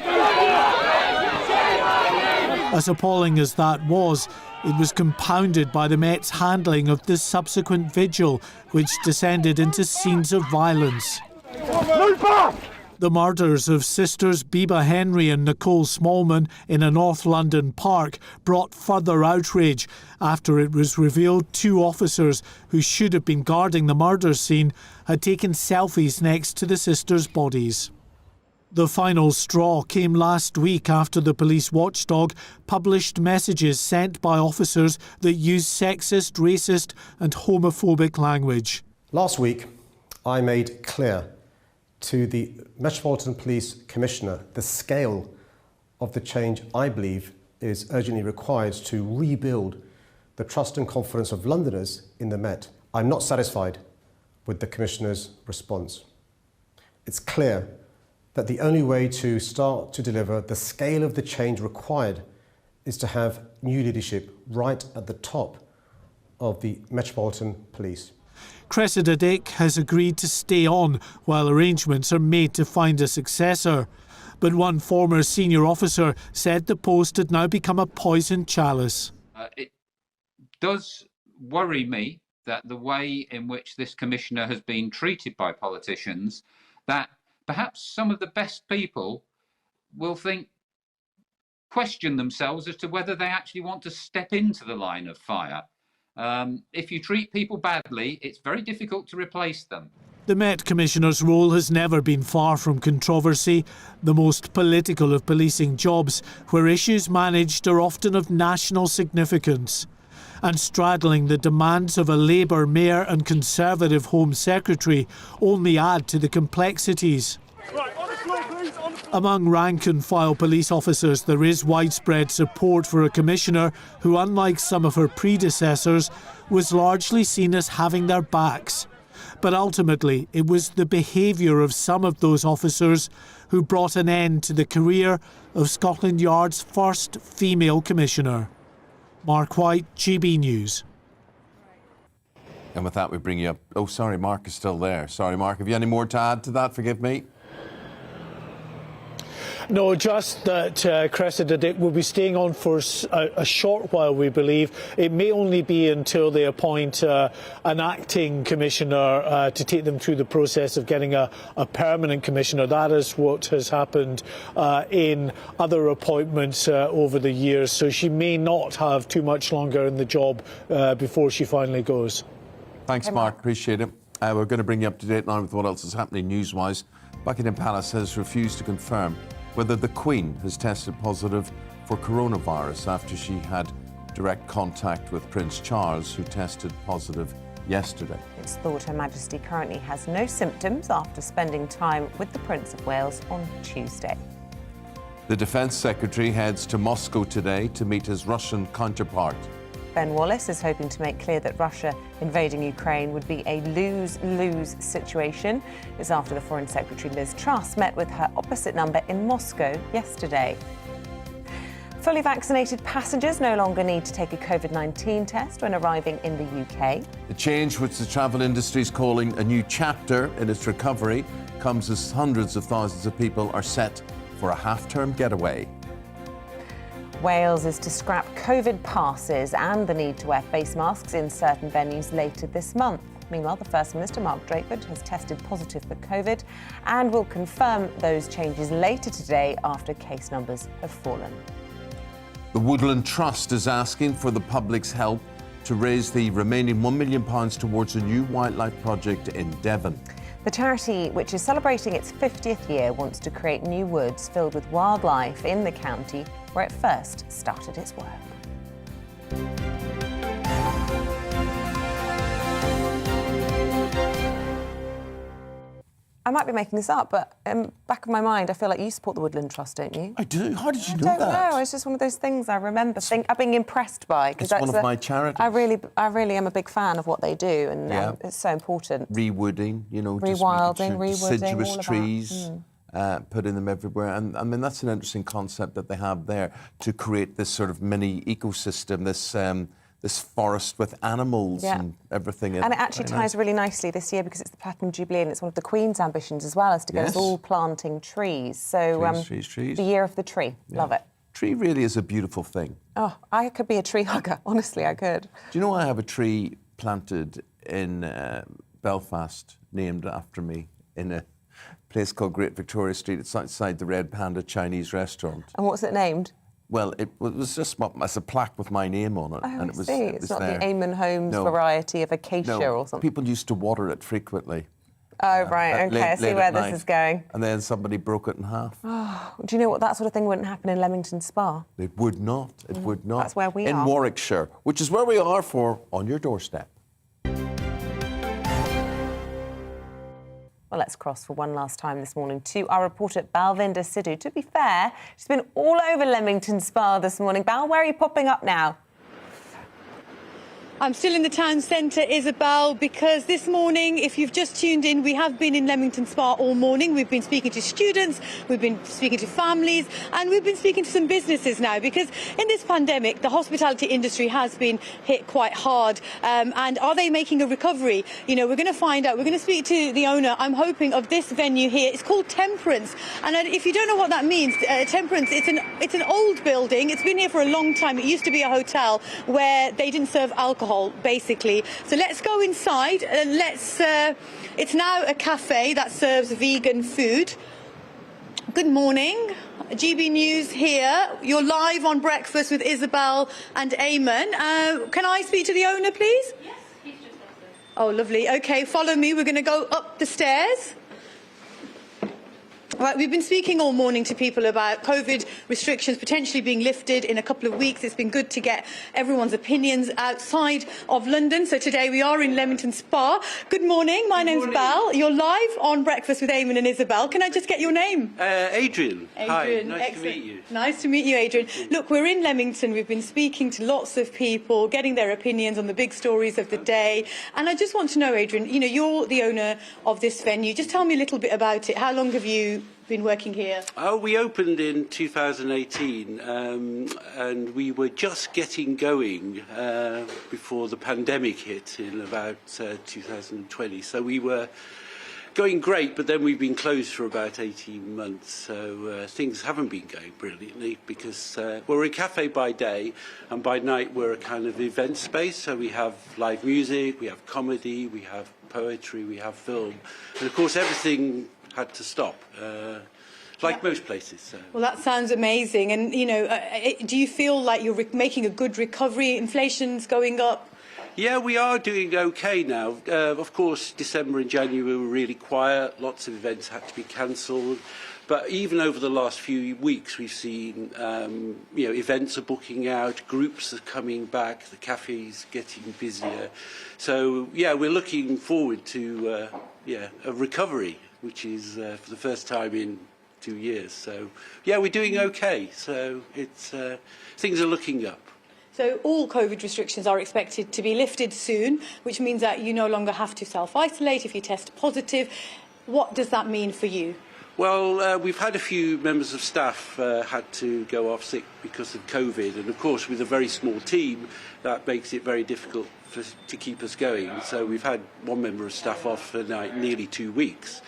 As appalling as that was, it was compounded by the Met's handling of the subsequent vigil, which descended into scenes of violence. Move back! The murders of sisters Biba Henry and Nicole Smallman in a North London park brought further outrage after it was revealed two officers who should have been guarding the murder scene had taken selfies next to the sisters' bodies. The final straw came last week after the police watchdog published messages sent by officers that used sexist, racist and homophobic language. Last week, I made clear to the Metropolitan Police Commissioner the scale of the change I believe is urgently required to rebuild the trust and confidence of Londoners in the Met. I'm not satisfied with the Commissioner's response. It's clear that the only way to start to deliver the scale of the change required is to have new leadership right at the top of the Metropolitan Police. Cressida Dick has agreed to stay on while arrangements are made to find a successor. But one former senior officer said the post had now become a poison chalice. It does worry me that the way in which this commissioner has been treated by politicians, that perhaps some of the best people will question themselves as to whether they actually want to step into the line of fire. If you treat people badly, it's very difficult to replace them. The Met Commissioner's role has never been far from controversy, the most political of policing jobs, where issues managed are often of national significance. And straddling the demands of a Labour Mayor and Conservative Home Secretary only add to the complexities. Among rank-and-file police officers, there is widespread support for a commissioner who, unlike some of her predecessors, was largely seen as having their backs. But ultimately, it was the behaviour of some of those officers who brought an end to the career of Scotland Yard's first female commissioner. Mark White, GB News. And with that, we bring you up. Oh, sorry, Mark is still there. Sorry, Mark. Have you any more to add to that? Forgive me. No, just that Cressida Dick will be staying on for a short while, we believe. It may only be until they appoint an acting commissioner to take them through the process of getting a permanent commissioner. That is what has happened in other appointments over the years. So she may not have too much longer in the job before she finally goes. Thanks, Mark. Appreciate it. We're going to bring you up to date now with what else is happening news-wise. Buckingham Palace has refused to confirm whether the Queen has tested positive for coronavirus after she had direct contact with Prince Charles, who tested positive yesterday. It's thought Her Majesty currently has no symptoms after spending time with the Prince of Wales on Tuesday. The Defence Secretary heads to Moscow today to meet his Russian counterpart. Ben Wallace is hoping to make clear that Russia invading Ukraine would be a lose-lose situation. It's after the Foreign Secretary Liz Truss met with her opposite number in Moscow yesterday. Fully vaccinated passengers no longer need to take a COVID-19 test when arriving in the UK. The change, which the travel industry is calling a new chapter in its recovery, comes as hundreds of thousands of people are set for a half-term getaway. Wales is to scrap COVID passes and the need to wear face masks in certain venues later this month. Meanwhile, the First Minister, Mark Drakeford, has tested positive for COVID and will confirm those changes later today after case numbers have fallen. The Woodland Trust is asking for the public's help to raise the remaining £1 million towards a new wildlife project in Devon. The charity, which is celebrating its 50th year, wants to create new woods filled with wildlife in the county where it first started its work. I might be making this up, but back of my mind, I feel like you support the Woodland Trust, don't you? I do. How did you know that? that? No, it's just one of those things I remember being impressed by. It's one of my charities. I really am a big fan of what they do, and it's so important. Rewooding, you know, rewilding, deciduous all trees, putting them everywhere, and I mean that's an interesting concept that they have there to create this sort of mini ecosystem, this forest with animals and everything. And it actually ties really nicely this year because it's the Platinum Jubilee and it's one of the Queen's ambitions as well, is to get us all planting trees. So trees. The year of the tree. Love it. Tree really is a beautiful thing. Oh, I could be a tree hugger. Honestly, I could. Do you know I have a tree planted in Belfast named after me in a place called Great Victoria Street? It's outside the Red Panda Chinese restaurant. And what's it named? Well, it was just as a plaque with my name on it. Oh, and it was, I see. it It's was not there. the Eamonn Holmes variety of acacia or something. People used to water it frequently. Oh, right, OK, I see where this is going. And then somebody broke it in half. Oh, do you know what? That sort of thing wouldn't happen in Leamington Spa. It would not. It would not. That's where we are. In Warwickshire, which is where we are for On Your Doorstep. Well, let's cross for one last time this morning to our reporter, Balvinder Sidhu. To be fair, she's been all over Leamington Spa this morning. Bal, where are you popping up now? I'm still in the town centre, Isabel, because this morning, if you've just tuned in, we have been in Leamington Spa all morning. We've been speaking to students, we've been speaking to families, and we've been speaking to some businesses now, because in this pandemic, the hospitality industry has been hit quite hard. And are they making a recovery? You know, we're going to find out. We're going to speak to the owner, I'm hoping, of this venue here. It's called Temperance. And if you don't know what that means, Temperance, it's an old building. It's been here for a long time. It used to be a hotel where they didn't serve alcohol, basically. So let's go inside and it's now a cafe that serves vegan food. Good morning. GB News here. You're live on Breakfast with Isabel and Eamonn. Can I speak to the owner, please? Yes, he's just upstairs. Oh, lovely. OK, follow me. We're going to go up the stairs. Right, we've been speaking all morning to people about COVID restrictions potentially being lifted in a couple of weeks. It's been good to get everyone's opinions outside of London. So today we are in Leamington Spa. Good morning. My name's Bal. You're live on Breakfast with Eamonn and Isabel. Can I just get your name? Adrian. Hi, nice Excellent. to meet you. Nice to meet you, Adrian. Look, we're in Leamington. We've been speaking to lots of people, getting their opinions on the big stories of the day. And I just want to know, Adrian, you know, you're the owner of this venue. Just tell me a little bit about it. How long have you been working here? Oh, we opened in 2018 and we were just getting going before the pandemic hit in about 2020. So we were going great, but then we've been closed for about 18 months. So things haven't been going brilliantly because we're a cafe by day and by night we're a kind of event space. So we have live music, we have comedy, we have poetry, we have film. And of course everything had to stop, like most places. So. Well, that sounds amazing. And, you know, do you feel like you're making a good recovery? Inflation's going up? Yeah, we are doing okay now. Of course, December and January were really quiet. Lots of events had to be cancelled. But even over the last few weeks, we've seen, you know, events are booking out, groups are coming back, the cafe's getting busier. So, yeah, we're looking forward to, a recovery, which is for the first time in 2 years. So, yeah, we're doing okay. So it's things are looking up. So all COVID restrictions are expected to be lifted soon, which means that you no longer have to self-isolate if you test positive. What does that mean for you? Well, we've had a few members of staff had to go off sick because of COVID, and of course with a very small team that makes it very difficult to keep us going. So we've had one member of staff off for nearly 2 weeks.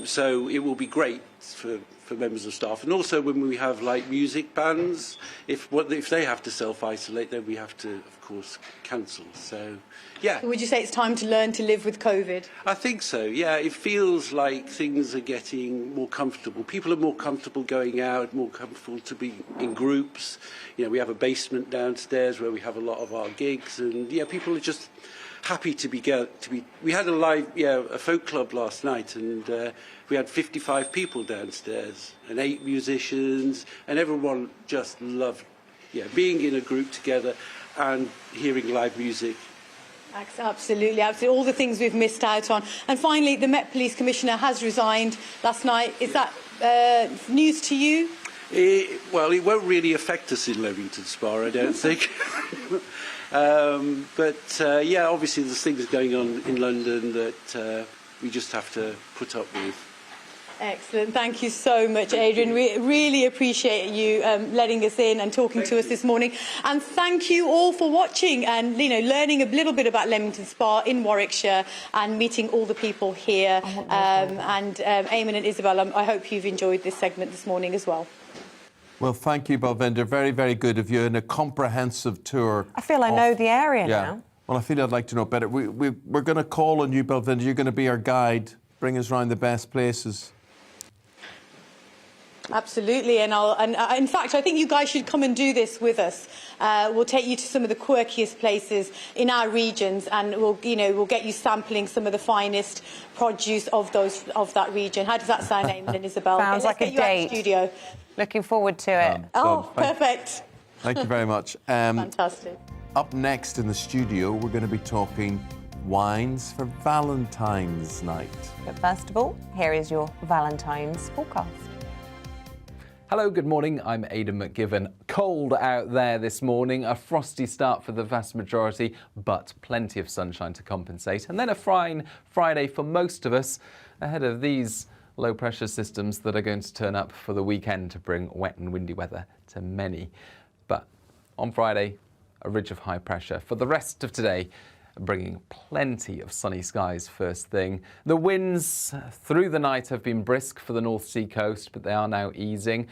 So it will be great for members of staff. And also when we have like music bands, if they have to self-isolate, then we have to, of course, cancel. So, yeah. Would you say it's time to learn to live with COVID? I think so, yeah. It feels like things are getting more comfortable. People are more comfortable going out, more comfortable to be in groups. You know, we have a basement downstairs where we have a lot of our gigs, and yeah, people are just happy to be. We had a folk club last night, and we had 55 people downstairs and 8 musicians, and everyone just loved, being in a group together and hearing live music. Absolutely, absolutely. All the things we've missed out on. And finally, the Met Police Commissioner has resigned last night. Is that news to you? Well, it won't really affect us in Leamington Spa, I don't think. Yeah, obviously there's things going on in London that we just have to put up with. Excellent. Thank you so much, Adrian. We really appreciate you letting us in and talking to us this morning. And thank you all for watching and learning a little bit about Leamington Spa in Warwickshire and meeting all the people here. And Eamonn and Isabel, I hope you've enjoyed this segment this morning as well. Well, thank you, Balvinder. Very, very good of you, and a comprehensive tour. I feel I know the area now. Well, I feel I'd like to know better. We're going to call on you, Balvinder. You're going to be our guide. Bring us around the best places. Absolutely, and in fact, I think you guys should come and do this with us. We'll take you to some of the quirkiest places in our regions, and we'll get you sampling some of the finest produce of that region. How does that sound, Eamonn and Isabel? Sounds like a date. Studio. Looking forward to it. Perfect. Thank you very much. Fantastic. Up next in the studio, we're going to be talking wines for Valentine's night. But first of all, here is your Valentine's forecast. Hello, good morning. I'm Aidan McGivern. Cold out there this morning, a frosty start for the vast majority, but plenty of sunshine to compensate. And then a fine Friday for most of us ahead of these low pressure systems that are going to turn up for the weekend to bring wet and windy weather to many. But on Friday, a ridge of high pressure. For the rest of today, bringing plenty of sunny skies first thing. The winds through the night have been brisk for the North Sea coast, but they are now easing.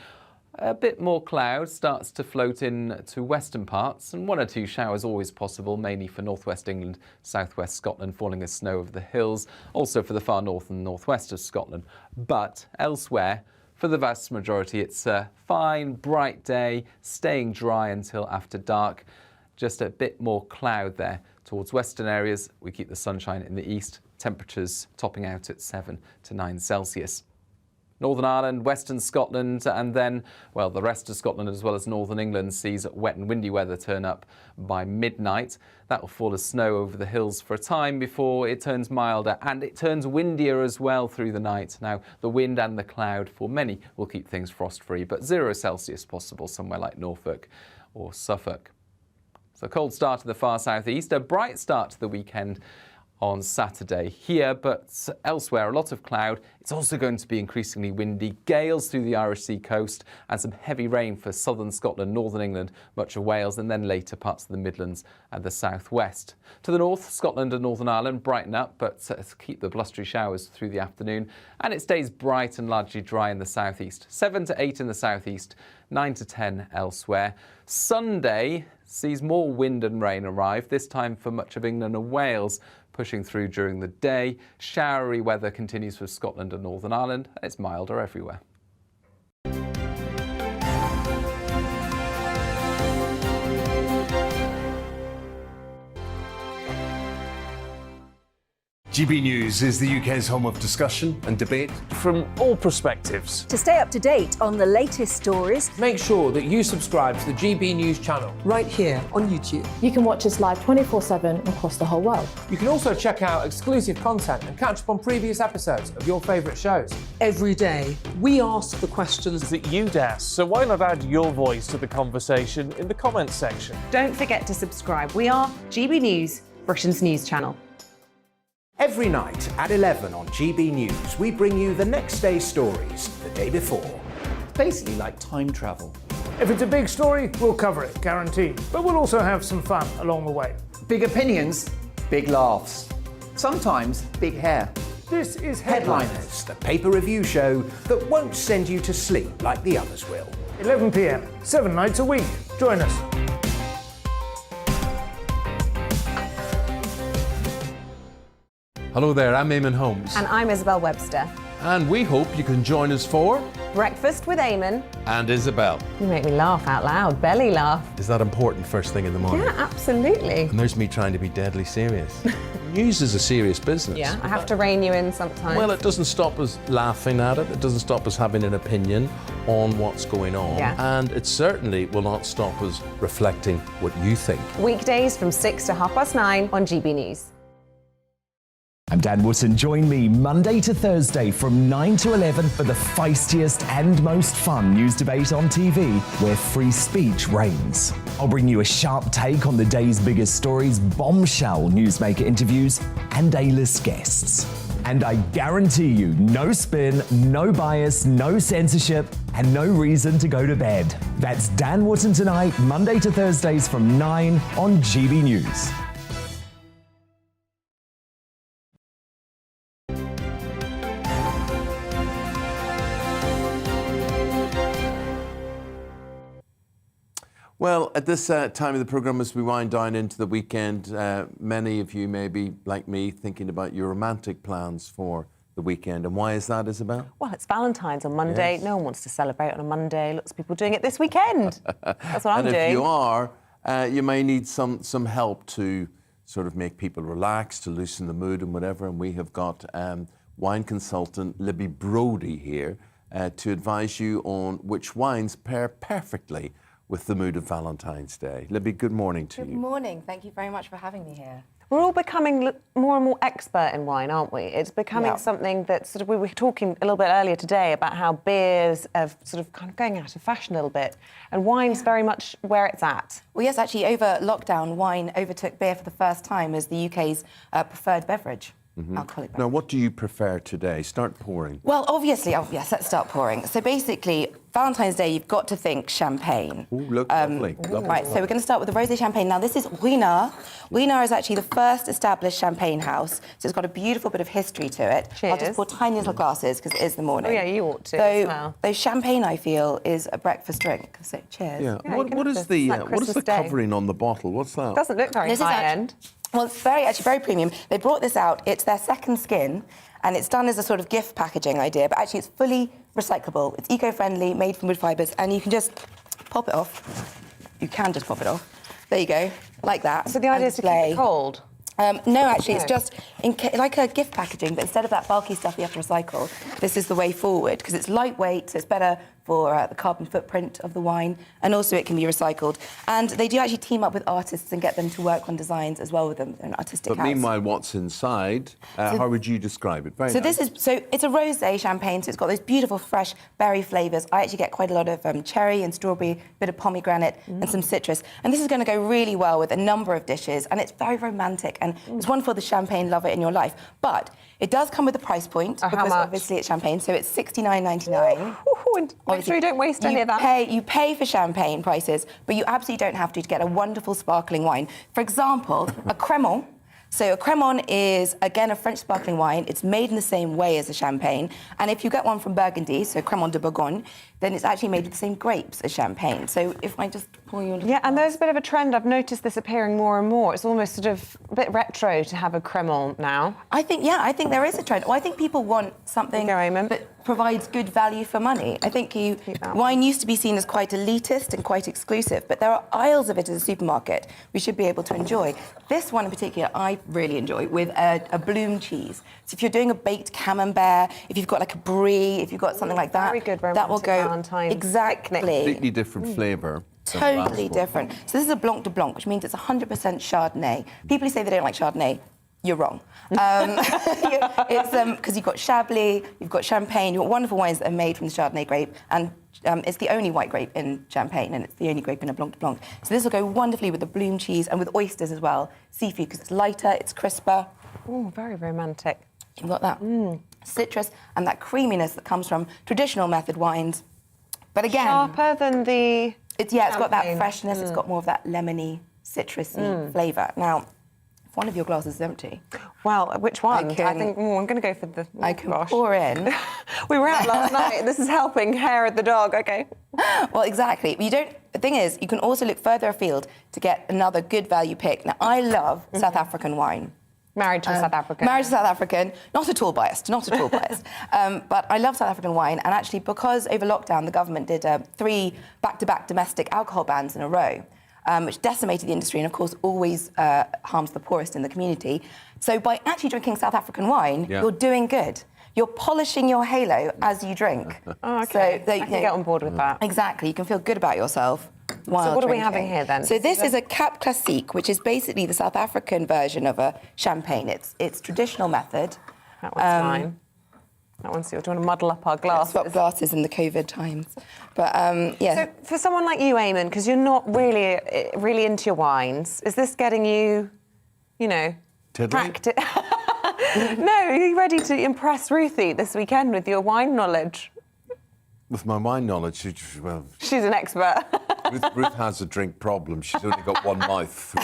A bit more cloud starts to float in to western parts, and 1 or 2 showers always possible, mainly for northwest England, southwest Scotland, falling as snow over the hills, also for the far north and northwest of Scotland. But elsewhere, for the vast majority, it's a fine, bright day, staying dry until after dark. Just a bit more cloud there. Towards western areas, we keep the sunshine in the east, temperatures topping out at 7 to 9 Celsius. Northern Ireland, western Scotland, and then, well, the rest of Scotland as well as northern England sees wet and windy weather turn up by midnight. That will fall as snow over the hills for a time before it turns milder, and it turns windier as well through the night. Now, the wind and the cloud for many will keep things frost-free, but 0 Celsius possible somewhere like Norfolk or Suffolk. So a cold start to the far southeast, a bright start to the weekend on Saturday here, but elsewhere a lot of cloud. It's also going to be increasingly windy, gales through the Irish Sea coast and some heavy rain for southern Scotland, northern England, much of Wales, and then later parts of the Midlands and the southwest. To the north, Scotland and Northern Ireland brighten up, but keep the blustery showers through the afternoon, and it stays bright and largely dry in the southeast. 7 to 8 in the southeast, 9 to 10 elsewhere. Sunday sees more wind and rain arrive, this time for much of England and Wales, pushing through during the day. Showery weather continues for Scotland and Northern Ireland, and it's milder everywhere. GB News is the UK's home of discussion and debate from all perspectives. To stay up to date on the latest stories, make sure that you subscribe to the GB News channel right here on YouTube. You can watch us live 24/7 across the whole world. You can also check out exclusive content and catch up on previous episodes of your favourite shows. Every day, we ask the questions that you'd ask, so why not add your voice to the conversation in the comments section? Don't forget to subscribe. We are GB News, Britain's news channel. Every night at 11 on GB News, we bring you the next day's stories the day before. Basically like time travel. If it's a big story, we'll cover it, guaranteed. But we'll also have some fun along the way. Big opinions, big laughs. Sometimes big hair. This is Headliners, the paper review show that won't send you to sleep like the others will. 11 p.m, 7 nights a week. Join us. Hello there, I'm Eamonn Holmes. And I'm Isabel Webster. And we hope you can join us for Breakfast with Eamonn. And Isabel. You make me laugh out loud, belly laugh. Is that important first thing in the morning? Yeah, absolutely. And there's me trying to be deadly serious. News is a serious business. Yeah, I have to rein you in sometimes. Well, it doesn't stop us laughing at it. It doesn't stop us having an opinion on what's going on. Yeah. And it certainly will not stop us reflecting what you think. Weekdays from 6 to 9:30 on GB News. I'm Dan Wootton. Join me Monday to Thursday from 9 to 11 for the feistiest and most fun news debate on TV, where free speech reigns. I'll bring you a sharp take on the day's biggest stories, bombshell newsmaker interviews, and A-list guests. And I guarantee you, no spin, no bias, no censorship, and no reason to go to bed. That's Dan Wootton tonight, Monday to Thursdays from 9 on GB News. Well, at this time of the programme, as we wind down into the weekend, many of you may be, like me, thinking about your romantic plans for the weekend. And why is that, Isabel? Well, it's Valentine's on Monday. Yes. No one wants to celebrate on a Monday. Lots of people doing it this weekend. That's what I'm doing. And if you are, you may need some help to sort of make people relax, to loosen the mood and whatever. And we have got wine consultant Libby Brodie here to advise you on which wines pair perfectly with the mood of Valentine's Day. Libby, good morning to you. Good morning. Thank you very much for having me here. We're all becoming more and more expert in wine, aren't we? It's becoming something that sort of, we were talking a little bit earlier today about how beers are sort of kind of going out of fashion a little bit, and wine's very much where it's at. Well, yes, actually, over lockdown, wine overtook beer for the first time as the UK's preferred beverage. Alcoholic beverage. Now, what do you prefer today? Start pouring. Well, obviously, yes, let's start pouring. So basically, Valentine's Day, you've got to think champagne. Ooh, look, lovely. Right, so we're going to start with the rosé champagne. Now, this is Ruinart. Ruinart is actually the first established champagne house, so it's got a beautiful bit of history to it. Cheers. I'll just pour tiny little glasses because it is the morning. Oh, yeah, you ought to as well. Though champagne, I feel, is a breakfast drink. So cheers. Yeah. What is the covering on the bottle? What's that? Doesn't look very high-end. Well, it's actually very premium. They brought this out. It's their second skin, and it's done as a sort of gift packaging idea, but actually it's fully recyclable. It's eco-friendly, made from wood fibres, and you can just pop it off. You can just pop it off. There you go, like that. So the idea is to keep it cold? No, actually, it's just like a gift packaging, but instead of that bulky stuff you have to recycle, this is the way forward, because it's lightweight, so it's better for the carbon footprint of the wine, and also it can be recycled. And they do actually team up with artists and get them to work on designs as well with them. They're an artistic house. Meanwhile, what's inside? How would you describe it? Very nice. It's a rosé champagne, so it's got those beautiful fresh berry flavours. I actually get quite a lot of cherry and strawberry, a bit of pomegranate and some citrus. And this is going to go really well with a number of dishes, and it's very romantic, and it's wonderful the champagne lover in your life. But it does come with a price point, because obviously it's champagne, so it's $69.99. Make sure you don't waste any of that. You pay for champagne prices, but you absolutely don't have to get a wonderful sparkling wine. For example, a Crémant. So a Crémant is, again, a French sparkling wine. It's made in the same way as a champagne. And if you get one from Burgundy, so Crémant de Bourgogne, then it's actually made with the same grapes as champagne. So if I just pour you a little... Yeah, and there's a bit of a trend. I've noticed this appearing more and more. It's almost sort of a bit retro to have a Crémant now. I think there is a trend. Well, I think people want something that provides good value for money. I think wine used to be seen as quite elitist and quite exclusive, but there are aisles of it in the supermarket we should be able to enjoy. This one in particular, I really enjoy, with a bloom cheese. So if you're doing a baked camembert, if you've got like a brie, if you've got something like that, very good that will go Valentine's exactly. Completely different flavour. Totally different. So this is a Blanc de Blanc, which means it's 100% Chardonnay. People who say they don't like Chardonnay, you're wrong. It's because you've got Chablis, you've got Champagne, you've got wonderful wines that are made from the Chardonnay grape, and it's the only white grape in Champagne, and it's the only grape in a Blanc de Blanc. So this will go wonderfully with the bloom cheese and with oysters as well, seafood, because it's lighter, it's crisper. Oh, very romantic. You've got that citrus and that creaminess that comes from traditional method wines. But again... Sharper than the it's got that freshness, it's got more of that lemony, citrusy flavour. Now, if one of your glasses is empty... Well, which one? I think I'm going to go for the... I can pour in. We were out last night. This is helping hair of the dog. OK. Well, exactly. The thing is, you can also look further afield to get another good value pick. Now, I love South African wine. Married to a South African. Married to a South African. Not at all biased. But I love South African wine. And actually, because over lockdown, the government did 3 back-to-back domestic alcohol bans in a row, which decimated the industry and, of course, always harms the poorest in the community. So by actually drinking South African wine, you're doing good. You're polishing your halo as you drink. Oh, OK. So I can get on board with that. Exactly. You can feel good about yourself while So what are we drinking. having here, then? So this is a Cap Classique, which is basically the South African version of a champagne. It's traditional method. That one's fine. That one's yours. Do you want to muddle up our glasses? Swap glasses in the COVID times. But, yeah. So for someone like you, Eamonn, because you're not really into your wines, is this getting you, practice? No, are you ready to impress Ruthie this weekend with your wine knowledge? With my wine knowledge, well... She's an expert. Ruth has a drink problem. She's only got one mouth.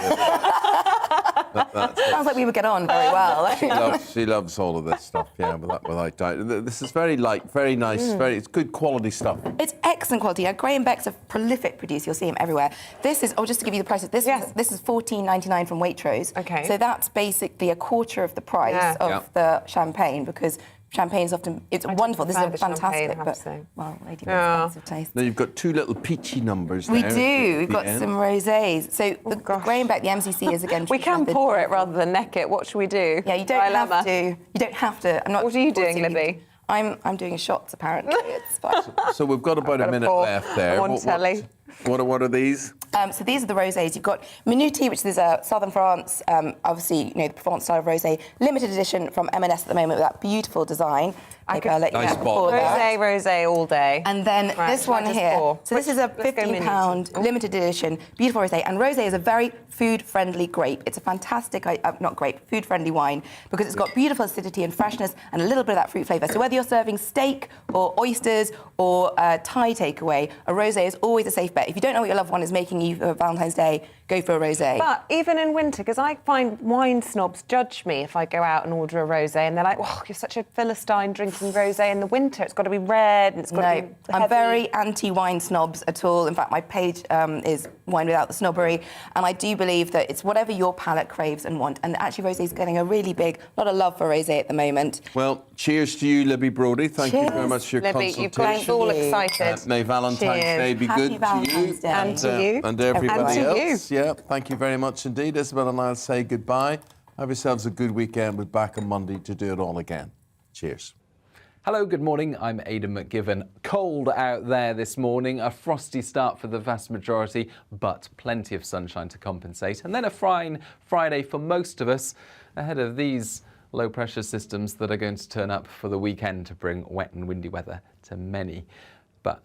Sounds like we would get on very well. She loves all of this stuff, without doubt. This is very light, very nice, it's good quality stuff. It's excellent quality. Now, Graham Beck's a prolific producer. You'll see him everywhere. This is, just to give you the prices, this is $14.99 from Waitrose. Okay. So that's basically a quarter of the price of the champagne, because champagne is often, it's wonderful. This is a fantastic, well, lady with expensive taste. Now, you've got 2 little peachy numbers We there. do. We've got some rosés. So the Graham Beck, the MCC is again... We can pour it rather than neck it. What should we do? Yeah, you don't have to. You don't have to. I'm not. What are you doing, Libby? I'm doing shots, apparently. It's fine. So we've got about a minute left there. I'm on telly. What are these? So these are the rosés. You've got Minuti, which is southern France, obviously, the Provence style of rosé, limited edition from M&S at the moment with that beautiful design. I could let you nice know rosé all day. And then this one here. So this is a £15 limited edition, beautiful rosé. And rosé is a very food-friendly grape. It's a fantastic, not grape, food-friendly wine because it's got beautiful acidity and freshness and a little bit of that fruit flavour. So whether you're serving steak or oysters or Thai takeaway, a rosé is always a safe bet. If you don't know what your loved one is making you for Valentine's Day, go for a rosé. But even in winter, because I find wine snobs judge me if I go out and order a rosé, and they're like, "Oh, you're such a Philistine drinking rosé in the winter. It's got to be red and it's got to be heavy." I'm very anti-wine snobs at all. In fact, my page is Wine Without the Snobbery, and I do believe that it's whatever your palate craves and want. And actually, rosé is getting a really big lot of love for rosé at the moment. Well, cheers to you, Libby Brodie. Thank you very much for your Libby, consultation. You've got us all excited. May Valentine's Day be Happy good Valentine's to you Day. And to you. and everybody And to you. else. Yeah, thank you very much indeed. Isabel and I'll say goodbye. Have yourselves a good weekend. We're back on Monday to do it all again. Cheers. Hello, good morning. I'm Aidan McGivern. Cold out there this morning, a frosty start for the vast majority, but plenty of sunshine to compensate. And then a fine Friday for most of us ahead of these low pressure systems that are going to turn up for the weekend to bring wet and windy weather to many. But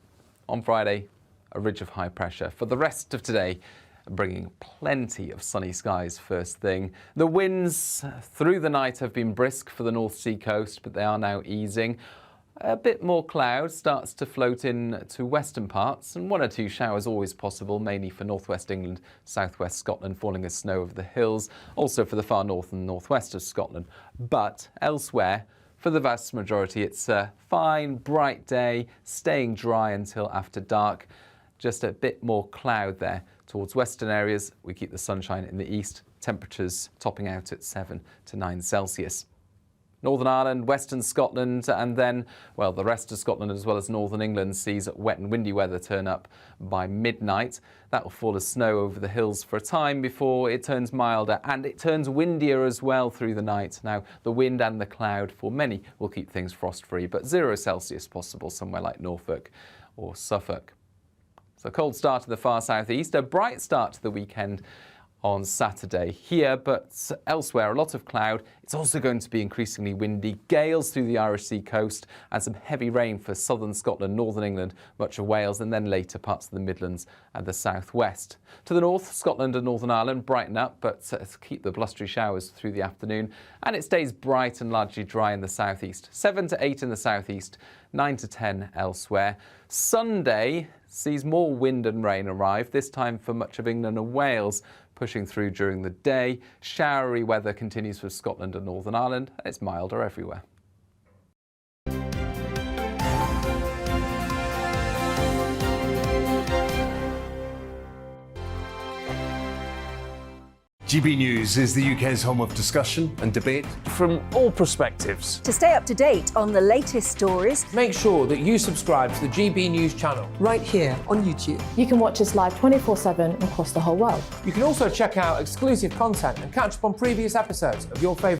on Friday, a ridge of high pressure. For the rest of today, bringing plenty of sunny skies first thing. The winds through the night have been brisk for the North Sea coast, but they are now easing. A bit more cloud starts to float in to western parts, and 1 or 2 showers always possible, mainly for northwest England, southwest Scotland, falling as snow over the hills, also for the far north and northwest of Scotland. But elsewhere, for the vast majority, it's a fine, bright day, staying dry until after dark. Just a bit more cloud there. Towards western areas, we keep the sunshine in the east, temperatures topping out at 7 to 9 Celsius. Northern Ireland, western Scotland, and then, well, the rest of Scotland as well as northern England sees wet and windy weather turn up by midnight. That will fall as snow over the hills for a time before it turns milder, and it turns windier as well through the night. Now, the wind and the cloud for many will keep things frost-free, but 0 Celsius possible somewhere like Norfolk or Suffolk. So a cold start to the far southeast, a bright start to the weekend on Saturday here, but elsewhere a lot of cloud. It's also going to be increasingly windy, gales through the Irish Sea coast and some heavy rain for southern Scotland, northern England, much of Wales and then later parts of the Midlands and the southwest. To the north, Scotland and Northern Ireland brighten up, but keep the blustery showers through the afternoon, and it stays bright and largely dry in the southeast. 7 to 8 in the southeast, 9 to 10 elsewhere. Sunday, sees more wind and rain arrive, this time for much of England and Wales, pushing through during the day. Showery weather continues for Scotland and Northern Ireland, and it's milder everywhere. GB News is the UK's home of discussion and debate from all perspectives. To stay up to date on the latest stories, make sure that you subscribe to the GB News channel right here on YouTube. You can watch us live 24/7 across the whole world. You can also check out exclusive content and catch up on previous episodes of your favourite